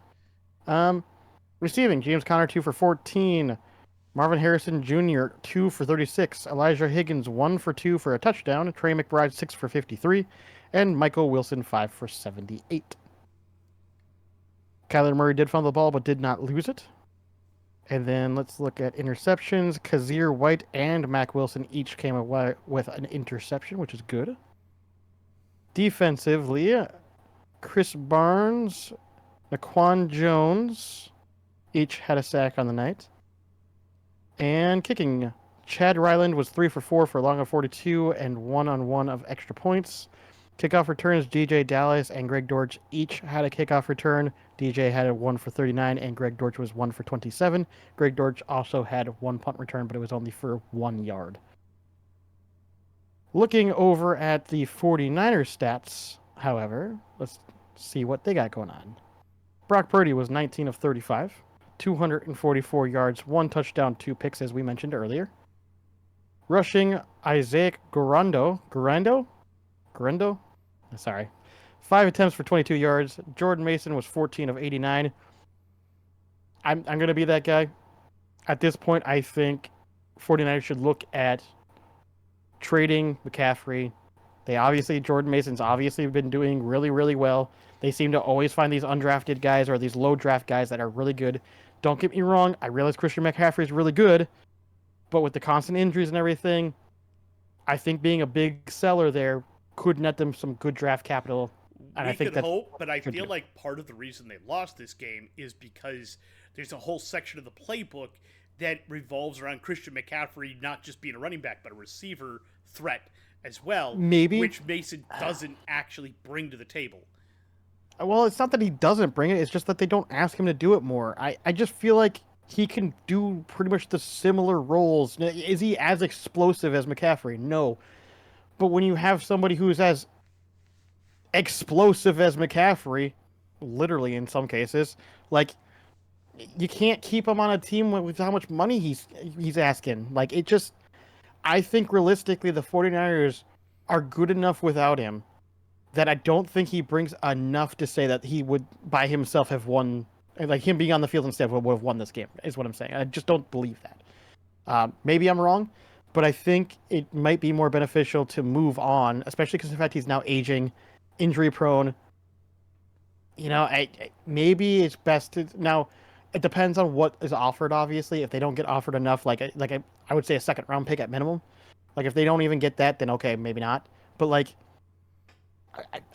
Receiving, James Conner, 2 for 14. Marvin Harrison Jr., 2 for 36. Elijah Higgins, 1 for 2 for a touchdown. Trey McBride, 6 for 53. And Michael Wilson, 5 for 78. Kyler Murray did fumble the ball, but did not lose it. And then let's look at interceptions. Kazir White and Mac Wilson each came away with an interception, which is good. Defensively, Chris Barnes, Naquan Jones each had a sack on the night. And kicking, Chad Ryland was 3 for 4 for a long of 42 and 1-on-1 of extra points. Kickoff returns, DJ Dallas and Greg Dortch each had a kickoff return. DJ had a 1 for 39 and Greg Dortch was 1 for 27. Greg Dortch also had 1 punt return, but it was only for 1 yard. Looking over at the 49ers stats, however, let's see what they got going on. Brock Purdy was 19 of 35. 244 yards, 1 touchdown, 2 picks, as we mentioned earlier. Rushing, Isaac Guerrero? Sorry. 5 attempts for 22 yards. Jordan Mason was 14 of 89. I'm going to be that guy. At this point, I think 49ers should look at trading McCaffrey. Jordan Mason's obviously been doing really, really well. They seem to always find these undrafted guys or these low draft guys that are really good. Don't get me wrong, I realize Christian McCaffrey is really good, but with the constant injuries and everything, I think being a big seller there could net them some good draft capital. And We I think could that's hope, but I feel like part of the reason they lost this game is because there's a whole section of the playbook that revolves around Christian McCaffrey not just being a running back, but a receiver threat as well. Maybe. Which Mason doesn't actually bring to the table. Well, it's not that he doesn't bring it, it's just that they don't ask him to do it more. I just feel like he can do pretty much the similar roles. Is he as explosive as McCaffrey? No. But when you have somebody who's as explosive as McCaffrey, literally in some cases, like, you can't keep him on a team with how much money he's asking. Like, it just... I think realistically the 49ers are good enough without him that I don't think he brings enough to say that he would by himself have won, like him being on the field instead would have won this game, is what I'm saying. I just don't believe that. Maybe I'm wrong, but I think it might be more beneficial to move on, especially because of the fact he's now aging, injury prone. You know, maybe it's best to... Now, it depends on what is offered, obviously. If they don't get offered enough, I would say a second round pick at minimum. Like, if they don't even get that, then okay, maybe not. But, like,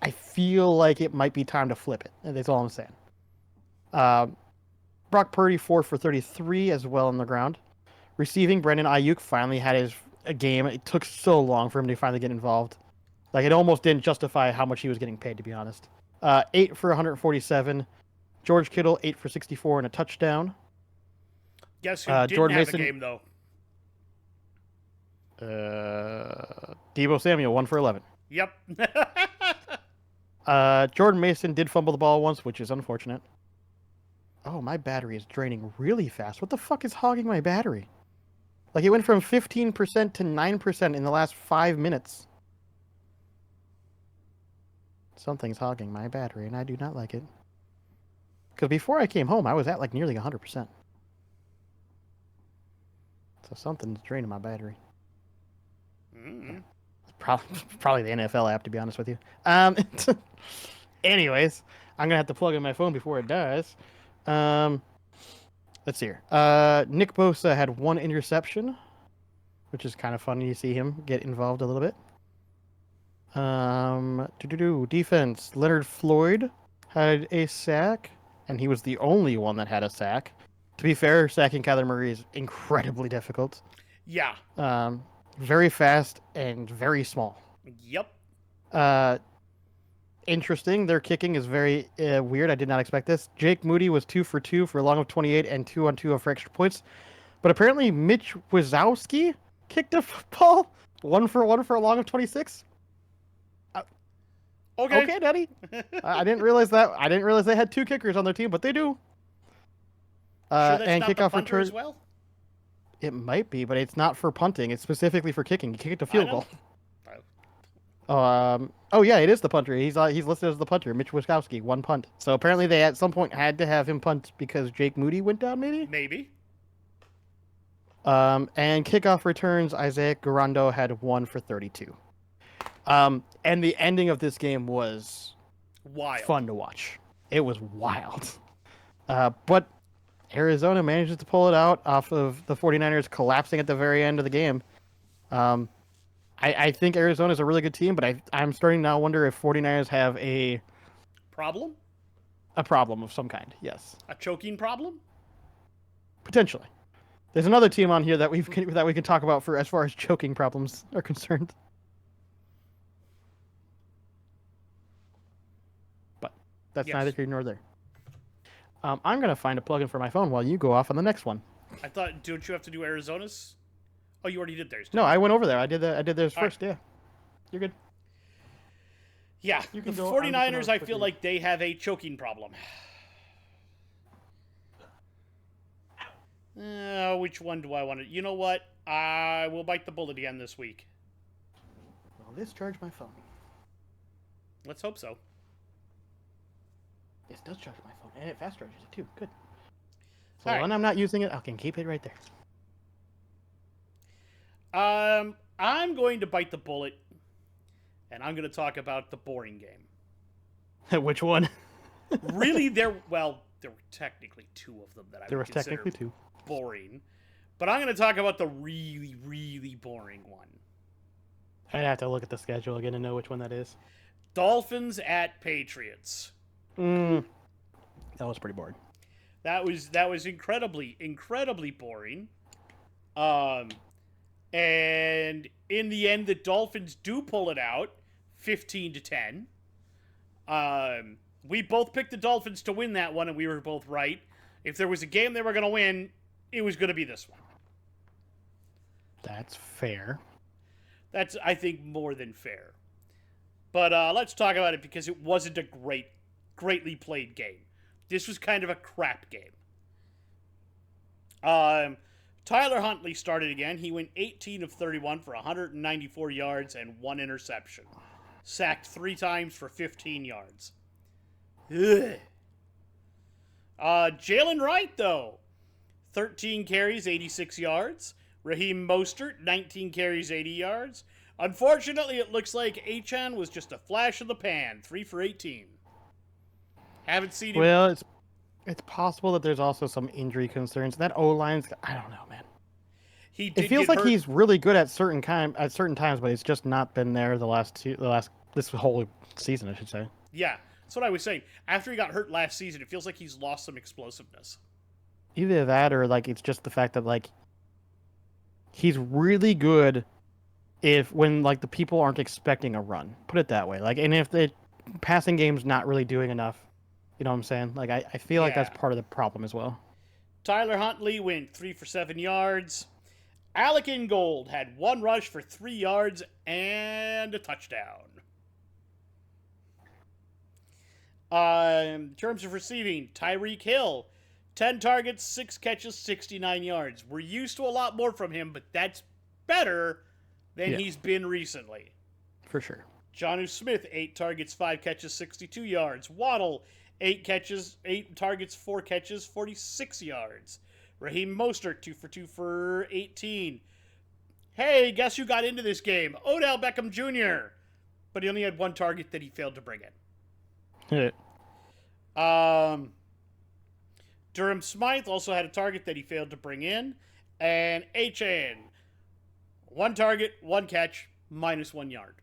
I feel like it might be time to flip it. That's all I'm saying. Brock Purdy, 4 for 33 as well on the ground. Receiving, Brandon Ayuk finally had a game. It took so long for him to finally get involved. Like, it almost didn't justify how much he was getting paid, to be honest. 8 for 147. George Kittle, 8 for 64 and a touchdown. Guess who didn't Jordan have Mason, a game, though? Deebo Samuel, 1 for 11. Yep. Jordan Mason did fumble the ball once, which is unfortunate. Oh, my battery is draining really fast. What the fuck is hogging my battery? Like, it went from 15% to 9% in the last 5 minutes. Something's hogging my battery, and I do not like it. Because before I came home, I was at, like, nearly 100%. So something's draining my battery. Mm. Probably the NFL app, to be honest with you. Anyways, I'm gonna have to plug in my phone before it dies. Let's see here. Nick Bosa had 1 interception, which is kind of funny to see him get involved a little bit. Defense. Leonard Floyd had a sack, and he was the only one that had a sack. To be fair, sacking Kyler Murray is incredibly difficult. Yeah. Very fast and very small. Yep. Interesting. Their kicking is very weird. I did not expect this. Jake Moody was 2 for 2 for a long of 28 and 2 on 2 for extra points. But apparently Mitch Wazowski kicked a football 1 for 1 for a long of 26. Okay, Daddy. I didn't realize that. I didn't realize they had 2 kickers on their team, but they do. Sure that's and not kickoff the punter return as well? It might be, but it's not for punting. It's specifically for kicking. You kick a field goal. Oh yeah, it is the punter. He's listed as the punter. Mitch Wiskowski, 1 punt. So apparently they at some point had to have him punt because Jake Moody went down, maybe. Maybe. And kickoff returns, Isaiah Garando had 1 for 32. And the ending of this game was wild, fun to watch. It was wild. But Arizona manages to pull it out off of the 49ers collapsing at the very end of the game. I think Arizona is a really good team, but I'm starting to now wonder if 49ers have a problem? A problem of some kind, yes. A choking problem? Potentially. There's another team on here that we can talk about for as far as choking problems are concerned. But that's neither here nor there. I'm going to find a plugin for my phone while you go off on the next one. I thought, don't you have to do Arizona's? Oh, you already did theirs. No, I went over there. I did theirs first, yeah. You're good. Yeah, the 49ers, I feel like they have a choking problem. Which one do I want to... You know what? I will bite the bullet again this week. Well, discharge my phone. Let's hope so. Yes, it does charge my phone, and it fast charges it too. Good. So when I'm not using it, I can keep it right there. I'm going to bite the bullet, and I'm going to talk about the boring game. Which one? Really, there were technically 2 of them that I would consider technically 2 boring, but I'm going to talk about the really, really boring one. I'd have to look at the schedule again to know which one that is. Dolphins at Patriots. That was pretty boring. That was incredibly, incredibly boring. And in the end, the Dolphins do pull it out, 15-10. We both picked the Dolphins to win that one, and we were both right. If there was a game they were going to win, it was going to be this one. That's fair. That's, I think, more than fair. But let's talk about it because it wasn't a greatly played game. This was kind of a crap game. Tyler Huntley started again. He went 18 of 31 for 194 yards and 1 interception. Sacked 3 times for 15 yards. Ugh. Jalen Wright, though. 13 carries, 86 yards. Raheem Mostert, 19 carries, 80 yards. Unfortunately, it looks like Achane was just a flash in the pan. 3 for 18. Haven't seen him. Well, it's possible that there's also some injury concerns. That O-line's, I don't know, man. It feels like he's really good at certain times, but he's just not been there this whole season, I should say. Yeah, that's what I was saying. After he got hurt last season, it feels like he's lost some explosiveness. Either that or it's just the fact that he's really good when the people aren't expecting a run. Put it that way. And if the passing game's not really doing enough, you know what I'm saying? I feel like that's part of the problem as well. Tyler Huntley went 3 for 7 yards. Alec Ingold had 1 rush for 3 yards and a touchdown. In terms of receiving, Tyreek Hill, 10 targets, 6 catches, 69 yards. We're used to a lot more from him, but that's better than he's been recently. For sure. Jonnu Smith, 8 targets, 5 catches, 62 yards. Waddle, 8 targets, 4 catches, 46 yards. Raheem Mostert, 2 for 2 for 18. Hey, guess who got into this game? Odell Beckham Jr. But he only had one target that he failed to bring in. Durham Smythe also had a target that he failed to bring in. And HN, one target, one catch, -1 yard.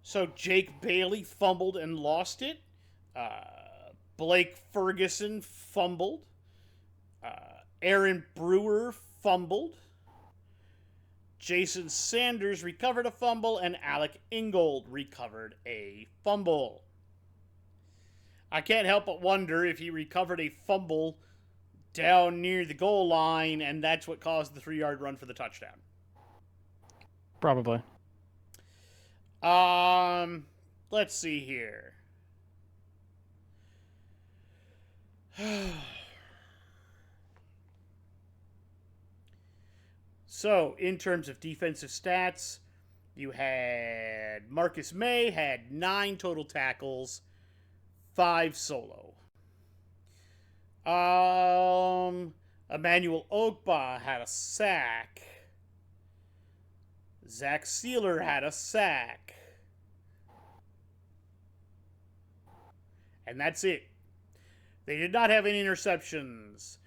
So Jake Bailey fumbled and lost it. Blake Ferguson fumbled. Aaron Brewer fumbled. Jason Sanders recovered a fumble, and Alec Ingold recovered a fumble. I can't help but wonder if he recovered a fumble down near the goal line, and that's what caused the 3-yard run for the touchdown. Probably. Let's see here. So, in terms of defensive stats, you had Marcus May had 9 total tackles, 5 solo. Emmanuel Ogba had a sack. Zach Sealer had a sack. And that's it. They did not have any interceptions.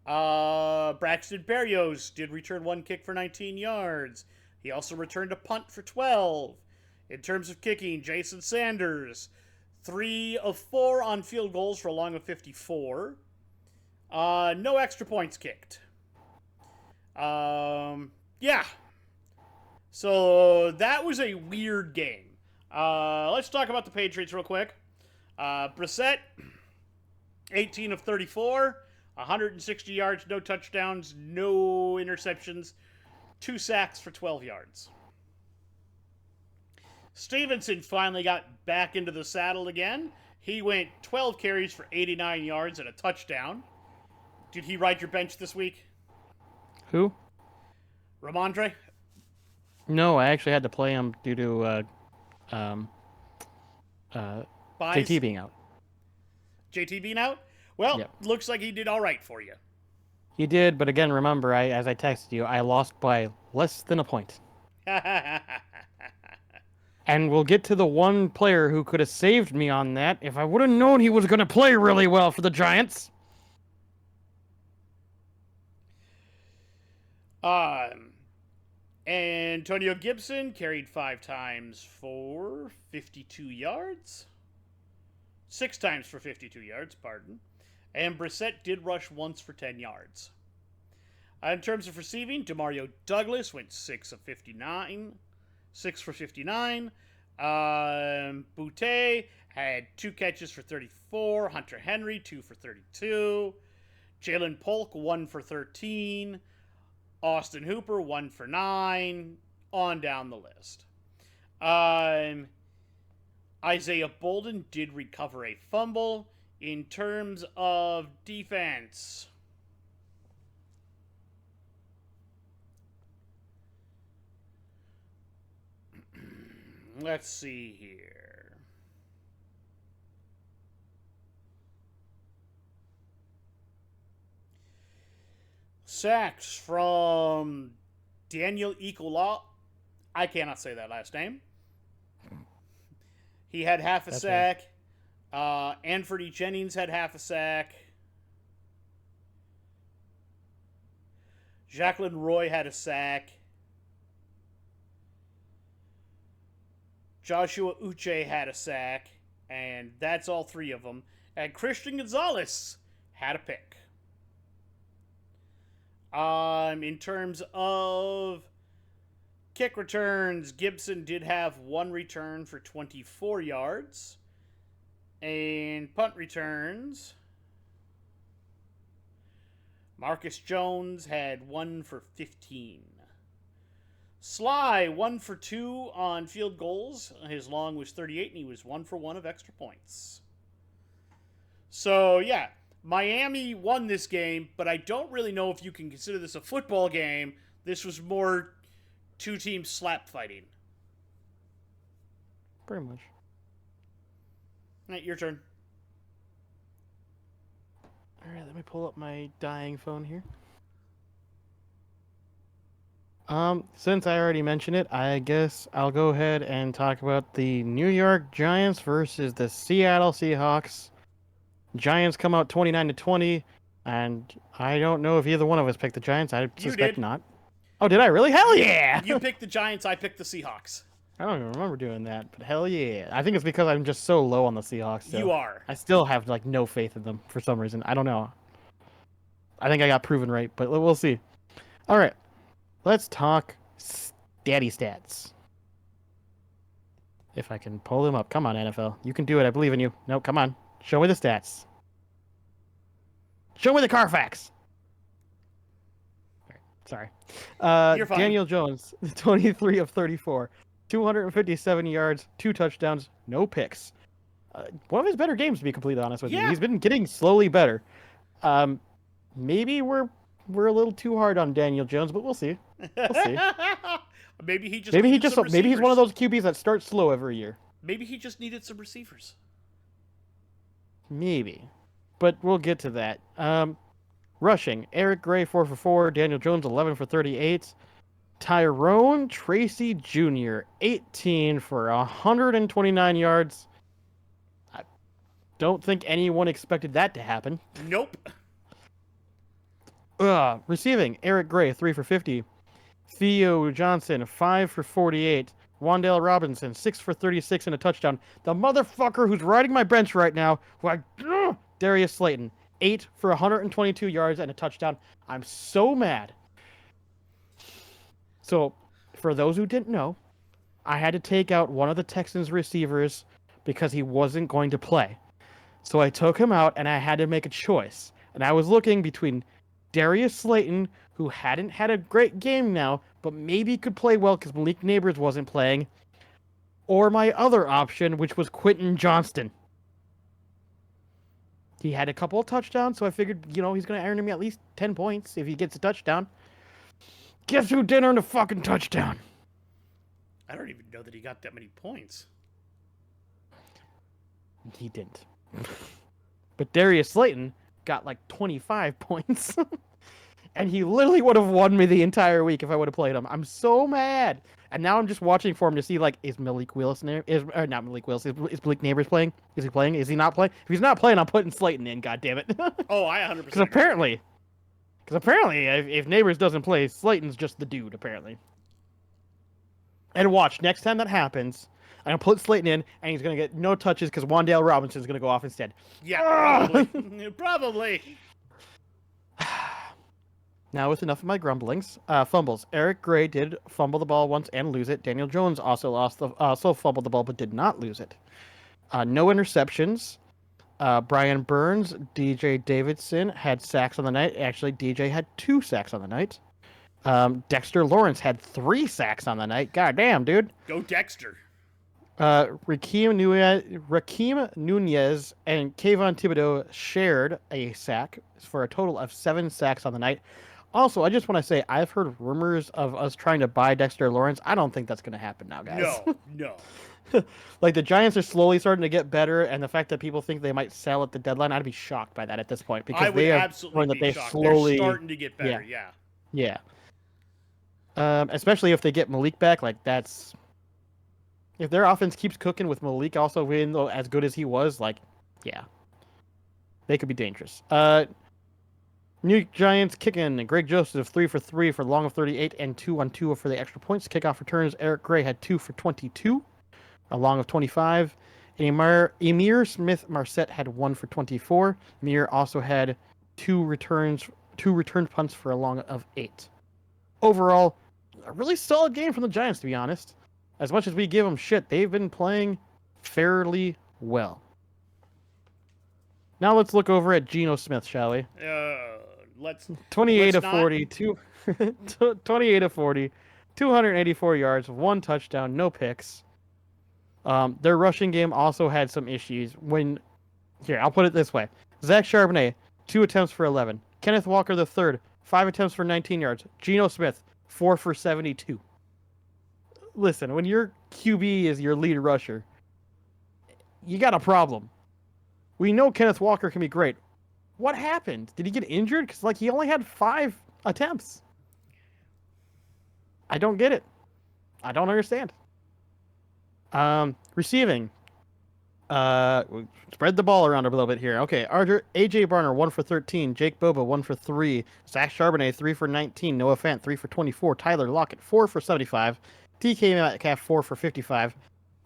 Braxton Berrios did return 1 kick for 19 yards. He also returned a punt for 12. In terms of kicking, Jason Sanders, 3 of 4 on field goals for a long of 54. No extra points kicked. Yeah. So that was a weird game. Let's talk about the Patriots real quick. Brissett, 18 of 34, 160 yards, no touchdowns, no interceptions, 2 sacks for 12 yards. Stevenson finally got back into the saddle again. He went 12 carries for 89 yards and a touchdown. Did he ride your bench this week? Who? Ramondre? No, I actually had to play him due to JT being out. JT being out? Well, Yep. Looks like he did all right for you. He did, but again, remember, as I texted you, I lost by less than a point. And we'll get to the one player who could have saved me on that if I would have known he was going to play really well for the Giants. Antonio Gibson carried 5 times for 52 yards. 6 times for 52 yards, pardon. And Brissett did rush once for 10 yards. In terms of receiving, Demario Douglas went 6 of 59. 6 for 59. Boutte had 2 catches for 34. Hunter Henry, 2 for 32. Jalen Polk, 1 for 13. Austin Hooper, 1 for 9. On down the list. Isaiah Bolden did recover a fumble. In terms of defense, let's see here. Sacks from Daniel Ikola. I cannot say that last name. He had half a sack. Anfernee Jennings had half a sack. Jacqueline Roy had a sack. Joshua Uche had a sack. And that's all 3 of them. And Christian Gonzalez had a pick. In terms of kick returns, Gibson did have 1 return for 24 yards. And punt returns, Marcus Jones had 1 for 15. Sly, 1 for 2 on field goals. His long was 38, and he was 1 for 1 of extra points. So, yeah, Miami won this game, but I don't really know if you can consider this a football game. This was more 2 teams slap fighting. Pretty much. All right, your turn. All right, let me pull up my dying phone here. Since I already mentioned it, I guess I'll go ahead and talk about the New York Giants versus the Seattle Seahawks. Giants come out 29-20, and I don't know if either one of us picked the Giants. I You suspect did. not. Oh, did I really? Hell yeah! You picked the Giants. I picked the Seahawks. I don't even remember doing that, but hell yeah. I think it's because I'm just so low on the Seahawks. So You are. I still have like no faith in them for some reason. I don't know. I think I got proven right, but we'll see. All right, let's talk daddy stats. If I can pull them up. Come on, NFL. You can do it. I believe in you. No, come on. Show me the stats. Show me the Carfax. Sorry. You're fine. Daniel Jones, 23 of 34. 257 yards, 2 touchdowns, no picks. One of his better games, to be completely honest with you. He's been getting slowly better. Maybe we're a little too hard on Daniel Jones, but we'll see. We'll see. Maybe he's one of those QBs that starts slow every year. Maybe he just needed some receivers. Maybe, but we'll get to that. Rushing: Eric Gray 4 for 4, Daniel Jones 11 for 38. Tyrone Tracy Jr., 18 for 129 yards. I don't think anyone expected that to happen. Nope. Receiving: Eric Gray, 3 for 50. Theo Johnson, 5 for 48. Wan'Dale Robinson, 6 for 36 and a touchdown. The motherfucker who's riding my bench right now, Darius Slayton, 8 for 122 yards and a touchdown. I'm so mad. So, for those who didn't know, I had to take out one of the Texans receivers because he wasn't going to play. So I took him out and I had to make a choice. And I was looking between Darius Slayton, who hadn't had a great game now, but maybe could play well because Malik Neighbors wasn't playing, or my other option, which was Quentin Johnston. He had a couple of touchdowns, so I figured, he's going to earn him at least 10 points if he gets a touchdown. Guess who didn't earn a fucking touchdown? I don't even know that he got that many points. He didn't. But Darius Slayton got like 25 points. And he literally would have won me the entire week if I would have played him. I'm so mad. And now I'm just watching for him to see, is Malik Willis not Malik Willis, is Malik Neighbors playing? Is he playing? Is he not playing? If he's not playing, I'm putting Slayton in, goddammit. Oh, I 100%. Because apparently, if Neighbors doesn't play, Slayton's just the dude, apparently. And watch, next time that happens, I'm going to put Slayton in, and he's going to get no touches because Wan'Dale Robinson's going to go off instead. Yeah, probably. Probably. Now, with enough of my grumblings, fumbles. Eric Gray did fumble the ball once and lose it. Daniel Jones also fumbled the ball but did not lose it. No interceptions. Brian Burns, DJ Davidson had sacks on the night. Actually, DJ had 2 sacks on the night. Dexter Lawrence had 3 sacks on the night. God damn, dude. Go Dexter. Raheem Nunez and Kayvon Thibodeau shared a sack for a total of 7 sacks on the night. Also, I just want to say, I've heard rumors of us trying to buy Dexter Lawrence. I don't think that's going to happen now, guys. No. The Giants are slowly starting to get better, and the fact that people think they might sell at the deadline, I'd be shocked by that at this point. Because I would absolutely be shocked. They're starting to get better, yeah. Especially if they get Malik back, that's... If their offense keeps cooking with Malik also being as good as he was, they could be dangerous. New Giants kicking. Greg Joseph 3 for 3 for long of 38 and 2 on 2 for the extra points. Kickoff returns. Eric Gray had 2 for 22, a long of 25. And Emir Smith Marset had 1 for 24. Emir also had 2 returned punts for a long of 8. Overall, a really solid game from the Giants, to be honest. As much as we give them shit, they've been playing fairly well. Now let's look over at Geno Smith, shall we? Let's 28 let's of 40, 28 of 40, 284 yards, 1 touchdown, no picks. Their rushing game also had some issues. I'll put it this way: Zach Charbonnet, 2 attempts for 11. Kenneth Walker III, 5 attempts for 19 yards. Geno Smith, 4 for 72. Listen, when your QB is your lead rusher, you got a problem. We know Kenneth Walker can be great. What happened? Did he get injured? Because, like, he only had 5 attempts. I don't get it. I don't understand. Receiving. Spread the ball around a little bit here. Okay, AJ Barner 1 for 13, Jake Boba 1 for 3, Zach Charbonnet 3 for 19, Noah Fant 3 for 24, Tyler Lockett 4 for 75, TK Metcalf 4 for 55,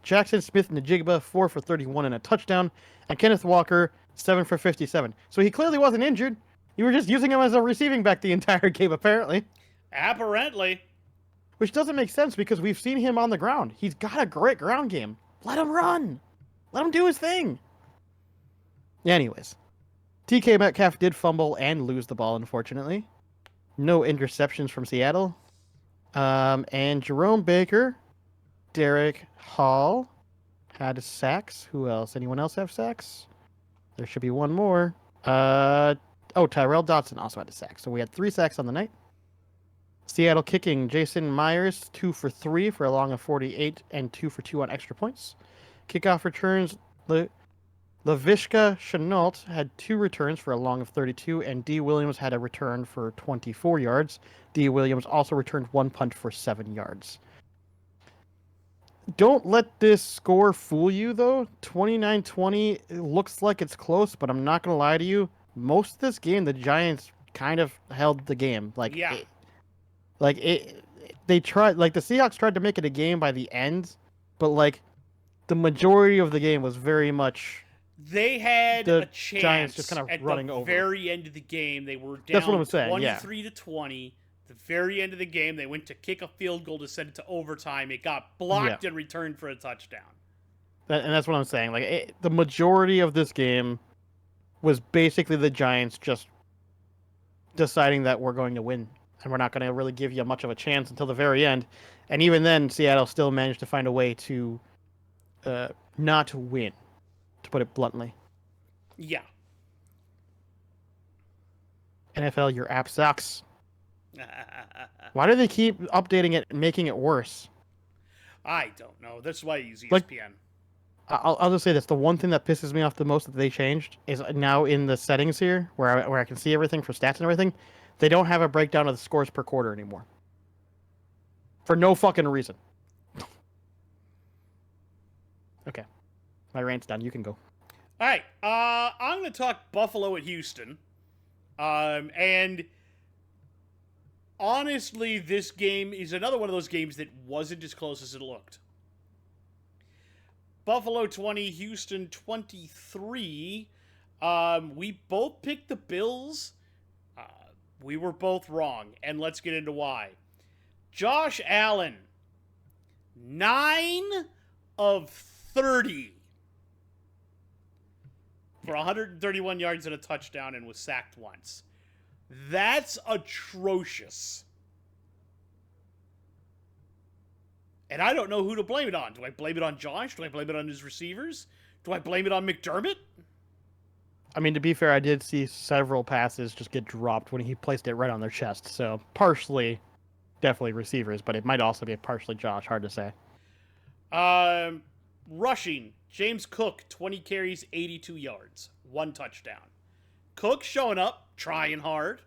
Jackson Smith Najigba 4 for 31 and a touchdown, and Kenneth Walker 7 for 57. So he clearly wasn't injured. You were just using him as a receiving back the entire game, apparently. Apparently. Which doesn't make sense because we've seen him on the ground. He's got a great ground game. Let him run. Let him do his thing. Anyways, TK Metcalf did fumble and lose the ball, unfortunately. No interceptions from Seattle. And Jerome Baker, Derek Hall had sacks. Who else? Anyone else have sacks? There should be one more. Tyrell Dodson also had a sack. So we had 3 sacks on the night. Seattle kicking Jason Myers 2 for 3 for a long of 48 and 2 for 2 on extra points. Kickoff returns, Lavishka Chenault had 2 returns for a long of 32, and D. Williams had a return for 24 yards. D. Williams also returned 1 punt for 7 yards. Don't let this score fool you, though. 29-20, it looks like it's close, but I'm not going to lie to you. Most of this game, the Giants kind of held the game. Yeah. They tried, like, the Seahawks tried to make it a game by the end, but, like, the majority of the game was very much they had the a chance Giants just kind of at running the over. very end of the game. They were down That's what I'm saying, 23 to 20. The very end of the game, they went to kick a field goal to send it to overtime. It got blocked and returned for a touchdown. And that's what I'm saying. Like, the majority of this game was basically the Giants just deciding that we're going to win, and we're not going to really give you much of a chance until the very end. And even then, Seattle still managed to find a way to not win, to put it bluntly. Yeah. NFL, your app sucks. Why do they keep updating it and making it worse? I don't know. That's why I use ESPN. Like, I'll just say this. The one thing that pisses me off the most that they changed is now in the settings here, where I can see everything for stats and everything, they don't have a breakdown of the scores per quarter anymore. For no fucking reason. Okay. My rant's done. You can go. All right. I'm going to talk Buffalo at Houston. And honestly, this game is another one of those games that wasn't as close as it looked. Buffalo 20, Houston 23. We both picked the Bills. We were both wrong, and let's get into why. Josh Allen, 9 of 30 for 131 yards and a touchdown and was sacked once. That's atrocious. And I don't know who to blame it on. Do I blame it on Josh? Do I blame it on his receivers? Do I blame it on McDermott? I mean, to be fair, I did see several passes just get dropped when he placed it right on their chest. So partially, definitely receivers, but it might also be partially Josh. Hard to say. Rushing, James Cook, 20 carries, 82 yards, 1 touchdown. Cook showing up, trying hard.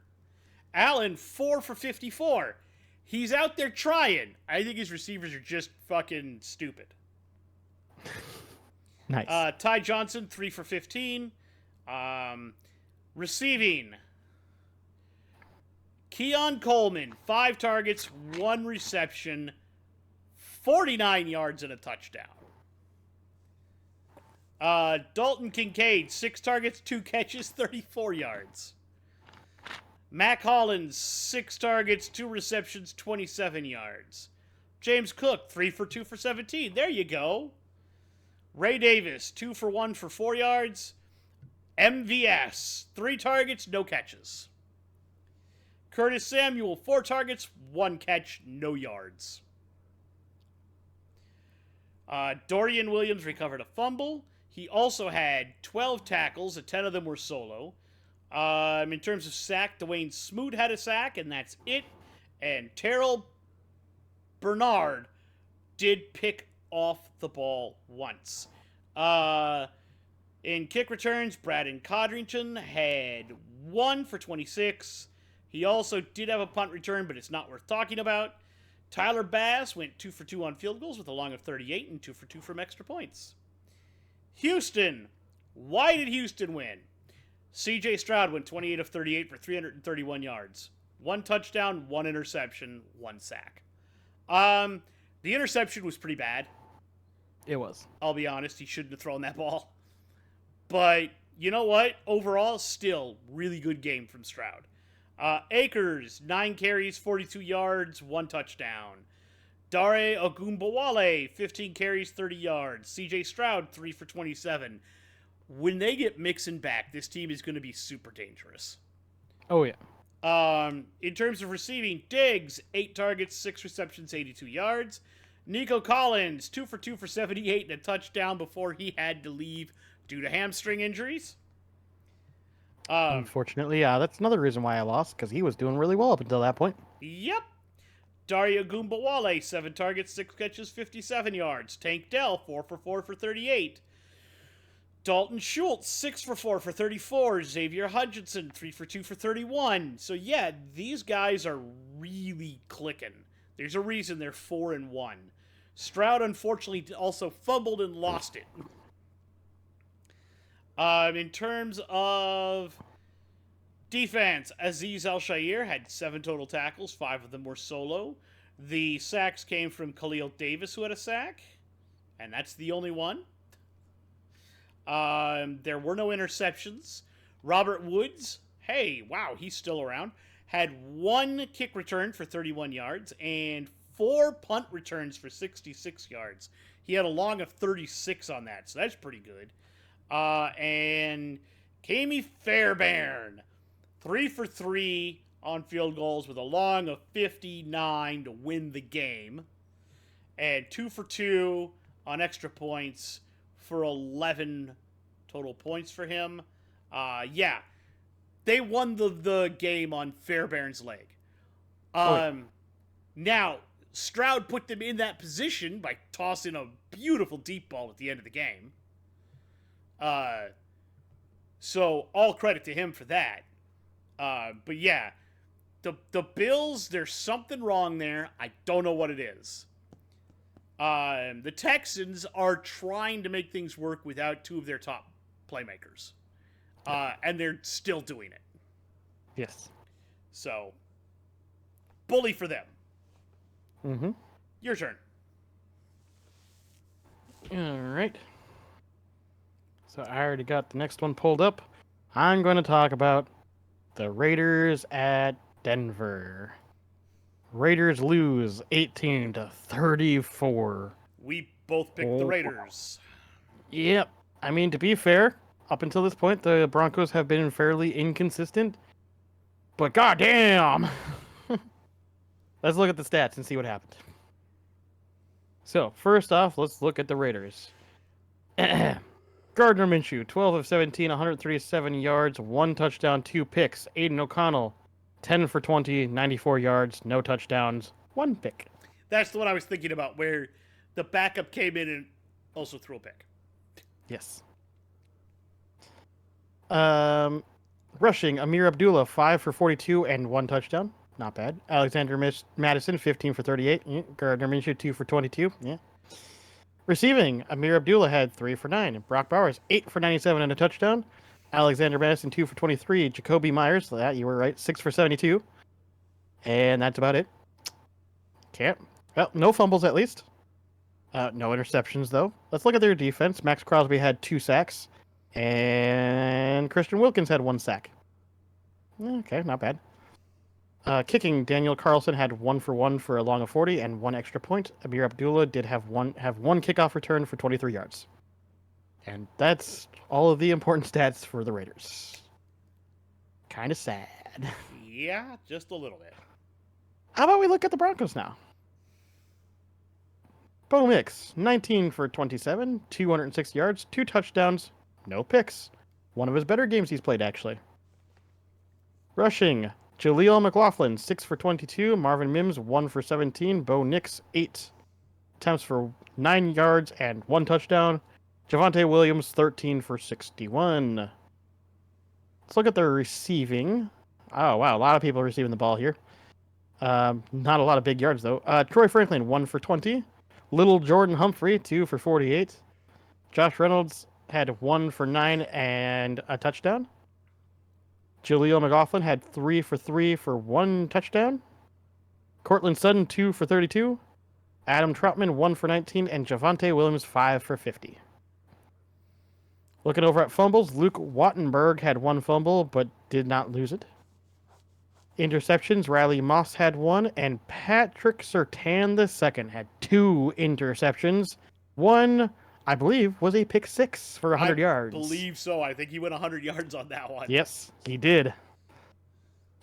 Allen, 4 for 54. He's out there trying. I think his receivers are just fucking stupid. Nice. Ty Johnson, 3 for 15. Receiving, Keon Coleman, 5 targets, 1 reception, 49 yards and a touchdown. Dalton Kincaid, 6 targets, 2 catches, 34 yards. Mac Hollins, 6 targets, 2 receptions, 27 yards. James Cook, 3 for 2 for 17. There you go. Ray Davis, 2 for 1 for 4 yards. MVS, 3 targets, no catches. Curtis Samuel, 4 targets, 1 catch, no yards. Dorian Williams recovered a fumble. He also had 12 tackles, 10 of them were solo. In terms of sack, Dwayne Smoot had a sack, and that's it. And Terrell Bernard did pick off the ball once. In kick returns, Braden Codrington had 1 for 26. He also did have a punt return, but it's not worth talking about. Tyler Bass went 2 for 2 on field goals with a long of 38 and 2 for 2 from extra points. Houston. Why did Houston win? CJ Stroud went 28 of 38 for 331 yards. 1 touchdown, 1 interception, 1 sack. The interception was pretty bad. It was. I'll be honest, he shouldn't have thrown that ball. But you know what? Overall, still really good game from Stroud. Akers, 9 carries, 42 yards, 1 touchdown. Dare Ogunbowale, 15 carries, 30 yards. CJ Stroud, 3 for 27. When they get Mixon back, this team is going to be super dangerous. Oh, yeah. In terms of receiving, Diggs, 8 targets, 6 receptions, 82 yards. Nico Collins, 2 for 2 for 78 and a touchdown before he had to leave due to hamstring injuries. Unfortunately, that's another reason why I lost, because he was doing really well up until that point. Yep. Daria Goombawale, 7 targets, 6 catches, 57 yards. Tank Dell, 4 for 4 for 38. Dalton Schultz, 6 for 4 for 34. Xavier Hutchinson, 3 for 2 for 31. So yeah, these guys are really clicking. There's a reason they're 4-1. Stroud, unfortunately, also fumbled and lost it. In terms of defense, Aziz Al-Shair had 7 total tackles. 5 of them were solo. The sacks came from Khalil Davis, who had a sack. And that's the only one. There were no interceptions. Robert Woods, hey, wow, he's still around, had 1 kick return for 31 yards and 4 punt returns for 66 yards. He had a long of 36 on that, so that's pretty good. And Kami Fairbairn, 3 for 3 on field goals with a long of 59 to win the game. And 2 for 2 on extra points for 11 total points for him. Yeah, they won the game on Fairbairn's leg. Now, Stroud put them in that position by tossing a beautiful deep ball at the end of the game. So all credit to him for that. But yeah, the Bills, there's something wrong there. I don't know what it is. The Texans are trying to make things work without 2 of their top playmakers. And they're still doing it. Yes. So, bully for them. Mm-hmm. Your turn. All right. So I already got the next one pulled up. I'm going to talk about the Raiders at Denver. Raiders lose 18-34. We both picked the Raiders. Yep. I mean, to be fair, up until this point, the Broncos have been fairly inconsistent. But goddamn! Let's look at the stats and see what happened. So, first off, let's look at the Raiders. Gardner Minshew, 12 of 17, 137 yards, 1 touchdown, 2 picks. Aiden O'Connell, 10 for 20, 94 yards, no touchdowns, 1 pick. That's the one I was thinking about, where the backup came in and also threw a pick. Yes. Rushing, Amir Abdullah, 5 for 42 and 1 touchdown. Not bad. Alexander Madison, 15 for 38. Yeah. Gardner Minshew, 2 for 22. Yeah. Receiving, Amir Abdullah had 3 for 9. Brock Bowers, 8 for 97 and a touchdown. Alexander Madison, 2 for 23. Jacoby Myers, that you were right, 6 for 72. And that's about it. Can't. Well, no fumbles at least. No interceptions, though. Let's look at their defense. Max Crosby had 2 sacks. And Christian Wilkins had 1 sack. Okay, not bad. Kicking, Daniel Carlson had 1 for 1 for a long of 40 and 1 extra point. Amir Abdullah did have one kickoff return for 23 yards. And that's all of the important stats for the Raiders. Kind of sad. Yeah, just a little bit. How about we look at the Broncos now? Bo Nix, 19 for 27, 206 yards, 2 touchdowns, no picks. One of his better games he's played, actually. Rushing, Jaleel McLaughlin, 6 for 22. Marvin Mims, 1 for 17. Bo Nix, 8 attempts for 9 yards and 1 touchdown. Javonte Williams, 13 for 61. Let's look at their receiving. Oh, wow. A lot of people receiving the ball here. Not a lot of big yards, though. Troy Franklin, 1 for 20. Little Jordan Humphrey, 2 for 48. Josh Reynolds had 1 for 9 and a touchdown. Jaleel McLaughlin had 3 for 3 for 1 touchdown. Cortland Sutton, 2 for 32. Adam Troutman, 1 for 19. And Javonte Williams, 5 for 50. Looking over at fumbles, Luke Wattenberg had 1 fumble, but did not lose it. Interceptions, Riley Moss had 1, and Patrick Surtain II had 2 interceptions. 1, I believe, was a pick 6 for 100 yards. I believe so. I think he went 100 yards on that one. Yes, he did.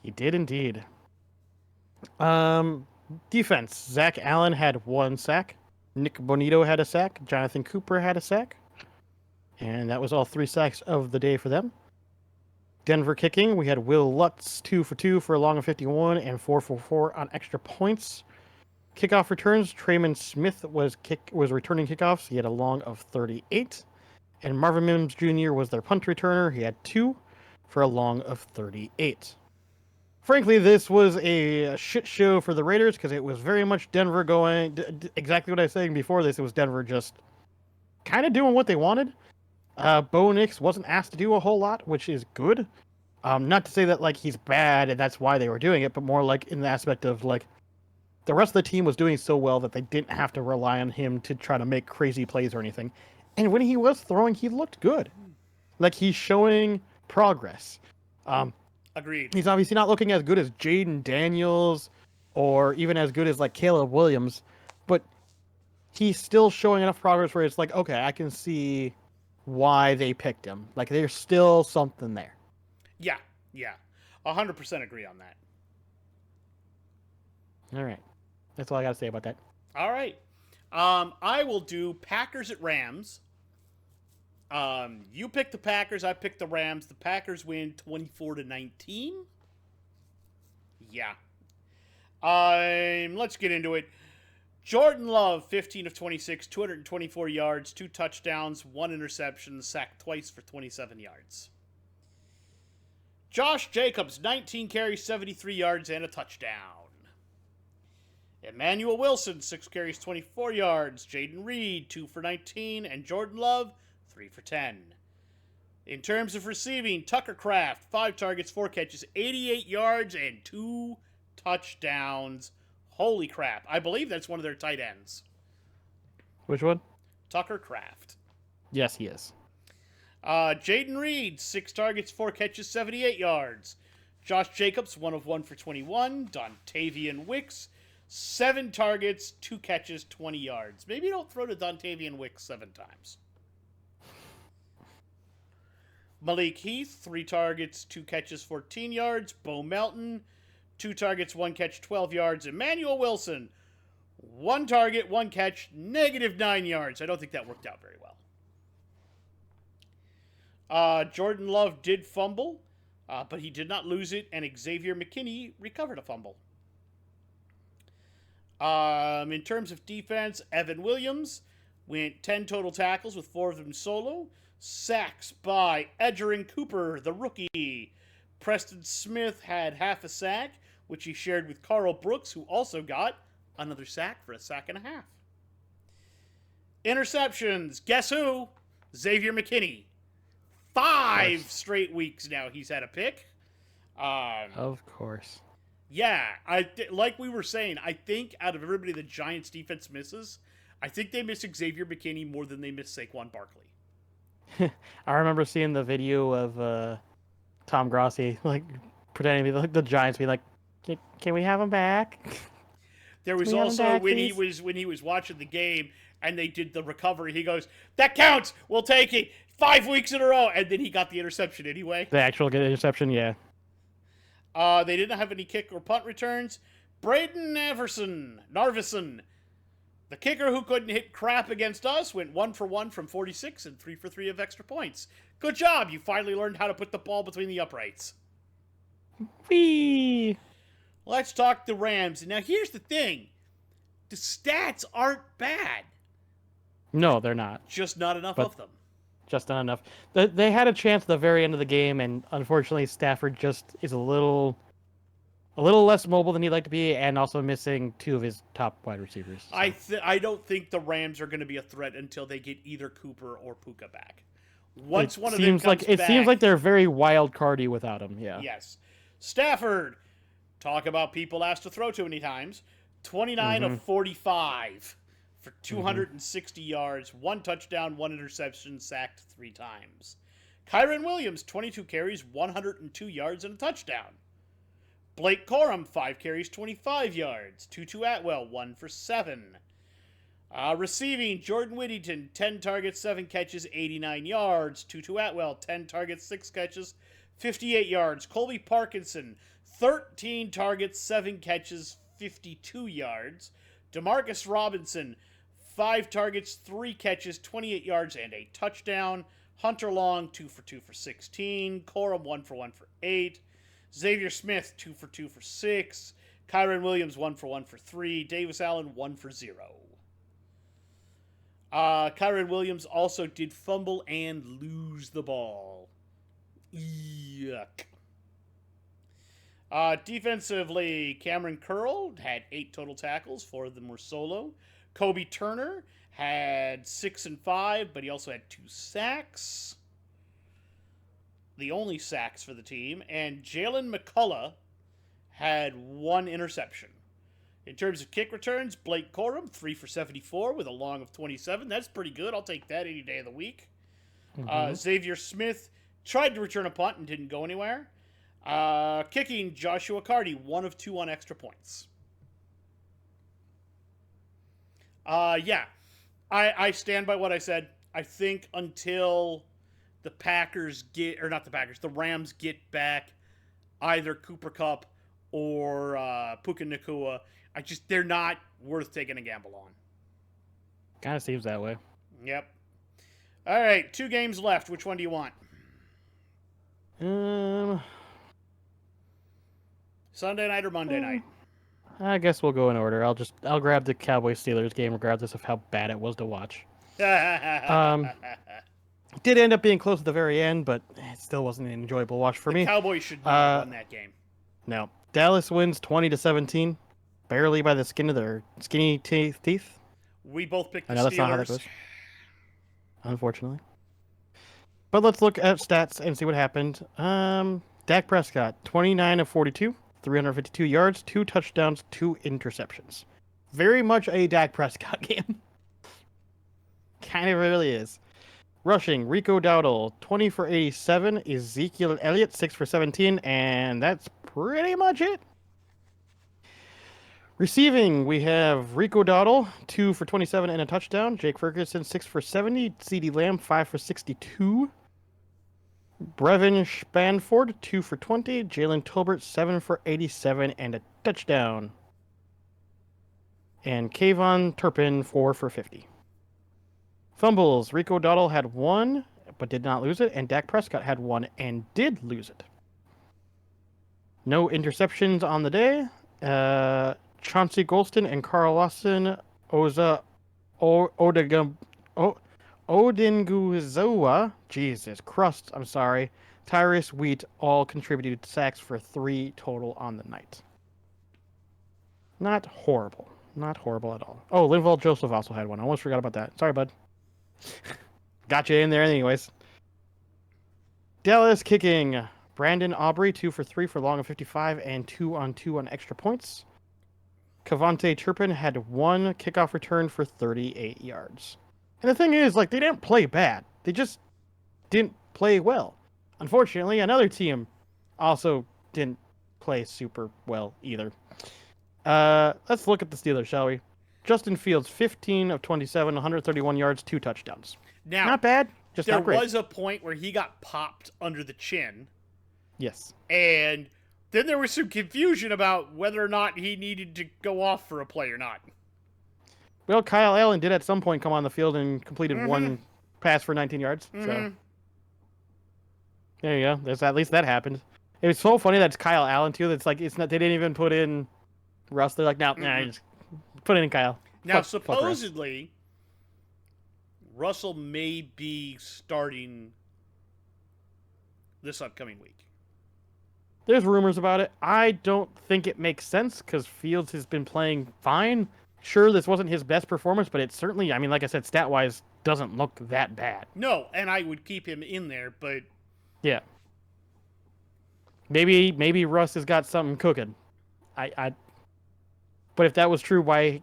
He did indeed. Defense, Zach Allen had 1 sack. Nick Bonito had a sack. Jonathan Cooper had a sack. And that was all 3 sacks of the day for them. Denver kicking, we had Will Lutz, 2 for 2 for a long of 51 and 4 for 4 on extra points. Kickoff returns, Trayman Smith was returning kickoffs. He had a long of 38. And Marvin Mims Jr. was their punt returner. He had 2 for a long of 38. Frankly, this was a shit show for the Raiders because it was very much Denver going exactly what I was saying before this. It was Denver just kind of doing what they wanted. Bo Nix wasn't asked to do a whole lot, which is good. Not to say that like he's bad and that's why they were doing it, but more like in the aspect of like the rest of the team was doing so well that they didn't have to rely on him to try to make crazy plays or anything. And when he was throwing, he looked good. Like he's showing progress. Agreed. He's obviously not looking as good as Jaden Daniels or even as good as like Caleb Williams, but he's still showing enough progress where it's like, okay, I can see why they picked him. Like there's still something there. Yeah. 100% agree on that. All right. That's all I got to say about that. All right. I will do Packers at Rams. You pick the Packers, I pick the Rams. The Packers win 24-19. Yeah. Let's get into it. Jordan Love, 15 of 26, 224 yards, 2 touchdowns, 1 interception, sacked twice for 27 yards. Josh Jacobs, 19 carries, 73 yards, and a touchdown. Emmanuel Wilson, 6 carries, 24 yards. Jaden Reed, 2 for 19. And Jordan Love, 3 for 10. In terms of receiving, Tucker Kraft, 5 targets, 4 catches, 88 yards, and 2 touchdowns. Holy crap. I believe that's one of their tight ends. Which one? Tucker Kraft. Yes, he is. Jaden Reed, 6 targets, 4 catches, 78 yards. Josh Jacobs, 1 of 1 for 21. Dontavian Wicks, 7 targets, 2 catches, 20 yards. Maybe don't throw to Dontavian Wicks 7 times. Malik Heath, 3 targets, 2 catches, 14 yards. Bo Melton, 2 targets, 1 catch, 12 yards. Emmanuel Wilson, 1 target, 1 catch, -9 yards. I don't think that worked out very well. Jordan Love did fumble, but he did not lose it, and Xavier McKinney recovered a fumble. In terms of defense, Evan Williams went 10 total tackles with 4 of them solo. Sacks by Edgerrin Cooper, the rookie. Preston Smith had half a sack, which he shared with Carl Brooks, who also got another sack for a sack and a half. Interceptions. Guess who? Xavier McKinney. 5 straight weeks now he's had a pick. Of course. Yeah, like we were saying, I think out of everybody the Giants defense misses, I think they miss Xavier McKinney more than they miss Saquon Barkley. I remember seeing the video of Tom Grossi like pretending to be like the Giants, be like, "Can we have him back?" There was also when he was watching the game and they did the recovery. He goes, "That counts. We'll take it. 5 weeks in a row," and then he got the interception anyway. The actual interception, yeah. They didn't have any kick or punt returns. Braden Narvison, the kicker who couldn't hit crap against us, went 1 for 1 from 46 and 3 for 3 of extra points. Good job. You finally learned how to put the ball between the uprights. Whee! Let's talk the Rams. Now, here's the thing. The stats aren't bad. No, they're not. Just not enough But of them. just not enough. They had a chance at the very end of the game, and unfortunately, Stafford just is a little less mobile than he'd like to be, and also missing 2 of his top wide receivers. So. I don't think the Rams are going to be a threat until they get either Cooper or Puka back. Once one of them comes back, it seems like they're very wild cardy without him. Yeah. Yes. Stafford. Talk about people asked to throw too many times. 29 of 45 for 260 yards, 1 touchdown, 1 interception, sacked 3 times. Kyren Williams, 22 carries, 102 yards, and a touchdown. Blake Corum, 5 carries, 25 yards. Tutu Atwell, 1 for 7. Receiving, Jordan Whittington, 10 targets, 7 catches, 89 yards. Tutu Atwell, 10 targets, 6 catches, 58 yards. Colby Parkinson, 13 targets, 7 catches, 52 yards. Demarcus Robinson, 5 targets, 3 catches, 28 yards, and a touchdown. Hunter Long, 2 for 2 for 16. Corum, 1 for 1 for 8. Xavier Smith, 2 for 2 for 6. Kyren Williams, 1 for 1 for 3. Davis Allen, 1 for 0. Kyren Williams also did fumble and lose the ball. Yuck. Defensively, Cameron Curl had 8 total tackles. 4 of them were solo. Kobe Turner had 6 and 5, but he also had 2 sacks. The only sacks for the team. And Jalen McCullough had 1 interception. In terms of kick returns, Blake Corum, 3 for 74 with a long of 27. That's pretty good. I'll take that any day of the week. Xavier Smith tried to return a punt and didn't go anywhere. Kicking, Joshua Carty, 1 of 2 on extra points. Yeah. I stand by what I said. I think until the Packers get, or not the Packers, the Rams get back either Cooper Kupp or Puka Nacua, they're not worth taking a gamble on. Kind of seems that way. Yep. All right, 2 games left. Which one do you want? Sunday night or Monday night? I guess we'll go in order. I'll grab the Cowboys-Steelers game regardless of how bad it was to watch. It did end up being close at the very end, but it still wasn't an enjoyable watch for me. The Cowboys should not have won that game. No. Dallas wins 20-17, barely by the skin of their skinny teeth. We both picked the I know that's not how that Steelers. goes. Unfortunately. But let's look at stats and see what happened. Dak Prescott, 29 of 42, 352 yards, 2 touchdowns, 2 interceptions. Very much a Dak Prescott game. Kind of really is. Rushing, Rico Dowdle, 20 for 87, Ezekiel Elliott, 6 for 17, and that's pretty much it. Receiving, we have Rico Dowdle, 2 for 27 and a touchdown. Jake Ferguson, 6 for 70. CeeDee Lamb, 5 for 62. Brevin Spanford, 2 for 20. Jalen Tolbert, 7 for 87 and a touchdown. And Kayvon Turpin, 4 for 50. Fumbles, Rico Dowdle had 1, but did not lose it, and Dak Prescott had 1 and did lose it. No interceptions on the day. Chauncey Golston and Carl Lawson, Odinguzoa, Jesus Christ, I'm sorry, Tyrus Wheat all contributed to sacks for 3 total on the night. Not horrible. Not horrible at all. Oh, Linval Joseph also had 1. I almost forgot about that. Sorry, bud. Got you in there anyways. Dallas kicking. Brandon Aubrey, 2 for 3 for long of 55 and 2 on 2 on extra points. Kavonte Turpin had 1 kickoff return for 38 yards. And the thing is, they didn't play bad. They just didn't play well. Unfortunately, another team also didn't play super well either. Let's look at the Steelers, shall we? Justin Fields, 15 of 27, 131 yards, 2 touchdowns. Now, not bad, just there not great. was a point where he got popped under the chin. Yes. And then there was some confusion about whether or not he needed to go off for a play or not. Well, Kyle Allen did at some point come on the field and completed 1 pass for 19 yards. So there you go. At least that happened. It was so funny that it's Kyle Allen too. That's it's not. They didn't even put in Russ. They're like, nah, just put it in Kyle. Now, fuck Russ. supposedly, Russell may be starting this upcoming week. There's rumors about it. I don't think it makes sense because Fields has been playing fine. Sure, this wasn't his best performance, but it certainly, I mean, like I said, stat-wise, doesn't look that bad. No, and I would keep him in there, but... Yeah. Maybe Russ has got something cooking. But if that was true, why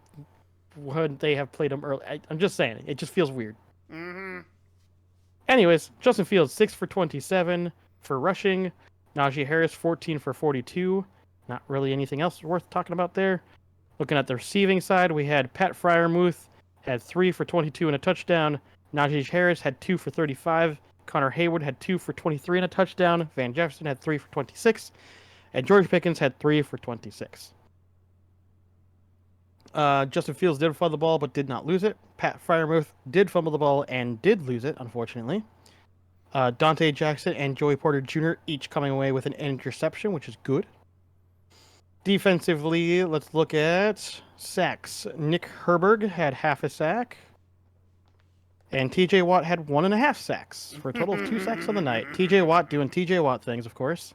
wouldn't they have played him early? I'm just saying, it just feels weird. Mm-hmm. Anyways, Justin Fields, 6 for 27 for rushing. Najee Harris, 14 for 42. Not really anything else worth talking about there. Looking at the receiving side, we had Pat Freiermuth had 3 for 22 and a touchdown. Najee Harris had 2 for 35. Connor Haywood had 2 for 23 and a touchdown. Van Jefferson had 3 for 26. And George Pickens had 3 for 26. Justin Fields did fumble the ball but did not lose it. Pat Freiermuth did fumble the ball and did lose it, unfortunately. Dante Jackson and Joey Porter Jr. each coming away with an interception, which is good. Defensively, let's look at sacks. Nick Herberg had half a sack. And TJ Watt had 1.5 sacks for a total of 2 sacks on the night. TJ Watt doing TJ Watt things, of course.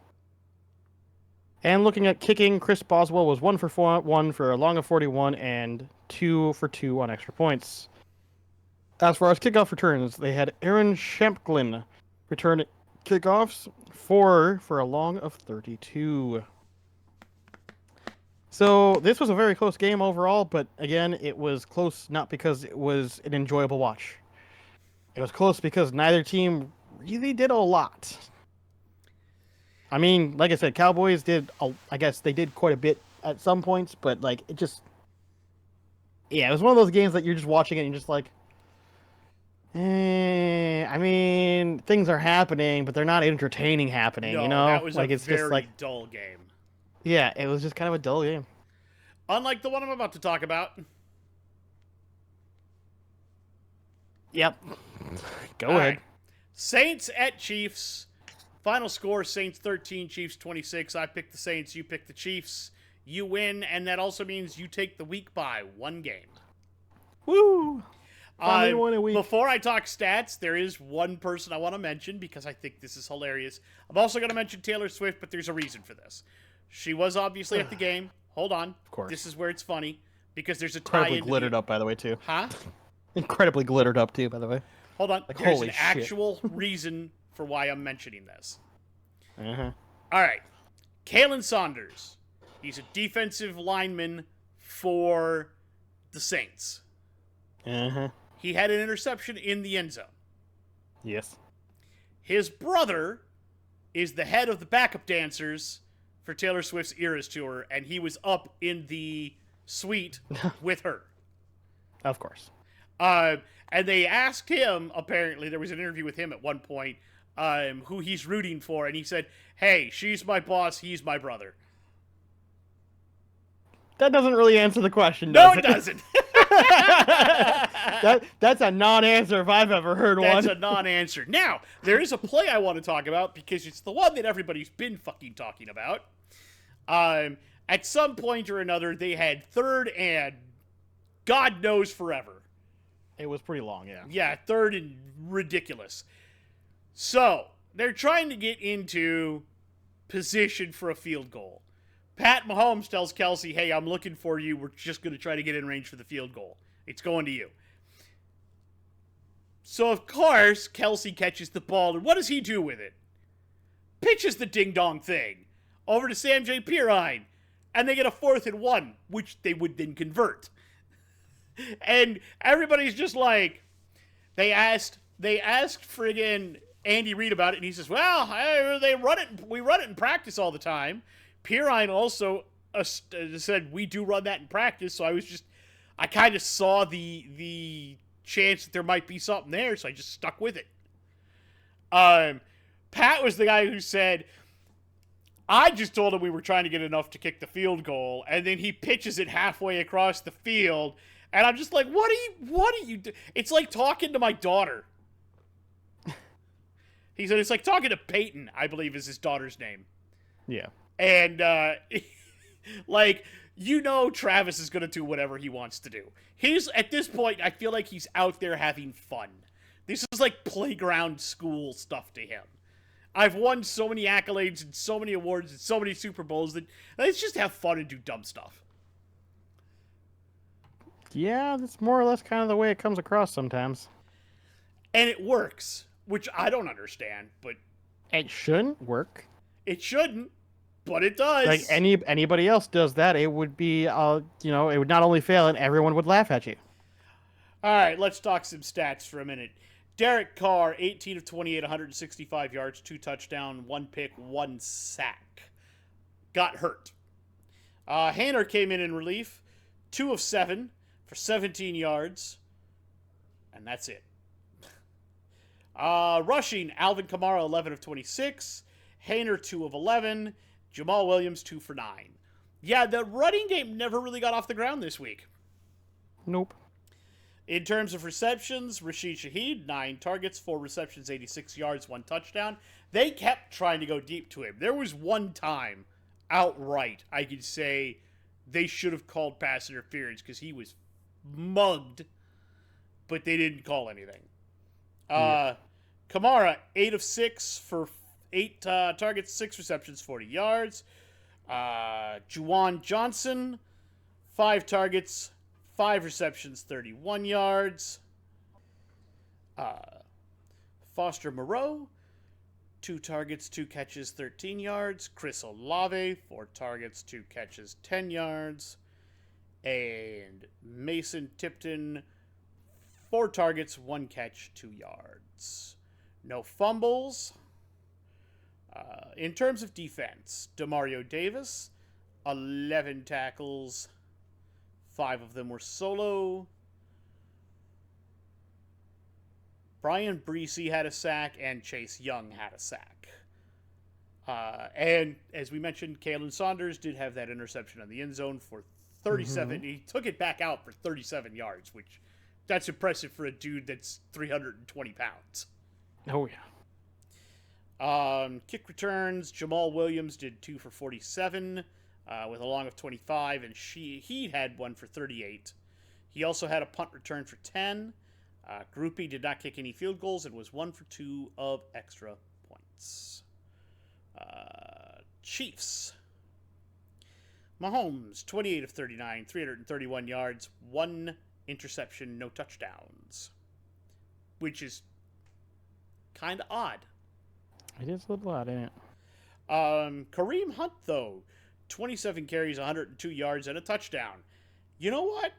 And looking at kicking, Chris Boswell was 1 for 1 for a long of 41 and 2 for 2 on extra points. As far as kickoff returns, they had Aaron Shampklin return kickoffs, 4 for a long of 32. So this was a very close game overall, but again, it was close not because it was an enjoyable watch. It was close because neither team really did a lot. I mean, like I said, Cowboys did, I guess they did quite a bit at some points, but like it just, yeah, it was one of those games that you're just watching it and you're just like, I mean, things are happening, but they're not entertaining happening, No, you know? that was like a it's very just like dull game. Yeah, it was just kind of a dull game. Unlike the one I'm about to talk about. Yep. Go All ahead. right. Saints at Chiefs. Final score, Saints 13, Chiefs 26. I picked the Saints, you picked the Chiefs. You win, and that also means you take the week by 1 game. Woo! Finally won a week. Before I talk stats, there is one person I want to mention because I think this is hilarious. I'm also going to mention Taylor Swift, but there's a reason for this. She was obviously at the game. Hold on. Of course. This is where it's funny because there's a Incredibly tie-in. glittered up, by the way, too. Huh? Incredibly glittered up, too, by the way. Hold on. Like, There's holy an shit. actual reason for why I'm mentioning this. Uh-huh. All right. Kalen Saunders. He's a defensive lineman for the Saints. Uh-huh. He had an interception in the end zone. Yes. His brother is the head of the backup dancers for Taylor Swift's Eras Tour, and he was up in the suite with her. Of course. And they asked him, apparently, there was an interview with him at one point, who he's rooting for, and he said, hey, she's my boss, he's my brother. That doesn't really answer the question, No, does it doesn't. That's a non-answer if I've ever heard one. That's a non-answer. Now, there is a play I want to talk about because it's the one that everybody's been fucking talking about. At some point or another, they had 3rd and God knows forever. It was pretty long, yeah. Yeah, 3rd and ridiculous. So, they're trying to get into position for a field goal. Pat Mahomes tells Kelsey, hey, I'm looking for you. We're just going to try to get in range for the field goal. It's going to you. So, of course, Kelsey catches the ball, and what does he do with it? Pitches the ding-dong thing over to Sam J. Pirine, and they get a 4th and 1, which they would then convert. And everybody's just like, they asked friggin' Andy Reid about it, and he says, well, we run it in practice all the time. Pirine also said, we do run that in practice, so I kind of saw the chance that there might be something there, so I just stuck with it. Pat was the guy who said, I just told him we were trying to get enough to kick the field goal, and then he pitches it halfway across the field, and I'm just like, what are you do? It's like talking to my daughter. He said, it's like talking to Peyton, I believe is his daughter's name. Yeah. And, like, you know Travis is going to do whatever he wants to do. At this point, I feel like he's out there having fun. This is like playground school stuff to him. I've won so many accolades and so many awards and so many Super Bowls that let's just have fun and do dumb stuff. Yeah, that's more or less kind of the way it comes across sometimes. And it works, which I don't understand, but It shouldn't work. it shouldn't, but it does. Like anybody else does that, it would be, it would not only fail, and everyone would laugh at you. All right, let's talk some stats for a minute. Derek Carr, 18 of 28, 165 yards, 2 touchdowns, 1 pick, 1 sack. Got hurt. Hainer came in relief, 2 of 7 for 17 yards, and that's it. Rushing, Alvin Kamara, 11 of 26, Hainer, 2 of 11, Jamal Williams, 2 for 9. Yeah, the running game never really got off the ground this week. Nope. In terms of receptions, Rashid Shaheed, 9 targets, 4 receptions, 86 yards, 1 touchdown. They kept trying to go deep to him. There was one time, outright, I could say they should have called pass interference because he was mugged, but they didn't call anything. Kamara, 8 of 6 for 8 targets, 6 receptions, 40 yards. Juwan Johnson, 5 targets, 5 receptions, 31 yards. Foster Moreau, 2 targets, 2 catches, 13 yards. Chris Olave, 4 targets, 2 catches, 10 yards. And Mason Tipton, 4 targets, 1 catch, 2 yards. No fumbles. In terms of defense, Demario Davis, 11 tackles, 5 of them were solo. Brian Breesy had a sack, and Chase Young had a sack. And as we mentioned, Kalen Saunders did have that interception in the end zone for 37. He took it back out for 37 yards, which that's impressive for a dude that's 320 pounds. Oh, yeah. Kick returns, Jamal Williams did 2 for 47 with a long of 25, and he had 1 for 38. He also had a punt return for 10. Groupie did not kick any field goals and was 1 for 2 of extra points. Chiefs. Mahomes, 28 of 39, 331 yards, 1 interception, no touchdowns. Which is kind of odd. It is a little odd, ain't it? Kareem Hunt, though, 27 carries, 102 yards, and a touchdown. You know what?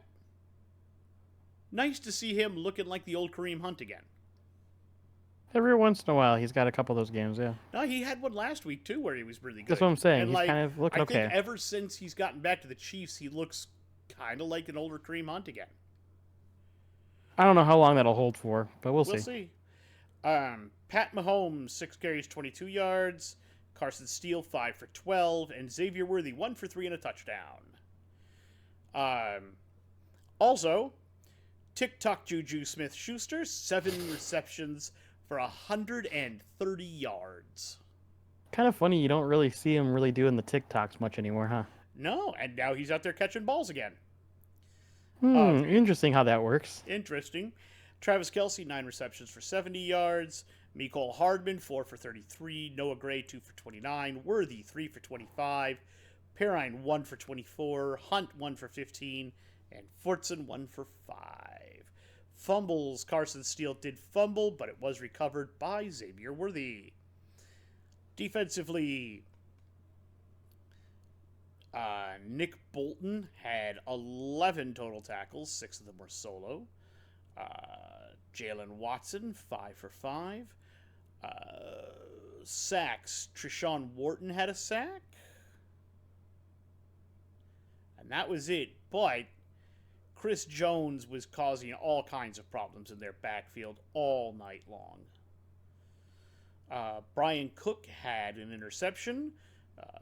Nice to see him looking like the old Kareem Hunt again. Every once in a while, he's got a couple of those games, yeah. No, he had one last week, too, where he was really good. That's what I'm saying. And he's kind of looking okay. I think ever since he's gotten back to the Chiefs, he looks kind of like an older Kareem Hunt again. I don't know how long that'll hold for, but we'll see. We'll see. Pat Mahomes, 6 carries, 22 yards. Carson Steele, 5 for 12. And Xavier Worthy, 1 for 3 and a touchdown. Also, TikTok Juju Smith-Schuster, 7 receptions for 130 yards. Kind of funny you don't really see him really doing the TikToks much anymore, huh? No, and now he's out there catching balls again. Interesting how that works. Interesting. Travis Kelce, 9 receptions for 70 yards. Mecole Hardman, 4 for 33. Noah Gray, 2 for 29. Worthy, 3 for 25. Perrine, 1 for 24. Hunt, 1 for 15. And Fortson, 1 for 5. Fumbles. Carson Steele did fumble, but it was recovered by Xavier Worthy. Defensively, Nick Bolton had 11 total tackles. 6 of them were solo. Jalen Watson, 5 for 5. Sacks. Treshaun Wharton had a sack. And that was it. But Chris Jones was causing all kinds of problems in their backfield all night long. Brian Cook had an interception.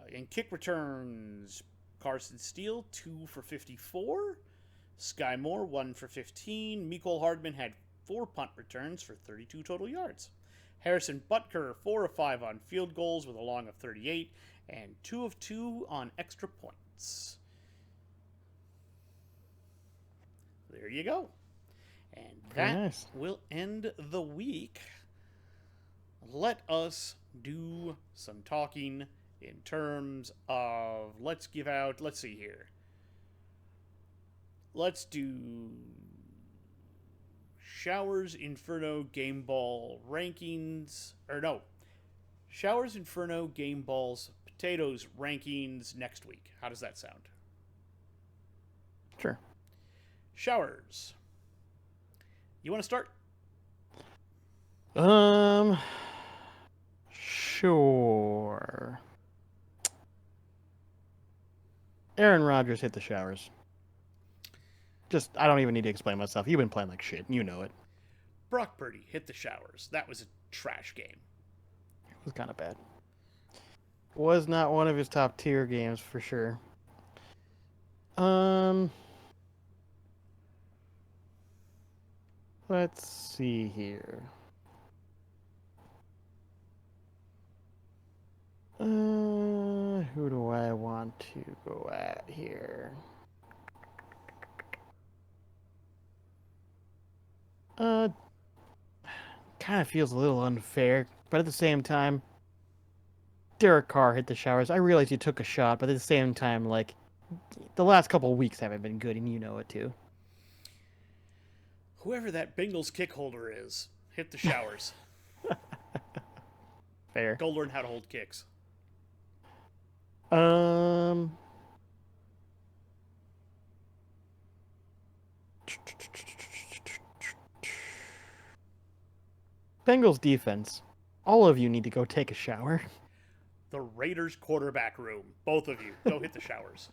In kick returns, Carson Steele, 2 for 54. Sky Moore, 1 for 15. Mecole Hardman had 4 punt returns for 32 total yards. Harrison Butker, 4 of 5 on field goals with a long of 38, and 2 of 2 on extra points. There you go. And Very that nice. will end the week. Let us do some talking in terms of, let's see here. Let's do Showers, Inferno, Game Ball rankings. Or no. Showers, Inferno, Game Balls, Potatoes rankings next week. How does that sound? Sure. Showers. You want to start? Sure. Aaron Rodgers hit the showers. I don't even need to explain myself. You've been playing like shit. You know it. Brock Purdy hit the showers. That was a trash game. It was kind of bad. Was not one of his top tier games for sure. Let's see here. Who do I want to go at here? Kind of feels a little unfair, but at the same time, Derek Carr hit the showers. I realize he took a shot, but at the same time, like, the last couple of weeks haven't been good, and you know it too. Whoever that Bengals kick holder is, hit the showers. Fair. Go learn how to hold kicks. Bengals defense. All of you need to go take a shower. The Raiders quarterback room. Both of you, go hit the showers.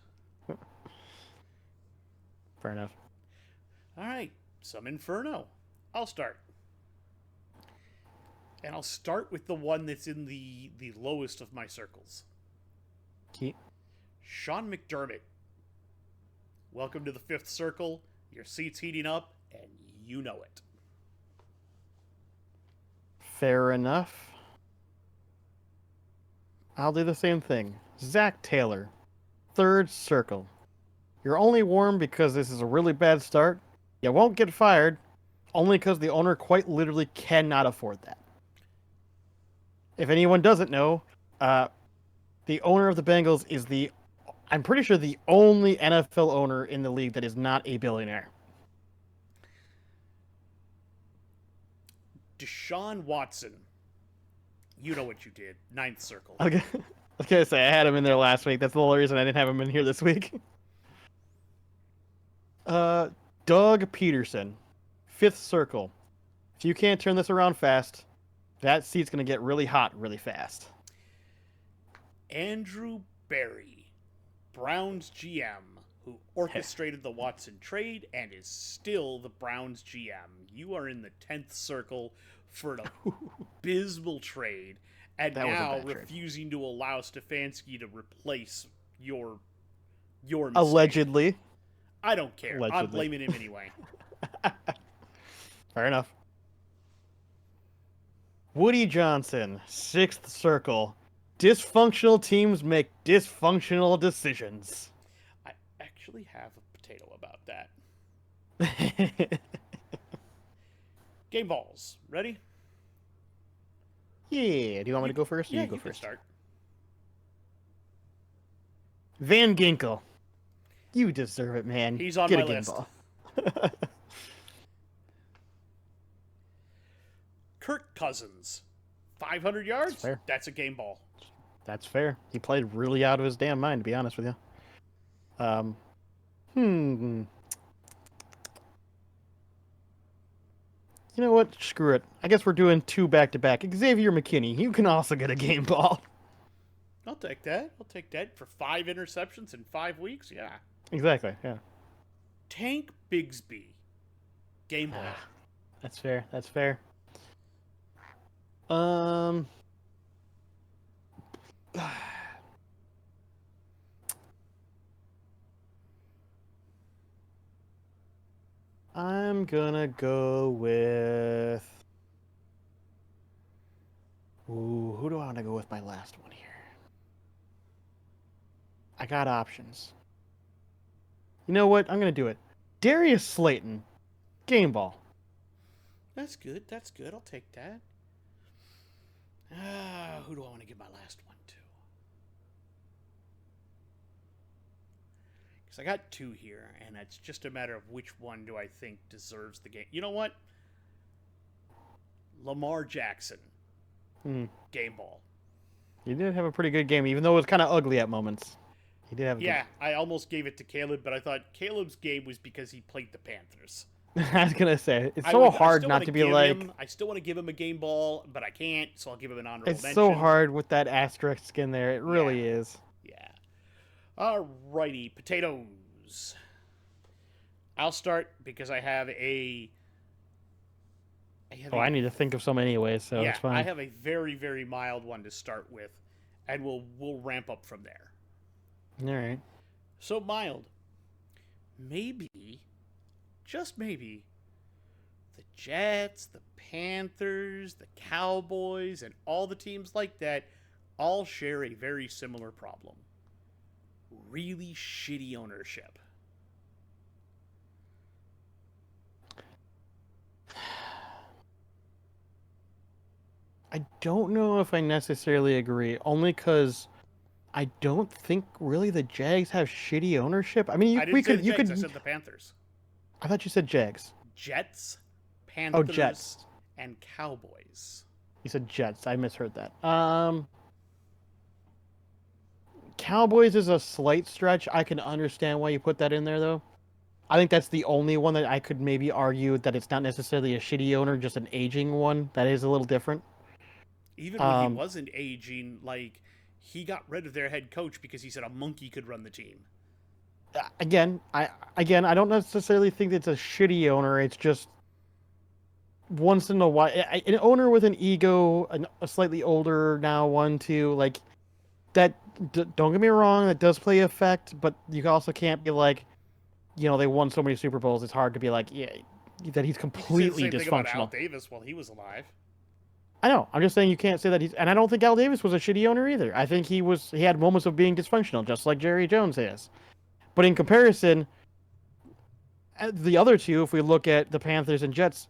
Fair enough. All right, some Inferno. I'll start. And I'll start with the one that's in the lowest of my circles. Keep. Sean McDermott. Welcome to the fifth circle. Your seat's heating up, and you know it. Fair enough. I'll do the same thing. Zach Taylor. Third circle. You're only warm because this is a really bad start. You won't get fired, only because the owner quite literally cannot afford that. If anyone doesn't know, the owner of the Bengals is I'm pretty sure the only NFL owner in the league that is not a billionaire. Deshaun Watson. You know what you did. Ninth circle. Okay. I was going to say, I had him in there last week. That's the whole reason I didn't have him in here this week. Doug Peterson. Fifth circle. If you can't turn this around fast, that seat's going to get really hot really fast. Andrew Berry. Browns GM, who orchestrated the Watson trade and is still the Browns GM. You are in the 10th circle for an abysmal trade, and That was a now bad trade. refusing to allow Stefanski to replace your mistake. Allegedly. I don't care. I'm Allegedly. blaming him anyway. Fair enough. Woody Johnson, sixth circle. Dysfunctional teams make dysfunctional decisions. I actually have a potato about that. Game balls. Ready? Yeah. Do you want me to go first? Or Yeah, you go you can first. start. Van Ginkel. You deserve it, man. He's on Get my a game list. ball. Kirk Cousins. 500 yards? That's fair. That's a game ball. That's fair. He played really out of his damn mind, to be honest with you. You know what? Screw it. I guess we're doing two back-to-back. Xavier McKinney. You can also get a game ball. I'll take that. I'll take that for 5 interceptions in 5 weeks. Yeah. Exactly, yeah. Tank Bigsby. Game ball. That's fair. That's fair. I'm gonna go with... Ooh, who do I want to go with my last one here? I got options. You know what? I'm gonna do it. Darius Slayton. Game ball. That's good. That's good. I'll take that. Who do I want to give my last one to? Because I got two here, and it's just a matter of which one do I think deserves the game. You know what? Lamar Jackson. Game ball. He did have a pretty good game, even though it was kind of ugly at moments. He did have a Yeah, I almost gave it to Caleb, but I thought Caleb's game was because he played the Panthers. good... I was going to say, it's so hard not to be like... I still want to give him a game ball, but I can't, so I'll give him an honorable mention. It's so hard with that asterisk in there. It really is. Yeah. Alrighty, potatoes. I'll start because I have a... I need to think of some anyway, so yeah, it's fine. I have a very, very mild one to start with, and we'll ramp up from there. All right. So mild. Maybe, just maybe, the Jets, the Panthers, the Cowboys, and all the teams like that all share a very similar problem. Really shitty ownership. I don't know if I necessarily agree, only because I don't think really the Jags have shitty ownership. I mean, I didn't say the Jags, I said the Panthers. I thought you said Jags. Jets, Panthers, Jets. and Cowboys. You said Jets. I misheard that. Cowboys is a slight stretch. I can understand why you put that in there, though. I think that's the only one that I could maybe argue that it's not necessarily a shitty owner, just an aging one. That is a little different. Even when he wasn't aging, like, he got rid of their head coach because he said a monkey could run the team. Again, I don't necessarily think it's a shitty owner. It's just once in a while, an owner with an ego, a slightly older now one too, like that. Don't get me wrong, that does play effect, but you also can't be like, you know, they won so many Super Bowls. It's hard to be like, yeah, that he's completely dysfunctional. Thing about Al Davis while he was alive. I know. I'm just saying you can't say that he's, and I don't think Al Davis was a shitty owner either. I think he had moments of being dysfunctional, just like Jerry Jones is. But in comparison, the other two, if we look at the Panthers and Jets,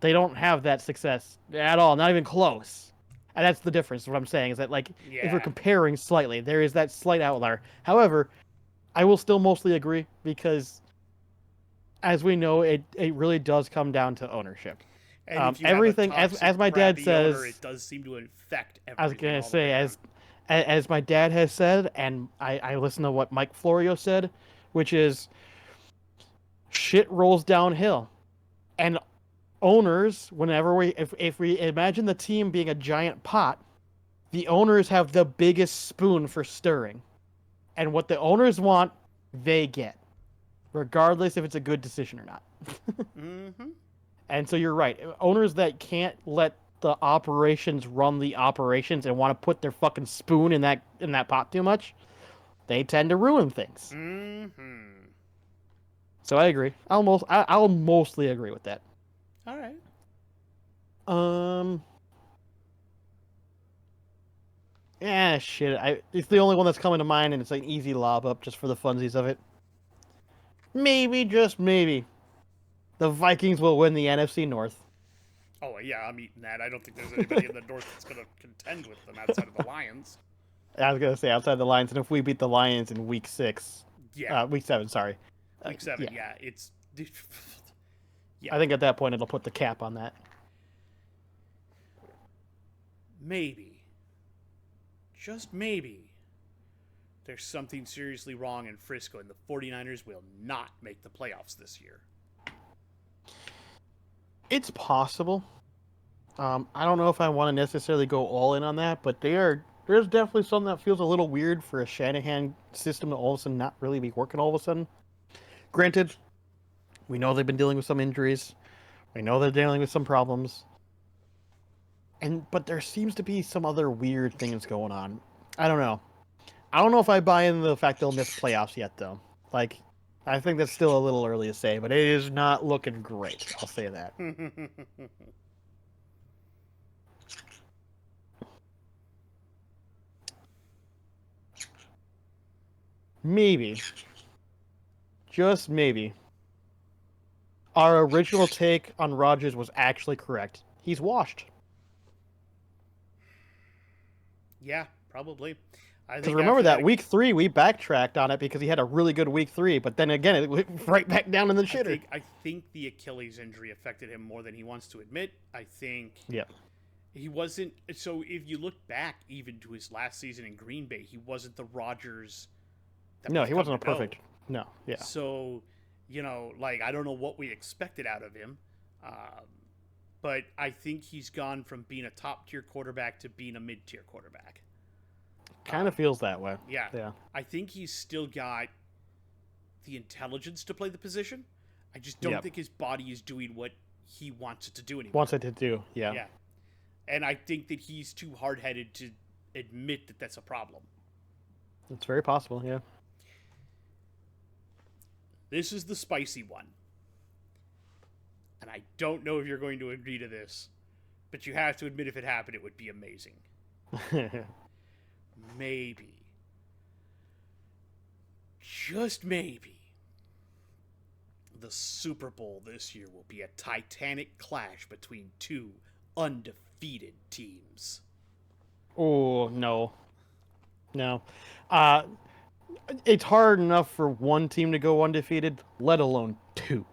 they don't have that success at all, not even close. And that's the difference. What I'm saying is that, like, if we're comparing slightly, there is that slight outlier. However, I will still mostly agree because, as we know, it really does come down to ownership. And if you everything, have a toxic, as my dad says, owner, it does seem to infect everything. I was gonna say, as my dad has said, and I listen to what Mike Florio said, which is, shit rolls downhill, and owners, whenever if we imagine the team being a giant pot, the owners have the biggest spoon for stirring, and what the owners want, they get, regardless if it's a good decision or not. Mm-hmm. And so you're right. Owners that can't let the operations run the operations and want to put their fucking spoon in that pot too much, they tend to ruin things. Mm-hmm. So I agree. I'll mostly agree with that. All right. Yeah, shit. It's the only one that's coming to mind, and it's like an easy lob up just for the funsies of it. Maybe, just maybe, the Vikings will win the NFC North. Oh, yeah, I'm eating that. I don't think there's anybody in the North that's going to contend with them outside of the Lions. I was going to say outside the Lions, and if we beat the Lions in week 6... Yeah. Week 7, sorry. Week 7, yeah. It's... yeah. I think at that point it'll put the cap on that. Maybe. Just maybe. There's something seriously wrong in Frisco, and the 49ers will not make the playoffs this year. It's possible. I don't know if I want to necessarily go all in on that, but there's definitely something that feels a little weird for a Shanahan system to all of a sudden not really be working all of a sudden. Granted, we know they've been dealing with some injuries. We know they're dealing with some problems. But there seems to be some other weird things going on. I don't know. I don't know if I buy into the fact they'll miss playoffs yet, though. Like, I think that's still a little early to say, but it is not looking great. I'll say that. Maybe. Just maybe. our original take on Rodgers was actually correct. He's washed. Yeah, probably. I Because think remember after that week 3, we backtracked on it because he had a really good week 3, but then again, it went right back down in the shitter. I think the Achilles injury affected him more than he wants to admit. I think Yeah. he wasn't. So if you look back even to his last season in Green Bay, he wasn't the Rodgers. No, he wasn't a perfect. No, yeah. So, like I don't know what we expected out of him, but I think he's gone from being a top tier quarterback to being a mid tier quarterback. Kind of feels that way. Yeah. Yeah. I think he's still got the intelligence to play the position. I just don't think his body is doing what he wants it to do anymore. Wants it to do, yeah. Yeah. And I think that he's too hard-headed to admit that that's a problem. It's very possible, yeah. This is the spicy one. And I don't know if you're going to agree to this, but you have to admit if it happened, it would be amazing. Maybe. Just maybe. The Super Bowl this year will be a titanic clash between two undefeated teams. Oh, no. No. It's hard enough for one team to go undefeated, let alone two.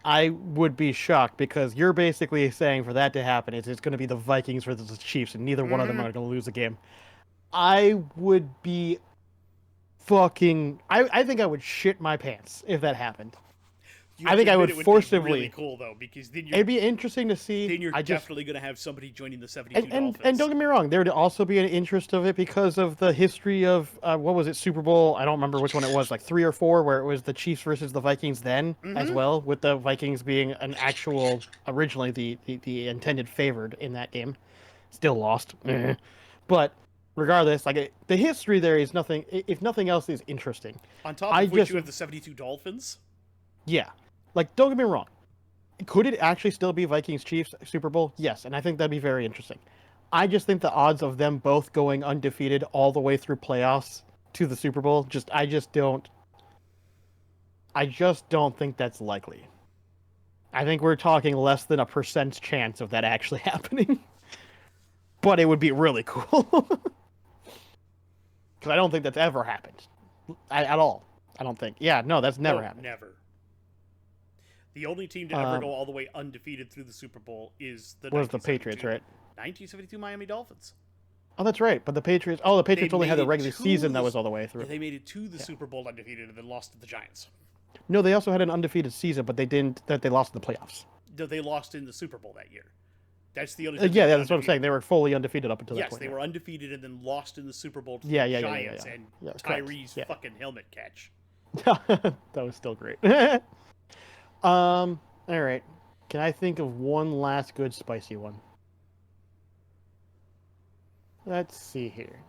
I would be shocked because you're basically saying for that to happen, it's going to be the Vikings versus the Chiefs, and neither one of them are going to lose a game. I would be fucking... I think I would shit my pants if that happened. I think I would forcibly. Be really cool though, because then it'd be interesting to see. Then you're definitely going to have somebody joining the 72 and Dolphins. And don't get me wrong, there would also be an interest of it because of the history of what was it, Super Bowl? I don't remember which one it was, like 3 or 4, where it was the Chiefs versus the Vikings then as well, with the Vikings being an actual originally the intended favored in that game, still lost, but. Regardless, like the history there is nothing. If nothing else, is interesting. On top of which you have the 72 Dolphins. Yeah, like don't get me wrong. Could it actually still be Vikings Chiefs Super Bowl? Yes, and I think that'd be very interesting. I just think the odds of them both going undefeated all the way through playoffs to the Super Bowl, I just don't think that's likely. I think we're talking less than a % chance of that actually happening. But it would be really cool. Because I don't think that's ever happened. At all. I don't think. Yeah, no, that's never happened. Never. The only team to ever go all the way undefeated through the Super Bowl is the Patriots, right? 1972 Miami Dolphins. Oh, that's right. But the Patriots only had the regular season that was all the way through. They made it to the Super Bowl undefeated and then lost to the Giants. No, they also had an undefeated season, but they lost in the playoffs. No, they lost in the Super Bowl that year. That's the only. Yeah, that's what I'm saying. They were fully undefeated up until that point. Yes, they were undefeated and then lost in the Super Bowl to the Giants and Tyree's fucking helmet catch. That was still great. All right. Can I think of one last good spicy one? Let's see here.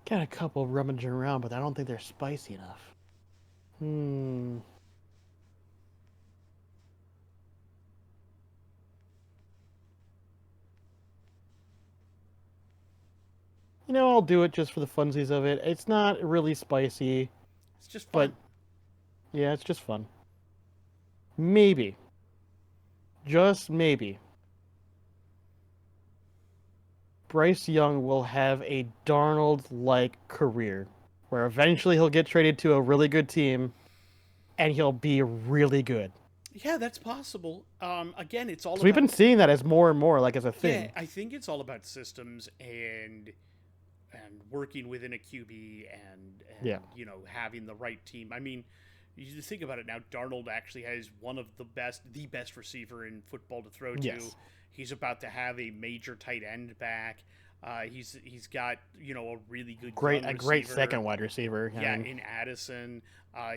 Got a couple rummaging around, but I don't think they're spicy enough. You know, I'll do it just for the funsies of it. It's not really spicy. It's just fun. But, yeah, it's just fun. Maybe. Just maybe. Bryce Young will have a Darnold-like career, where eventually he'll get traded to a really good team, and he'll be really good. Yeah, that's possible. Again, it's all. So we've been seeing that as more and more, like as a thing. Yeah, I think it's all about systems and working within a QB and having the right team. I mean, you just think about it now. Darnold actually has one of the best receiver in football to throw to. Yes. He's about to have a major tight end back. He's got a really good Great, young a great receiver. second wide receiver. Yeah, I mean, in Addison.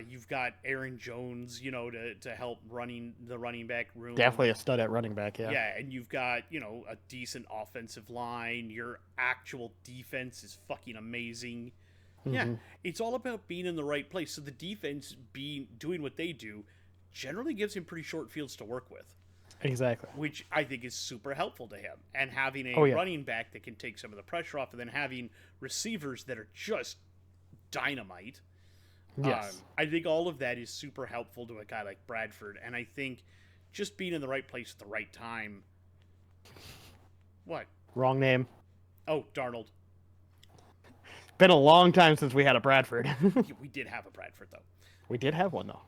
You've got Aaron Jones, to help running the running back room. definitely a stud at running back. Yeah. Yeah, and you've got, a decent offensive line. Your actual defense is fucking amazing. Yeah, Mm-hmm. it's all about being in the right place. So the defense doing what they do generally gives him pretty short fields to work with, Exactly. which I think is super helpful to him. And having a Oh, yeah. running back that can take some of the pressure off, and then having receivers that are just dynamite. Yes. I think all of that is super helpful to a guy like Bradford, and I think just being in the right place at the right time. What? Wrong name. Oh, Darnold. Been a long time since we had a Bradford. We did have a Bradford, though. We did have one though.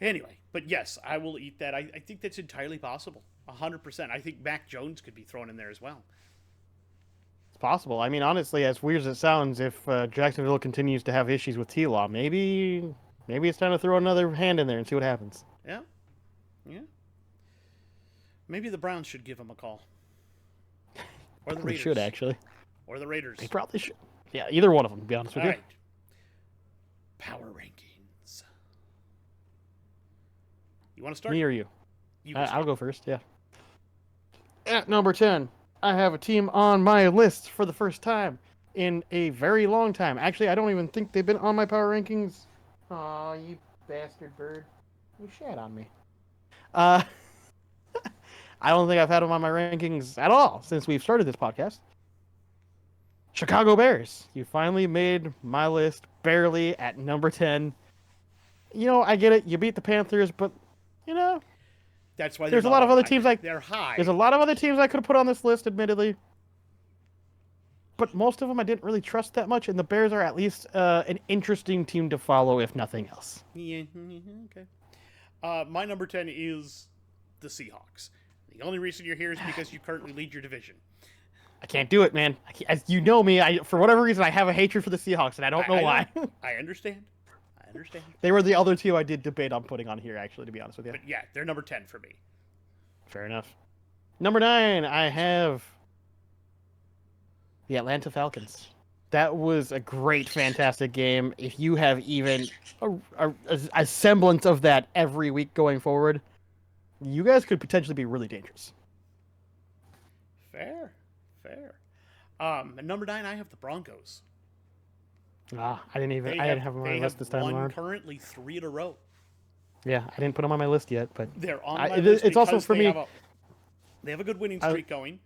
Anyway, but yes, I will eat that. I think that's entirely possible. 100%. I think Mac Jones could be thrown in there as well. It's possible. I mean, honestly, as weird as it sounds, if Jacksonville continues to have issues with T-Law, maybe it's time to throw another hand in there and see what happens. Yeah. Yeah. Maybe the Browns should give him a call. Or the They Raiders. should actually. Or the Raiders. They probably should. Yeah, either one of them. To be honest with All you. right. Power rankings. You want to start? Me or you? You can I'll start. go first. Yeah. At number 10, I have a team on my list for the first time in a very long time. Actually, I don't even think they've been on my power rankings. Aw, you bastard bird. You shat on me. I don't think I've had them on my rankings at all since we've started this podcast. Chicago Bears. You finally made my list barely at number 10. I get it. You beat the Panthers, but, That's why there's a lot of other teams they're high. there's a lot of other teams I could have put on this list, admittedly. But most of them I didn't really trust that much, and the Bears are at least an interesting team to follow, if nothing else. Yeah, okay. My number 10 is the Seahawks. The only reason you're here is because you currently lead your division. I can't do it, man. As you know me, for whatever reason, I have a hatred for the Seahawks, and I don't know why. I understand. They were the other two I did debate on putting on here, actually, to be honest with you. But yeah, they're number 10 for me. Fair enough. Number 9, I have the Atlanta Falcons. That was a great, fantastic game. If you have even a semblance of that every week going forward, you guys could potentially be really dangerous. Fair. At number 9, I have the Broncos. I didn't have them on my list this time won around. currently 3 in a row. Yeah, I didn't put them on my list yet, but They're on my list it's also because for me. they have a good winning streak going.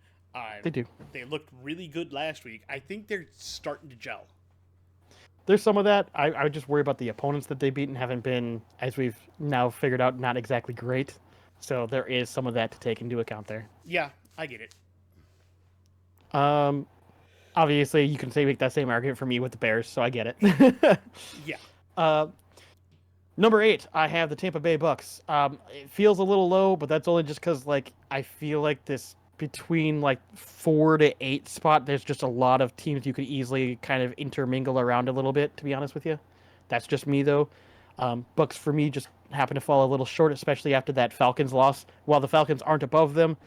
They do. They looked really good last week. I think they're starting to gel. There's some of that. I would just worry about the opponents that they beat and haven't been, as we've now figured out, not exactly great. So there is some of that to take into account there. Yeah, I get it. Obviously, you can make that same argument for me with the Bears, so I get it. Yeah. Number 8, I have the Tampa Bay Bucks. It feels a little low, but that's only just because I feel like this between 4 to 8 spot, there's just a lot of teams you could easily kind of intermingle around a little bit. To be honest with you, that's just me though. Bucks for me just happen to fall a little short, especially after that Falcons loss. While the Falcons aren't above them,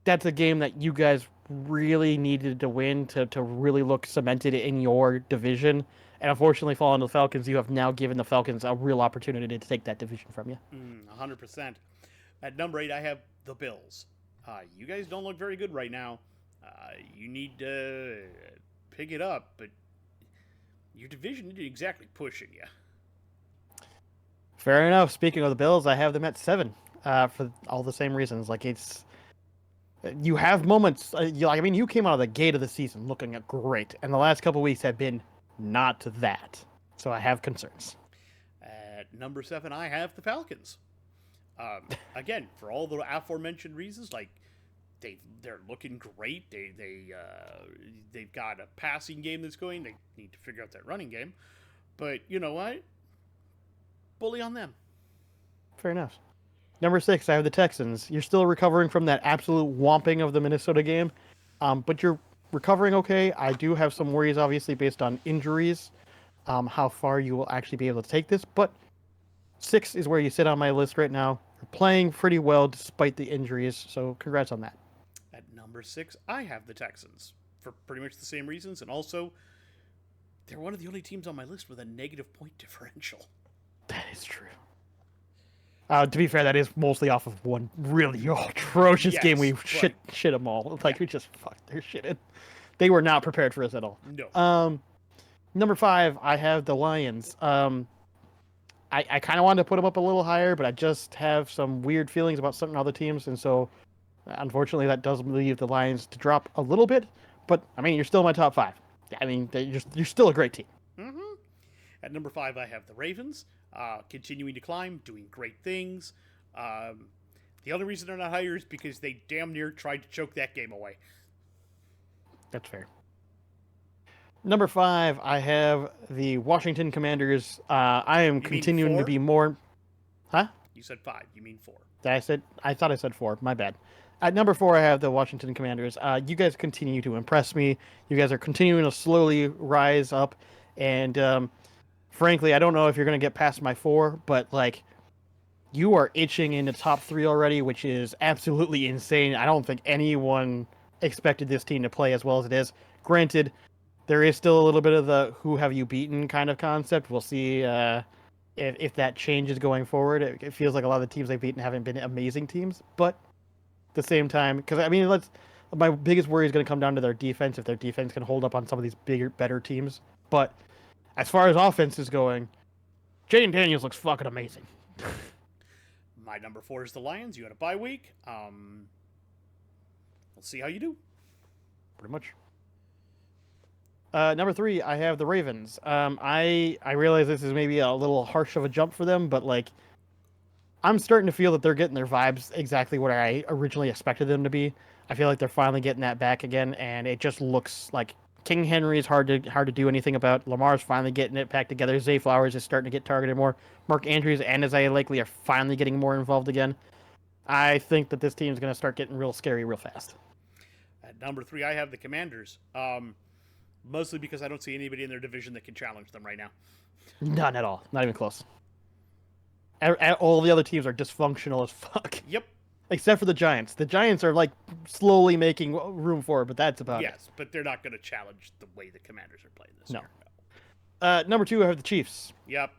that's a game that you guys really needed to win to really look cemented in your division. And unfortunately, falling to the Falcons, you have now given the Falcons a real opportunity to take that division from you. 100%. At number 8, I have the Bills. You guys don't look very good right now. You need to pick it up, but your division isn't exactly pushing you. Fair enough. Speaking of the Bills, I have them at 7 for all the same reasons. You have moments. You came out of the gate of the season looking great, and the last couple weeks have been not that. So I have concerns. At number 7, I have the Falcons. Again, for all the aforementioned reasons, they're looking great. They've got a passing game that's going. They need to figure out that running game. But you know what? Bully on them. Fair enough. Number 6, I have the Texans. You're still recovering from that absolute whomping of the Minnesota game, but you're recovering okay. I do have some worries, obviously, based on injuries, how far you will actually be able to take this. But 6 is where you sit on my list right now. You're playing pretty well despite the injuries, so congrats on that. At number 6, I have the Texans. for pretty much the same reasons, and also they're one of the only teams on my list with a negative point differential. That is true. To be fair, that is mostly off of one really atrocious game. We shit them all. Like, we just fucked their shit in. They were not prepared for us at all. No. Number 5, I have the Lions. I kind of wanted to put them up a little higher, but I just have some weird feelings about certain other teams, and so unfortunately that does leave the Lions to drop a little bit. But I mean, you're still in my top 5. I mean, you're still a great team. Mm-hmm. At number 5, I have the Ravens, continuing to climb, doing great things. The only reason they're not higher is because they damn near tried to choke that game away. That's fair. Number 5, I have the Washington Commanders. I am continuing to be more... Huh? You said 5. You mean 4. I thought I said 4. My bad. At number 4, I have the Washington Commanders. You guys continue to impress me. You guys are continuing to slowly rise up. And frankly, I don't know if you're going to get past my 4, but like, you are itching in the top 3 already, which is absolutely insane. I don't think anyone expected this team to play as well as it is. Granted, there is still a little bit of the who have you beaten kind of concept. We'll see if that changes going forward. It feels like a lot of the teams they've beaten haven't been amazing teams, but at the same time, because I mean, my biggest worry is going to come down to their defense, if their defense can hold up on some of these bigger, better teams. But as far as offense is going, Jaden Daniels looks fucking amazing. My number 4 is the Lions. You had a bye week. We'll see how you do. Pretty much. Number 3, I have the Ravens. I realize this is maybe a little harsh of a jump for them, but like, I'm starting to feel that they're getting their vibes exactly what I originally expected them to be. I feel like they're finally getting that back again, and it just looks like King Henry is hard to do anything about. Lamar's finally getting it back together. Zay Flowers is starting to get targeted more. Mark Andrews and Isaiah Likely are finally getting more involved again. I think that this team is going to start getting real scary real fast. At number 3, I have the Commanders. Mostly because I don't see anybody in their division that can challenge them right now. None at all. Not even close. All the other teams are dysfunctional as fuck. Yep. Except for the Giants. The Giants are like slowly making room for it, but that's about it. Yes, but they're not going to challenge the way the Commanders are playing this year. No. Number 2, I have the Chiefs. Yep.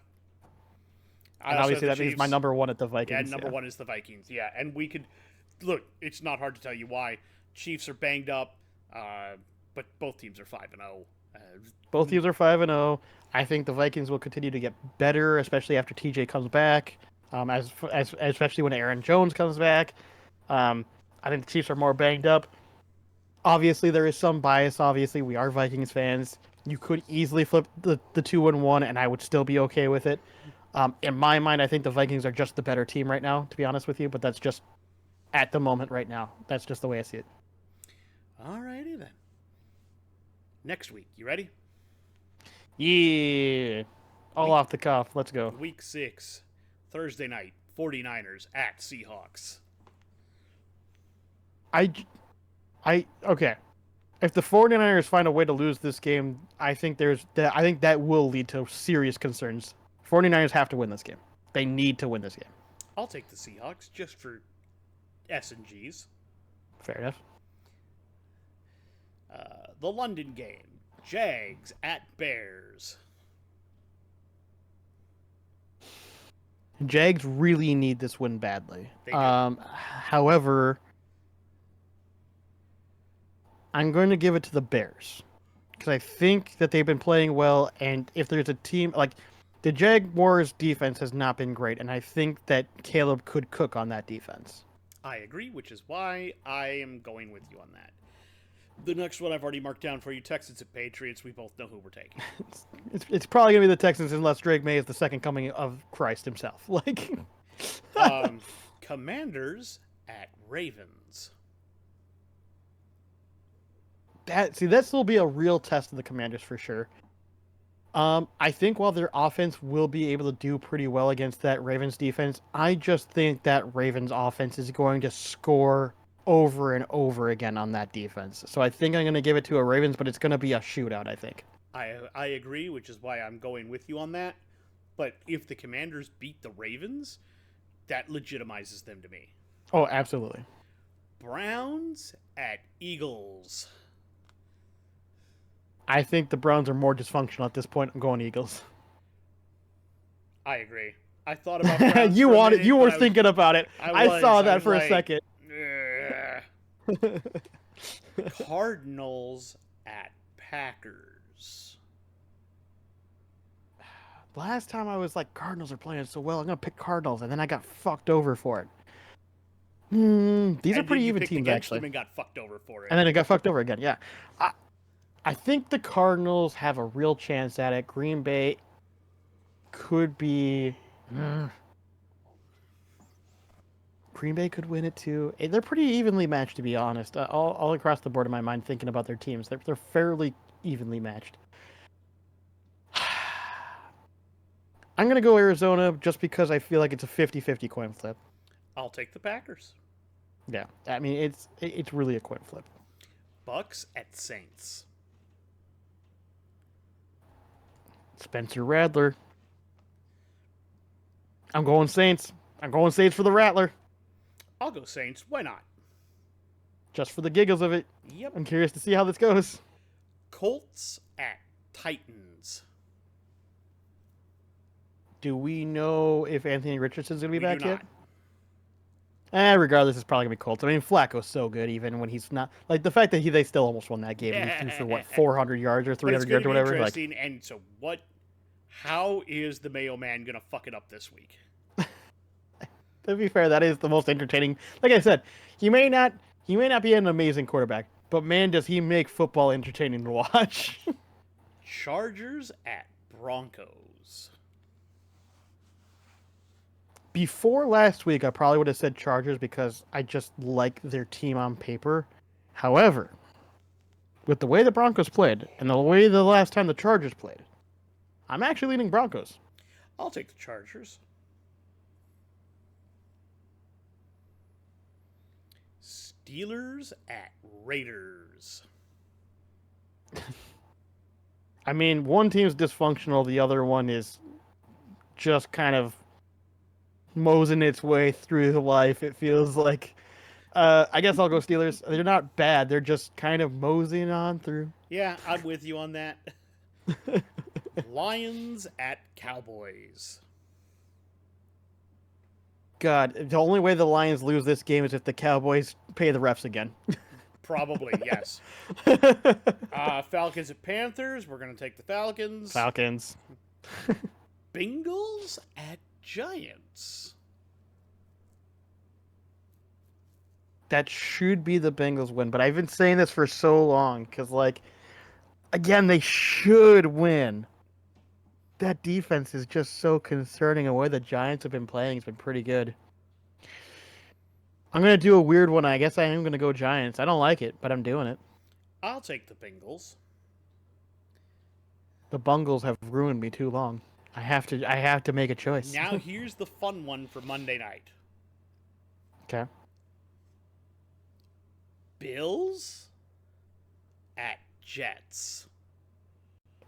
And obviously that means my number 1 at the Vikings. Yeah, number 1 is the Vikings. Yeah, and we could... Look, it's not hard to tell you why. Chiefs are banged up, but both teams are 5-0. Both teams are 5-0. I think the Vikings will continue to get better, especially after TJ comes back. Especially when Aaron Jones comes back. I think the Chiefs are more banged up. Obviously, there is some bias. Obviously, we are Vikings fans. You could easily flip the 2-1, and I would still be okay with it. In my mind, I think the Vikings are just the better team right now, to be honest with you. But that's just at the moment right now. That's just the way I see it. Alrighty then. Next week, you ready? Yeah. All off the cuff. Let's go. Week 6, Thursday night, 49ers at Seahawks. Okay. If the 49ers find a way to lose this game, I think that will lead to serious concerns. 49ers have to win this game. They need to win this game. I'll take the Seahawks just for S&Gs. Fair enough. The London game, Jags at Bears. Jags really need this win badly. They do. However, I'm going to give it to the Bears because I think that they've been playing well, and if there's a team like the Jaguars' defense has not been great, and I think that Caleb could cook on that defense. I agree, which is why I am going with you on that. The next one I've already marked down for you, Texans at Patriots. We both know who we're taking. It's probably going to be the Texans unless Drake May is the second coming of Christ himself. Like, Commanders at Ravens. This will be a real test of the Commanders for sure. I think while their offense will be able to do pretty well against that Ravens defense, I just think that Ravens offense is going to score over and over again on that defense. So I think I'm going to give it to a Ravens, but it's going to be a shootout, I think. I agree, which is why I'm going with you on that. But if the Commanders beat the Ravens, that legitimizes them to me. Oh, absolutely. Browns at Eagles. I think the Browns are more dysfunctional at this point. I'm going Eagles. I agree. I thought about Browns You for a wanted, minute, you but were thinking about it. I saw that for a second. Cardinals at Packers. Last time I was like, Cardinals are playing so well, I'm gonna pick Cardinals, and then I got fucked over for it. These are pretty even teams, actually. And got fucked over for it. And then it got fucked over again. Yeah, I think the Cardinals have a real chance at it. Green Bay could be. Green Bay could win it too. They're pretty evenly matched, to be honest. All across the board in my mind, thinking about their teams, they're fairly evenly matched. I'm gonna go Arizona just because I feel like it's a 50-50 coin flip. I'll take the Packers. Yeah, I mean it's really a coin flip. Bucks at Saints. Spencer Rattler. I'm going Saints. I'm going Saints for the Rattler. I'll go Saints. Why not? Just for the giggles of it. Yep. I'm curious to see how this goes. Colts at Titans. Do we know if Anthony Richardson's going to be back do yet? not. Regardless, it's probably going to be Colts. I mean, Flacco's so good even when he's not. Like, the fact that they still almost won that game and he threw for, what, 400 yards or 300 yards or whatever? Interesting. Like, and so how is the Mayo Man going to fuck it up this week? To be fair, that is the most entertaining. Like I said, he may not be an amazing quarterback, but man, does he make football entertaining to watch. Chargers at Broncos. Before last week, I probably would have said Chargers because I just like their team on paper. However, with the way the Broncos played and the way the last time the Chargers played, I'm actually leaning Broncos. I'll take the Chargers. Steelers at Raiders. I mean, one team's dysfunctional, the other one is just kind of moseying its way through life, it feels like. I guess I'll go Steelers. They're not bad, they're just kind of moseying on through. Yeah, I'm with you on that. Lions at Cowboys. God, the only way the Lions lose this game is if the Cowboys pay the refs again. Probably, yes. Falcons at Panthers. We're going to take the Falcons. Falcons. Bengals at Giants. That should be the Bengals win, but I've been saying this for so long because, like, again, they should win. That defense is just so concerning. The way the Giants have been playing has been pretty good. I'm going to do a weird one. I guess I am going to go Giants. I don't like it, but I'm doing it. I'll take the Bengals. The Bungles have ruined me too long. I have to make a choice. Now here's the fun one for Monday night. Okay. Bills at Jets.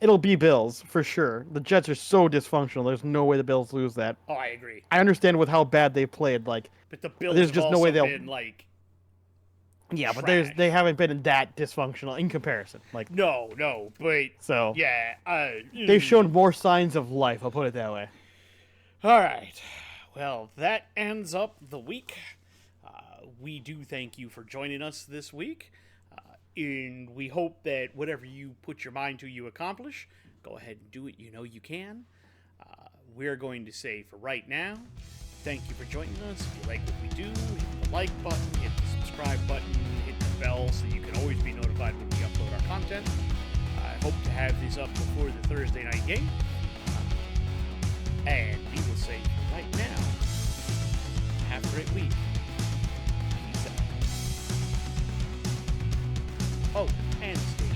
It'll be Bills, for sure. The Jets are so dysfunctional, there's no way the Bills lose that. Oh, I agree. I understand with how bad they played, like... But the Bills there's just have no way also they'll... been, like... Yeah, trash. but they haven't been that dysfunctional in comparison. Like No, but... So... Yeah, they've shown more signs of life, I'll put it that way. All right. Well, that ends up the week. We do thank you for joining us this week. And we hope that whatever you put your mind to, you accomplish. Go ahead and do it. You know you can. We're going to say for right now, thank you for joining us. If you like what we do, hit the like button, hit the subscribe button, hit the bell so you can always be notified when we upload our content. I hope to have these up before the Thursday night game. And we will say for right now, have a great week. Peace out. Oh, and stay